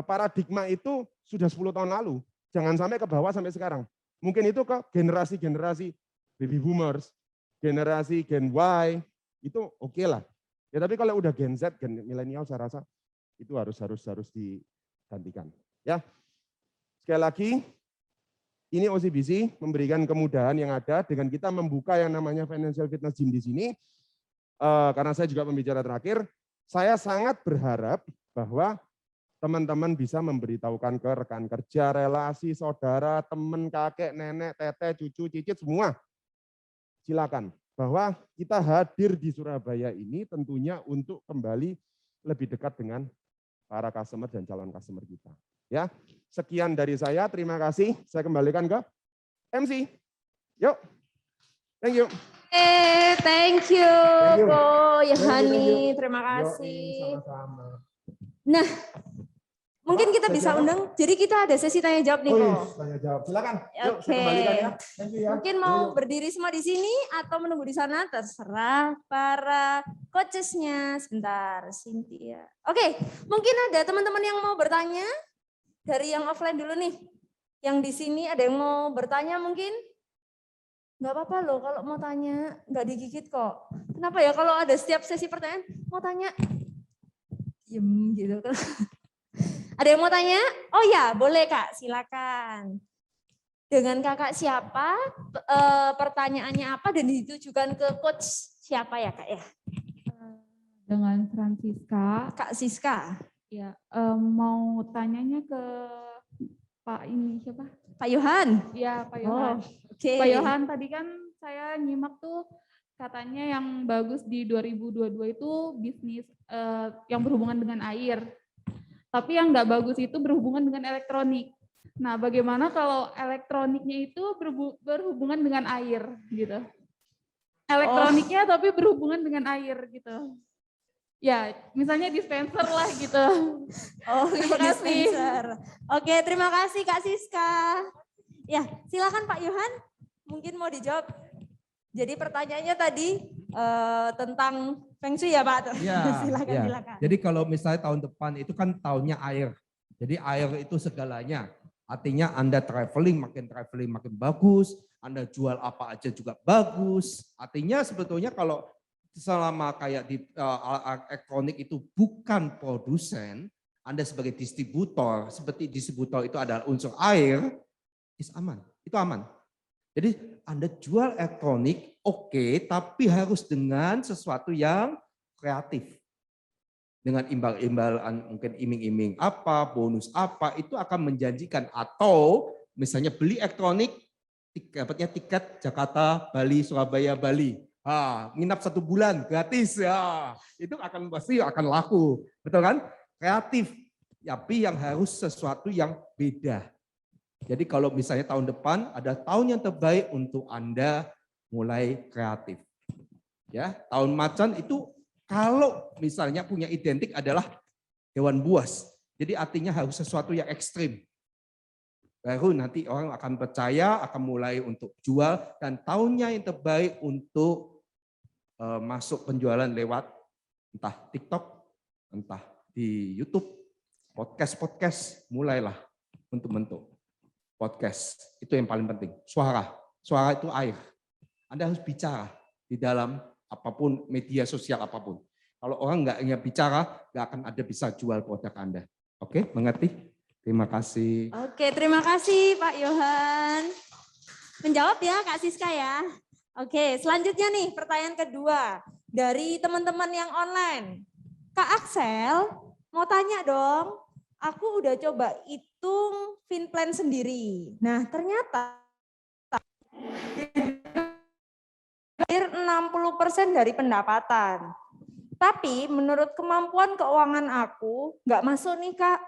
paradigma itu sudah 10 tahun lalu. Jangan sampai ke bawah sampai sekarang. Mungkin itu ke generasi-generasi baby boomers, generasi Gen Y, itu oke lah. Ya tapi kalau udah Gen Z, Gen milenial saya rasa itu harus digantikan. Ya. Sekali lagi, ini OCBC memberikan kemudahan yang ada dengan kita membuka yang namanya Financial Fitness Gym di sini. Karena saya juga pembicara terakhir, saya sangat berharap bahwa teman-teman bisa memberitahukan ke rekan kerja, relasi, saudara, teman, kakek, nenek, teteh, cucu, cicit, semua. Silakan. Bahwa kita hadir di Surabaya ini tentunya untuk kembali lebih dekat dengan para customer dan calon customer kita. Ya, sekian dari saya. Terima kasih. Saya kembalikan ke MC. Yuk. Thank you. Thank you, Ko Yohani. Terima kasih. Sama-sama. Nah, mungkin kita bisa undang. Jadi kita ada sesi tanya jawab nih, Ko. Tanya jawab. Silakan. Yuk, Oke. saya kembalikan ya. Thank you ya. Mungkin mau berdiri semua di sini atau menunggu di sana, terserah para coachesnya. Sebentar, Cynthia. Oke, mungkin ada teman-teman yang mau bertanya dari yang offline dulu nih. Yang di sini ada yang mau bertanya mungkin? Nggak apa-apa loh kalau mau tanya, nggak digigit kok. Kenapa ya kalau ada setiap sesi pertanyaan, mau tanya, diem gitu kan. Ada yang mau tanya? Oh ya, boleh Kak, silakan. Dengan kakak siapa, pertanyaannya apa, dan ditujukan ke coach siapa ya Kak ya? Dengan Francisca. Kak Siska. Ya, mau tanyanya ke Pak ini siapa? Pak Yohan. Iya, Pak Yohan. Oke. Pak Yohan, tadi kan saya nyimak tuh katanya yang bagus di 2022 itu bisnis yang berhubungan dengan air. Tapi yang nggak bagus itu berhubungan dengan elektronik. Nah, bagaimana kalau elektroniknya itu berhubungan dengan air gitu? Elektroniknya tapi berhubungan dengan air gitu. Ya, misalnya dispenser lah gitu. Oh, Terima kasih. dispenser. Oke, terima kasih Kak Siska. Ya, silakan Pak Yohan. Mungkin mau dijawab. Jadi pertanyaannya tadi tentang Feng Shui ya Pak? Ya, silakan. Jadi kalau misalnya tahun depan itu kan tahunnya air. Jadi air itu segalanya. Artinya Anda traveling makin bagus. Anda jual apa aja juga bagus. Artinya sebetulnya kalau selama kayak di elektronik itu bukan produsen, Anda sebagai distributor, seperti distributor itu adalah unsur air, itu aman. Jadi Anda jual elektronik, oke, tapi harus dengan sesuatu yang kreatif. Dengan imbal-imbalan, mungkin iming-iming apa, bonus apa, itu akan menjanjikan. Atau misalnya beli elektronik, dapatnya tiket Jakarta, Bali, Surabaya, Bali. Nginap 1 bulan gratis, ya itu pasti akan laku, betul kan? Kreatif, tapi yang harus sesuatu yang beda. Jadi kalau misalnya tahun depan ada tahun yang terbaik untuk Anda mulai kreatif. Ya, tahun macan itu kalau misalnya punya identik adalah hewan buas. Jadi artinya harus sesuatu yang ekstrim. Baru nanti orang akan percaya, akan mulai untuk jual, dan tahunnya yang terbaik untuk masuk penjualan lewat entah TikTok, entah di YouTube, podcast, mulailah untuk bentuk podcast. Itu yang paling penting. Suara itu air. Anda harus bicara di dalam apapun, media sosial apapun. Kalau orang nggak bicara, nggak akan ada bisa jual produk Anda. Oke, mengerti? Terima kasih. Oke, terima kasih Pak Yohan. Menjawab ya Kak Siska ya. Oke, selanjutnya nih pertanyaan kedua dari teman-teman yang online. Kak Axel, mau tanya dong. Aku udah coba hitung Finplan sendiri. Nah, ternyata 60% dari pendapatan. Tapi menurut kemampuan keuangan aku nggak masuk nih Kak.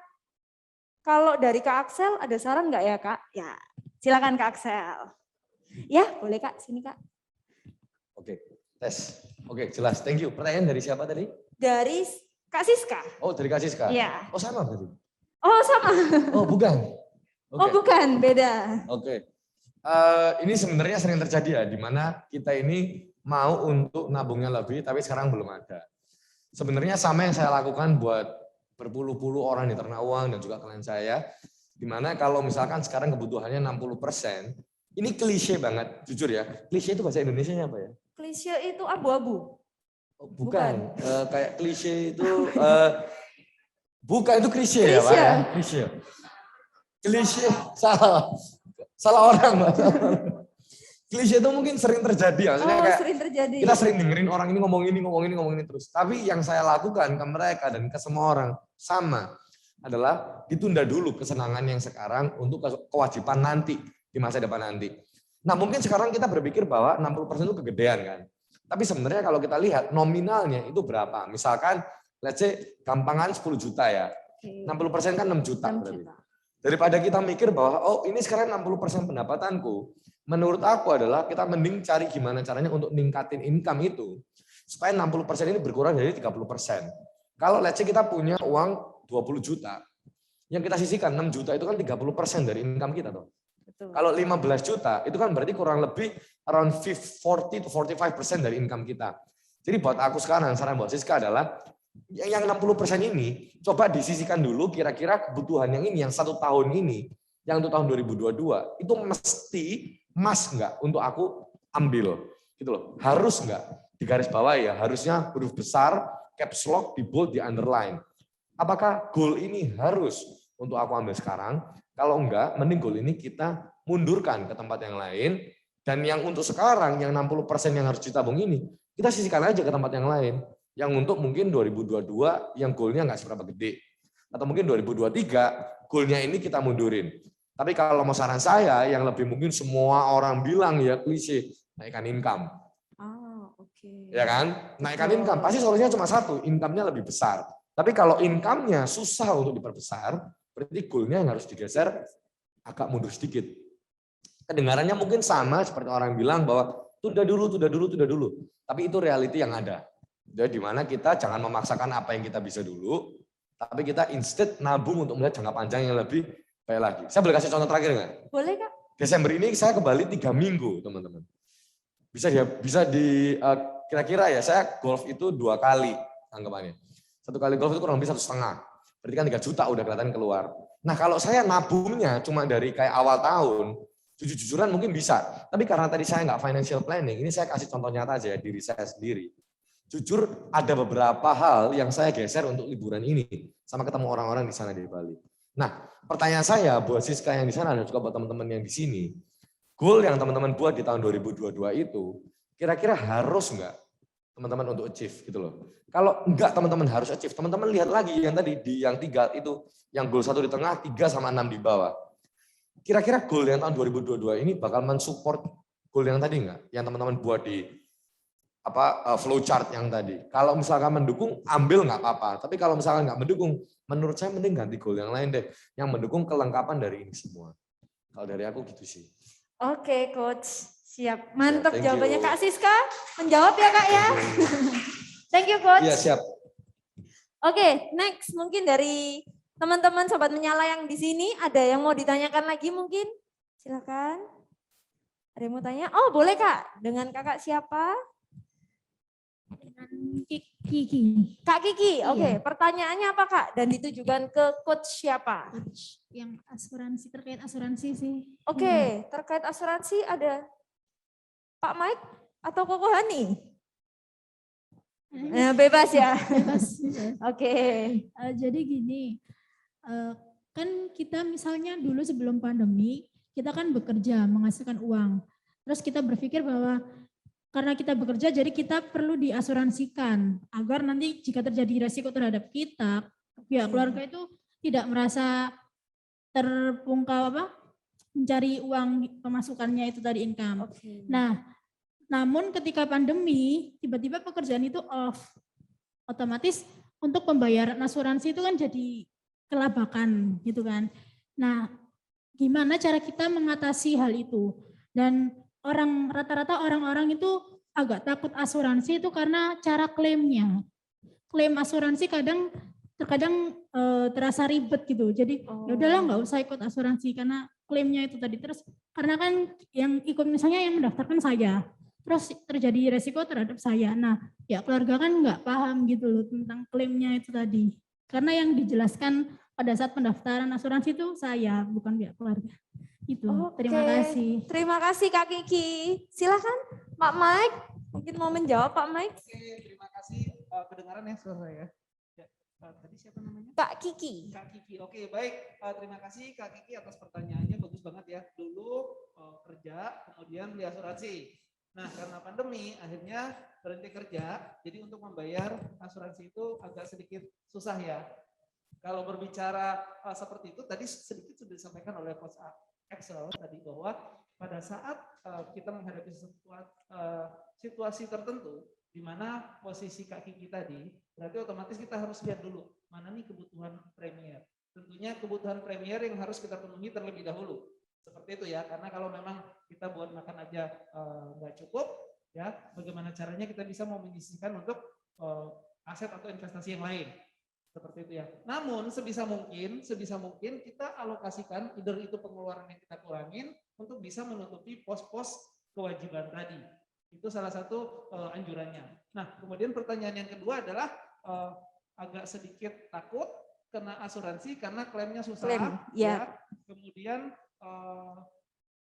Kalau dari Kak Axel ada saran nggak ya Kak? Ya, silakan Kak Axel. Ya, boleh Kak, sini Kak. Oke, tes. Oke, jelas. Thank you. Pertanyaan dari siapa tadi? Dari Kak Siska. Oh, dari Kak Siska. Iya. Oh, sama berarti. Oh, sama. Oh, bukan. Oh, bukan, beda. Oke. Ini sebenarnya sering terjadi ya, di mana kita ini mau untuk nabungnya lebih, tapi sekarang belum ada. Sebenarnya sama yang saya lakukan buat berpuluh-puluh orang di Ternak Uang dan juga klien saya, di mana kalau misalkan sekarang kebutuhannya 60%, ini klise banget, jujur ya. Klise itu bahasa Indonesianya apa ya? Klise itu abu-abu. Oh, bukan. Kayak klise itu, bukan itu klise ya Pak Klise. ya? Klise. Klise, salah orang Mbak. Klise itu mungkin sering terjadi, maksudnya kayak Sering terjadi. kita sering dengerin orang ini ngomong ini terus. Tapi yang saya lakukan ke mereka dan ke semua orang sama adalah ditunda dulu kesenangan yang sekarang untuk kewajiban nanti di masa depan nanti. Nah mungkin sekarang kita berpikir bahwa 60% itu kegedean kan. Tapi sebenarnya kalau kita lihat nominalnya itu berapa? Misalkan let's say gampangan 10 juta ya. 60% kan 6 juta. 6 berarti. juta. Daripada kita mikir bahwa oh ini sekarang 60% pendapatanku. Menurut aku adalah kita mending cari gimana caranya untuk ningkatin income itu. Supaya 60% ini berkurang dari 30%. Kalau let's say kita punya uang 20 juta. Yang kita sisihkan 6 juta itu kan 30% dari income kita tuh. Betul. Kalau 15 juta itu kan berarti kurang lebih around 40 to 45% dari income kita. Jadi buat aku sekarang saran buat Siska adalah yang 60% ini coba disisihkan dulu kira-kira kebutuhan yang ini yang 1 tahun ini, yang untuk tahun 2022 itu mesti enggak untuk aku ambil gitu loh. Harus enggak? Di garis bawah ya, harusnya huruf besar, caps lock, di bold, di underline. Apakah goal ini harus untuk aku ambil sekarang? Kalau enggak, mending goal ini kita mundurkan ke tempat yang lain. Dan yang untuk sekarang, yang 60% yang harus ditabung ini, kita sisihkan aja ke tempat yang lain. Yang untuk mungkin 2022, yang goalnya nggak seberapa gede. Atau mungkin 2023, goalnya ini kita mundurin. Tapi kalau mau saran saya, yang lebih mungkin semua orang bilang ya klise, naikkan income. Oke. Ya kan? Naikkan income. Pasti solusinya cuma satu, income-nya lebih besar. Tapi kalau income-nya susah untuk diperbesar, berarti goal-nya yang harus digeser agak mundur sedikit. Kedengarannya mungkin sama seperti orang yang bilang bahwa tunda dulu. Tapi itu reality yang ada. Jadi di mana kita jangan memaksakan apa yang kita bisa dulu, tapi kita instead nabung untuk melihat jangka panjang yang lebih baik lagi. Saya boleh kasih contoh terakhir nggak? Boleh Kak. Desember ini saya ke Bali 3 minggu, teman-teman. Bisa di kira-kira ya, saya golf itu 2 kali anggapannya. 1 kali golf itu kurang lebih 1,5. Berarti kan 3 juta udah kelihatan keluar. Nah kalau saya nabungnya cuma dari kayak awal tahun, jujur-jujuran mungkin bisa. Tapi karena tadi saya nggak financial planning, ini saya kasih contoh nyata aja ya, diri saya sendiri. Jujur ada beberapa hal yang saya geser untuk liburan ini. Sama ketemu orang-orang di sana di Bali. Nah pertanyaan saya buat Siska yang di sana dan juga buat teman-teman yang di sini. Goal yang teman-teman buat di tahun 2022 itu, kira-kira harus nggak teman-teman untuk achieve gitu loh. Kalau enggak teman-teman harus achieve, teman-teman lihat lagi yang tadi di yang 3 itu, yang goal 1 di tengah, 3 sama 6 di bawah. Kira-kira goal yang tahun 2022 ini bakal mensupport goal yang tadi enggak? Yang teman-teman buat di flow chart yang tadi. Kalau misalkan mendukung, ambil nggak apa-apa. Tapi kalau misalkan nggak mendukung, menurut saya mending ganti goal yang lain deh. Yang mendukung kelengkapan dari ini semua. Kalau dari aku gitu sih. Oke, Coach. Siap. Mantap Ya, jawabannya you. Kak Siska. Menjawab ya, Kak ya. Thank you, Coach. Iya, siap. Oke, next mungkin dari teman-teman Sobat Menyala yang di sini ada yang mau ditanyakan lagi mungkin? Silakan. Ada yang mau tanya? Oh, boleh Kak. Dengan Kakak siapa? Dengan Kiki. Kak Kiki. Oke, Iya. pertanyaannya apa Kak? Dan ditujukan ke coach siapa? Coach yang asuransi, terkait asuransi sih. Oke, terkait asuransi ada Pak Mike atau Koko Hani? Bebas ya. Bebas. Oke. Jadi gini, kan kita misalnya dulu sebelum pandemi, kita kan bekerja menghasilkan uang. Terus kita berpikir bahwa karena kita bekerja, jadi kita perlu diasuransikan agar nanti jika terjadi resiko terhadap kita, pihak keluarga itu tidak merasa terpungkal mencari uang pemasukannya itu tadi income. Oke. Nah, namun ketika pandemi, tiba-tiba pekerjaan itu off. Otomatis untuk pembayaran asuransi itu kan jadi kelabakan gitu kan. Nah, gimana cara kita mengatasi hal itu? Dan rata-rata orang-orang itu agak takut asuransi itu karena cara klaimnya. klaim asuransi terkadang terasa ribet gitu. Jadi ya udahlah nggak usah ikut asuransi karena klaimnya itu tadi. Terus karena kan yang ikut misalnya yang mendaftarkan saya, terus terjadi resiko terhadap saya. Nah ya keluarga kan nggak paham gitu loh tentang klaimnya itu tadi. Karena yang dijelaskan pada saat pendaftaran asuransi itu saya, bukan pihak keluarga. Itu. Terima kasih. Terima kasih Kak Kiki. Silakan Pak Mike. Mungkin mau menjawab Pak Mike. Oke, terima kasih. Kedengaran ya suara saya? Tadi siapa namanya? Kak Kiki. Kak Kiki. Oke, baik. Terima kasih Kak Kiki atas pertanyaannya, bagus banget ya. Dulu kerja, kemudian beli asuransi. Nah, karena pandemi akhirnya berhenti kerja, jadi untuk membayar asuransi itu agak sedikit susah ya. Kalau berbicara seperti itu, tadi sedikit sudah disampaikan oleh Coach Excel tadi bahwa pada saat kita menghadapi situasi tertentu, di mana posisi Kak Kiki tadi, berarti otomatis kita harus lihat dulu mana nih kebutuhan premier. Tentunya kebutuhan premier yang harus kita penuhi terlebih dahulu. Seperti itu ya, karena kalau memang kita buat makan aja nggak cukup, ya bagaimana caranya kita bisa mau menyisihkan untuk aset atau investasi yang lain. Seperti itu ya. Namun sebisa mungkin kita alokasikan either itu pengeluaran yang kita kurangin untuk bisa menutupi pos-pos kewajiban tadi. Itu salah satu anjurannya. Nah, kemudian pertanyaan yang kedua adalah agak sedikit takut kena asuransi karena klaimnya susah. Ya. Kemudian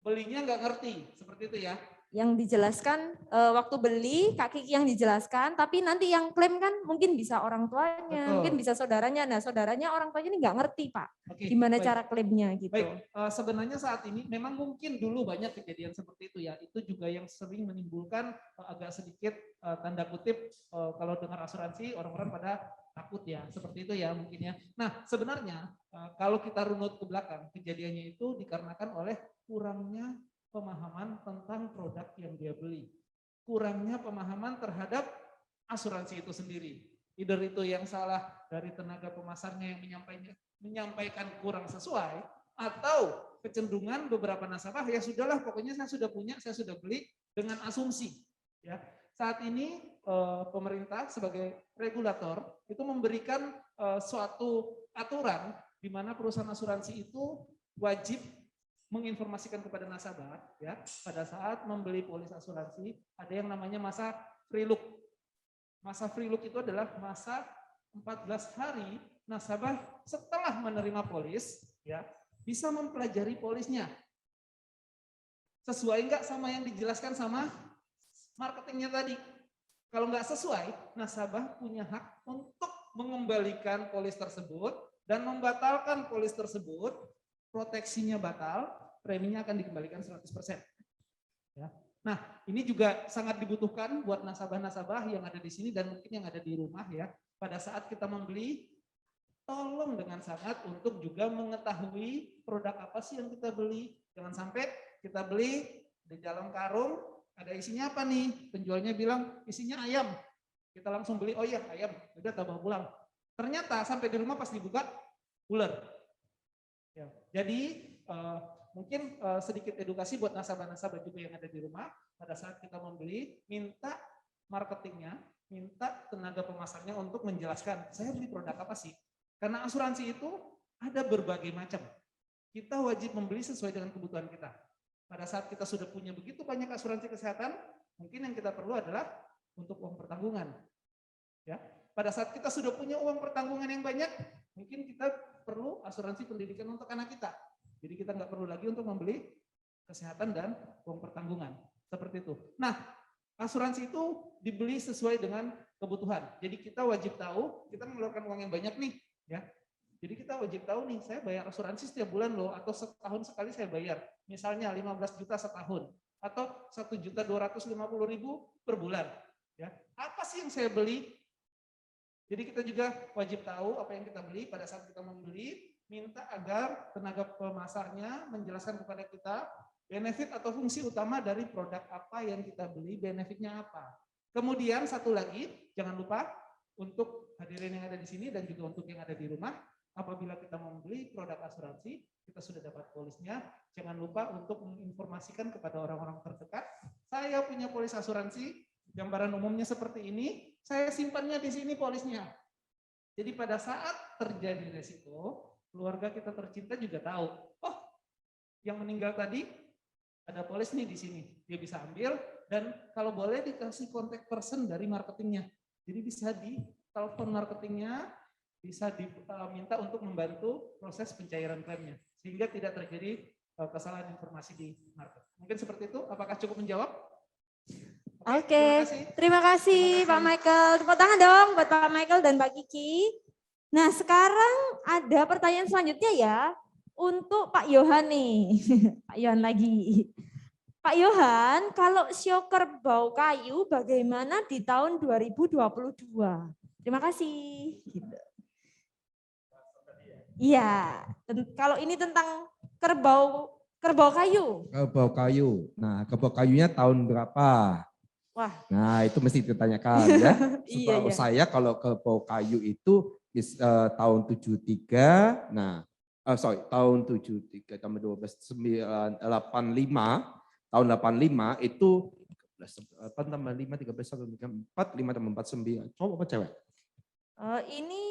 belinya nggak ngerti, seperti itu ya. Yang dijelaskan waktu beli Kak Kiki yang dijelaskan, tapi nanti yang klaim kan mungkin bisa orang tuanya, mungkin bisa saudaranya. Nah, saudaranya orang tuanya ini nggak ngerti Pak, gimana cara klaimnya gitu. Baik, sebenarnya saat ini memang mungkin dulu banyak kejadian seperti itu ya. Itu juga yang sering menimbulkan agak sedikit tanda kutip kalau dengar asuransi orang-orang pada takut ya, seperti itu ya mungkin ya. Nah, sebenarnya kalau kita runut ke belakang, kejadiannya itu dikarenakan oleh kurangnya pemahaman tentang produk yang dia beli. Kurangnya pemahaman terhadap asuransi itu sendiri. Either itu yang salah dari tenaga pemasarnya yang menyampaikan kurang sesuai, atau kecenderungan beberapa nasabah, ya sudahlah pokoknya saya sudah punya, saya sudah beli dengan asumsi. Ya. Saat ini pemerintah sebagai regulator itu memberikan suatu aturan di mana perusahaan asuransi itu wajib menginformasikan kepada nasabah ya pada saat membeli polis asuransi ada yang namanya masa free look. Masa free look itu adalah masa 14 hari nasabah setelah menerima polis ya bisa mempelajari polisnya. Sesuai enggak sama yang dijelaskan sama marketingnya tadi. Kalau enggak sesuai, nasabah punya hak untuk mengembalikan polis tersebut dan membatalkan polis tersebut. Proteksinya batal, preminya akan dikembalikan 100%. Ya. Nah, ini juga sangat dibutuhkan buat nasabah-nasabah yang ada di sini dan mungkin yang ada di rumah ya. Pada saat kita membeli, tolong dengan sangat untuk juga mengetahui produk apa sih yang kita beli. Jangan sampai kita beli di dalam karung, ada isinya apa nih? Penjualnya bilang isinya ayam. Kita langsung beli, oh iya ayam, udah tambah pulang. Ternyata sampai di rumah pas dibuka, ular. Ya, jadi mungkin sedikit edukasi buat nasabah-nasabah juga yang ada di rumah pada saat kita membeli, minta marketingnya, minta tenaga pemasarnya untuk menjelaskan saya beli produk apa sih? Karena asuransi itu ada berbagai macam. Kita wajib membeli sesuai dengan kebutuhan kita. Pada saat kita sudah punya begitu banyak asuransi kesehatan, mungkin yang kita perlu adalah untuk uang pertanggungan. Ya, pada saat kita sudah punya uang pertanggungan yang banyak, mungkin kita perlu asuransi pendidikan untuk anak kita. Jadi kita nggak perlu lagi untuk membeli kesehatan dan uang pertanggungan. Seperti itu. Nah, asuransi itu dibeli sesuai dengan kebutuhan. Jadi kita wajib tahu, kita mengeluarkan uang yang banyak nih. Ya. Jadi kita wajib tahu nih, saya bayar asuransi setiap bulan loh, atau setahun sekali saya bayar. Misalnya 15 juta setahun, atau 1.250.000 per bulan. Ya. Apa sih yang saya beli? Jadi kita juga wajib tahu apa yang kita beli pada saat kita membeli, minta agar tenaga pemasarnya menjelaskan kepada kita benefit atau fungsi utama dari produk apa yang kita beli, benefitnya apa. Kemudian satu lagi, jangan lupa untuk hadirin yang ada di sini dan juga untuk yang ada di rumah, apabila kita membeli produk asuransi, kita sudah dapat polisnya, jangan lupa untuk menginformasikan kepada orang-orang terdekat, saya punya polis asuransi, Gambaran umumnya seperti ini, saya simpannya di sini polisnya. Jadi pada saat terjadi resiko, keluarga kita tercinta juga tahu, oh yang meninggal tadi ada polis nih di sini. Dia bisa ambil dan kalau boleh dikasih kontak person dari marketingnya. Jadi bisa di telepon marketingnya, bisa diminta untuk membantu proses pencairan klaimnya. Sehingga tidak terjadi kesalahan informasi di market. Mungkin seperti itu, apakah cukup menjawab? Oke, terima kasih Pak Michael. Tepuk tangan dong buat Pak Michael dan Mbak Kiki. Nah sekarang ada pertanyaan selanjutnya ya untuk Pak Yohan nih. Pak Yohan lagi. Pak Yohan, kalau sio kerbau kayu bagaimana di tahun 2022? Terima kasih. Iya, kalau ini tentang kerbau kayu. Kerbau kayu. Nah, kerbau kayunya tahun berapa? Wah. Nah, itu mesti ditanyakan ya. Iya, Setahu iya. saya kalau kerbau kayu itu tahun 73. Nah, tahun 73 tambah 12 85. Tahun 85 itu 8 tambah 5 13 1 3 4 5 tambah 4 9. Cowok apa cewek? Ini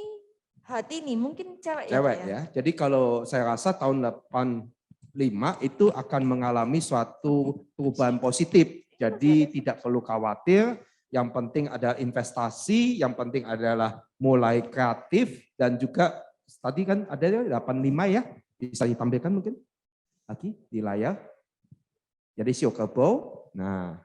hati nih, mungkin cewek ya. Cewek Pak ya. Jadi kalau saya rasa tahun 85 itu akan mengalami suatu perubahan positif. Jadi tidak perlu khawatir, yang penting ada investasi, yang penting adalah mulai kreatif dan juga tadi kan ada 85 ya, bisa ditampilkan mungkin lagi di layar. Jadi sio kerbau, nah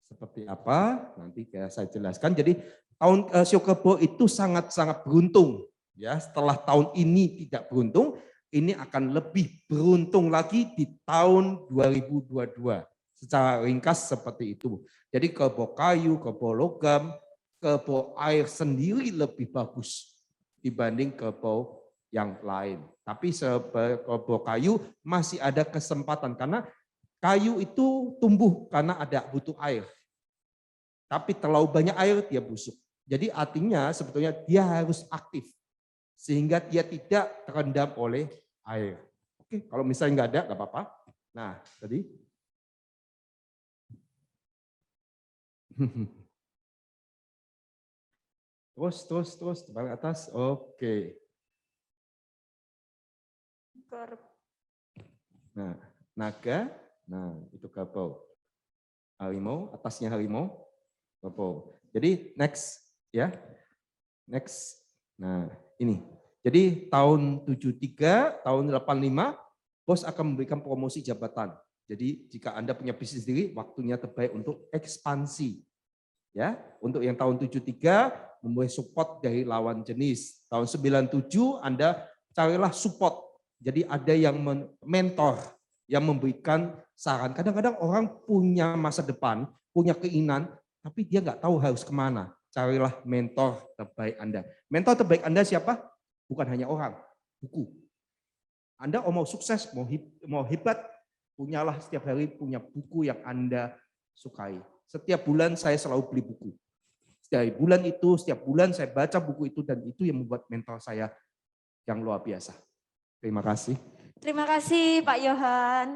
seperti apa nanti saya jelaskan. Jadi tahun sio kerbau itu sangat-sangat beruntung ya. Setelah tahun ini tidak beruntung, ini akan lebih beruntung lagi di tahun 2022. Secara ringkas seperti itu. Jadi kerbau kayu, kerbau logam, kerbau air sendiri lebih bagus dibanding kerbau yang lain. Tapi kerbau kayu masih ada kesempatan karena kayu itu tumbuh karena ada butuh air. Tapi terlalu banyak air dia busuk. Jadi artinya sebetulnya dia harus aktif. Sehingga dia tidak terendam oleh air. Oke, kalau misalnya nggak ada, nggak apa-apa. Nah, tadi. Terus, terbalik atas. Oke. Nah, naga. Nah, itu kerbau. Harimau, atasnya harimau, kerbau. Jadi next ya. Next. Nah, ini. Jadi tahun 73, tahun 85 bos akan memberikan promosi jabatan. Jadi jika Anda punya bisnis sendiri, waktunya terbaik untuk ekspansi. Ya, untuk yang tahun 73 memulai support dari lawan jenis. Tahun 97 Anda carilah support. Jadi ada yang mentor, yang memberikan saran. Kadang-kadang orang punya masa depan, punya keinginan, tapi dia nggak tahu harus kemana. Carilah mentor terbaik Anda. Mentor terbaik Anda siapa? Bukan hanya orang, buku. Anda mau sukses, mau hebat, punyalah setiap hari punya buku yang Anda sukai. Setiap bulan saya selalu beli buku. Setiap bulan saya baca buku itu dan itu yang membuat mental saya yang luar biasa. Terima kasih. Terima kasih Pak Yohan.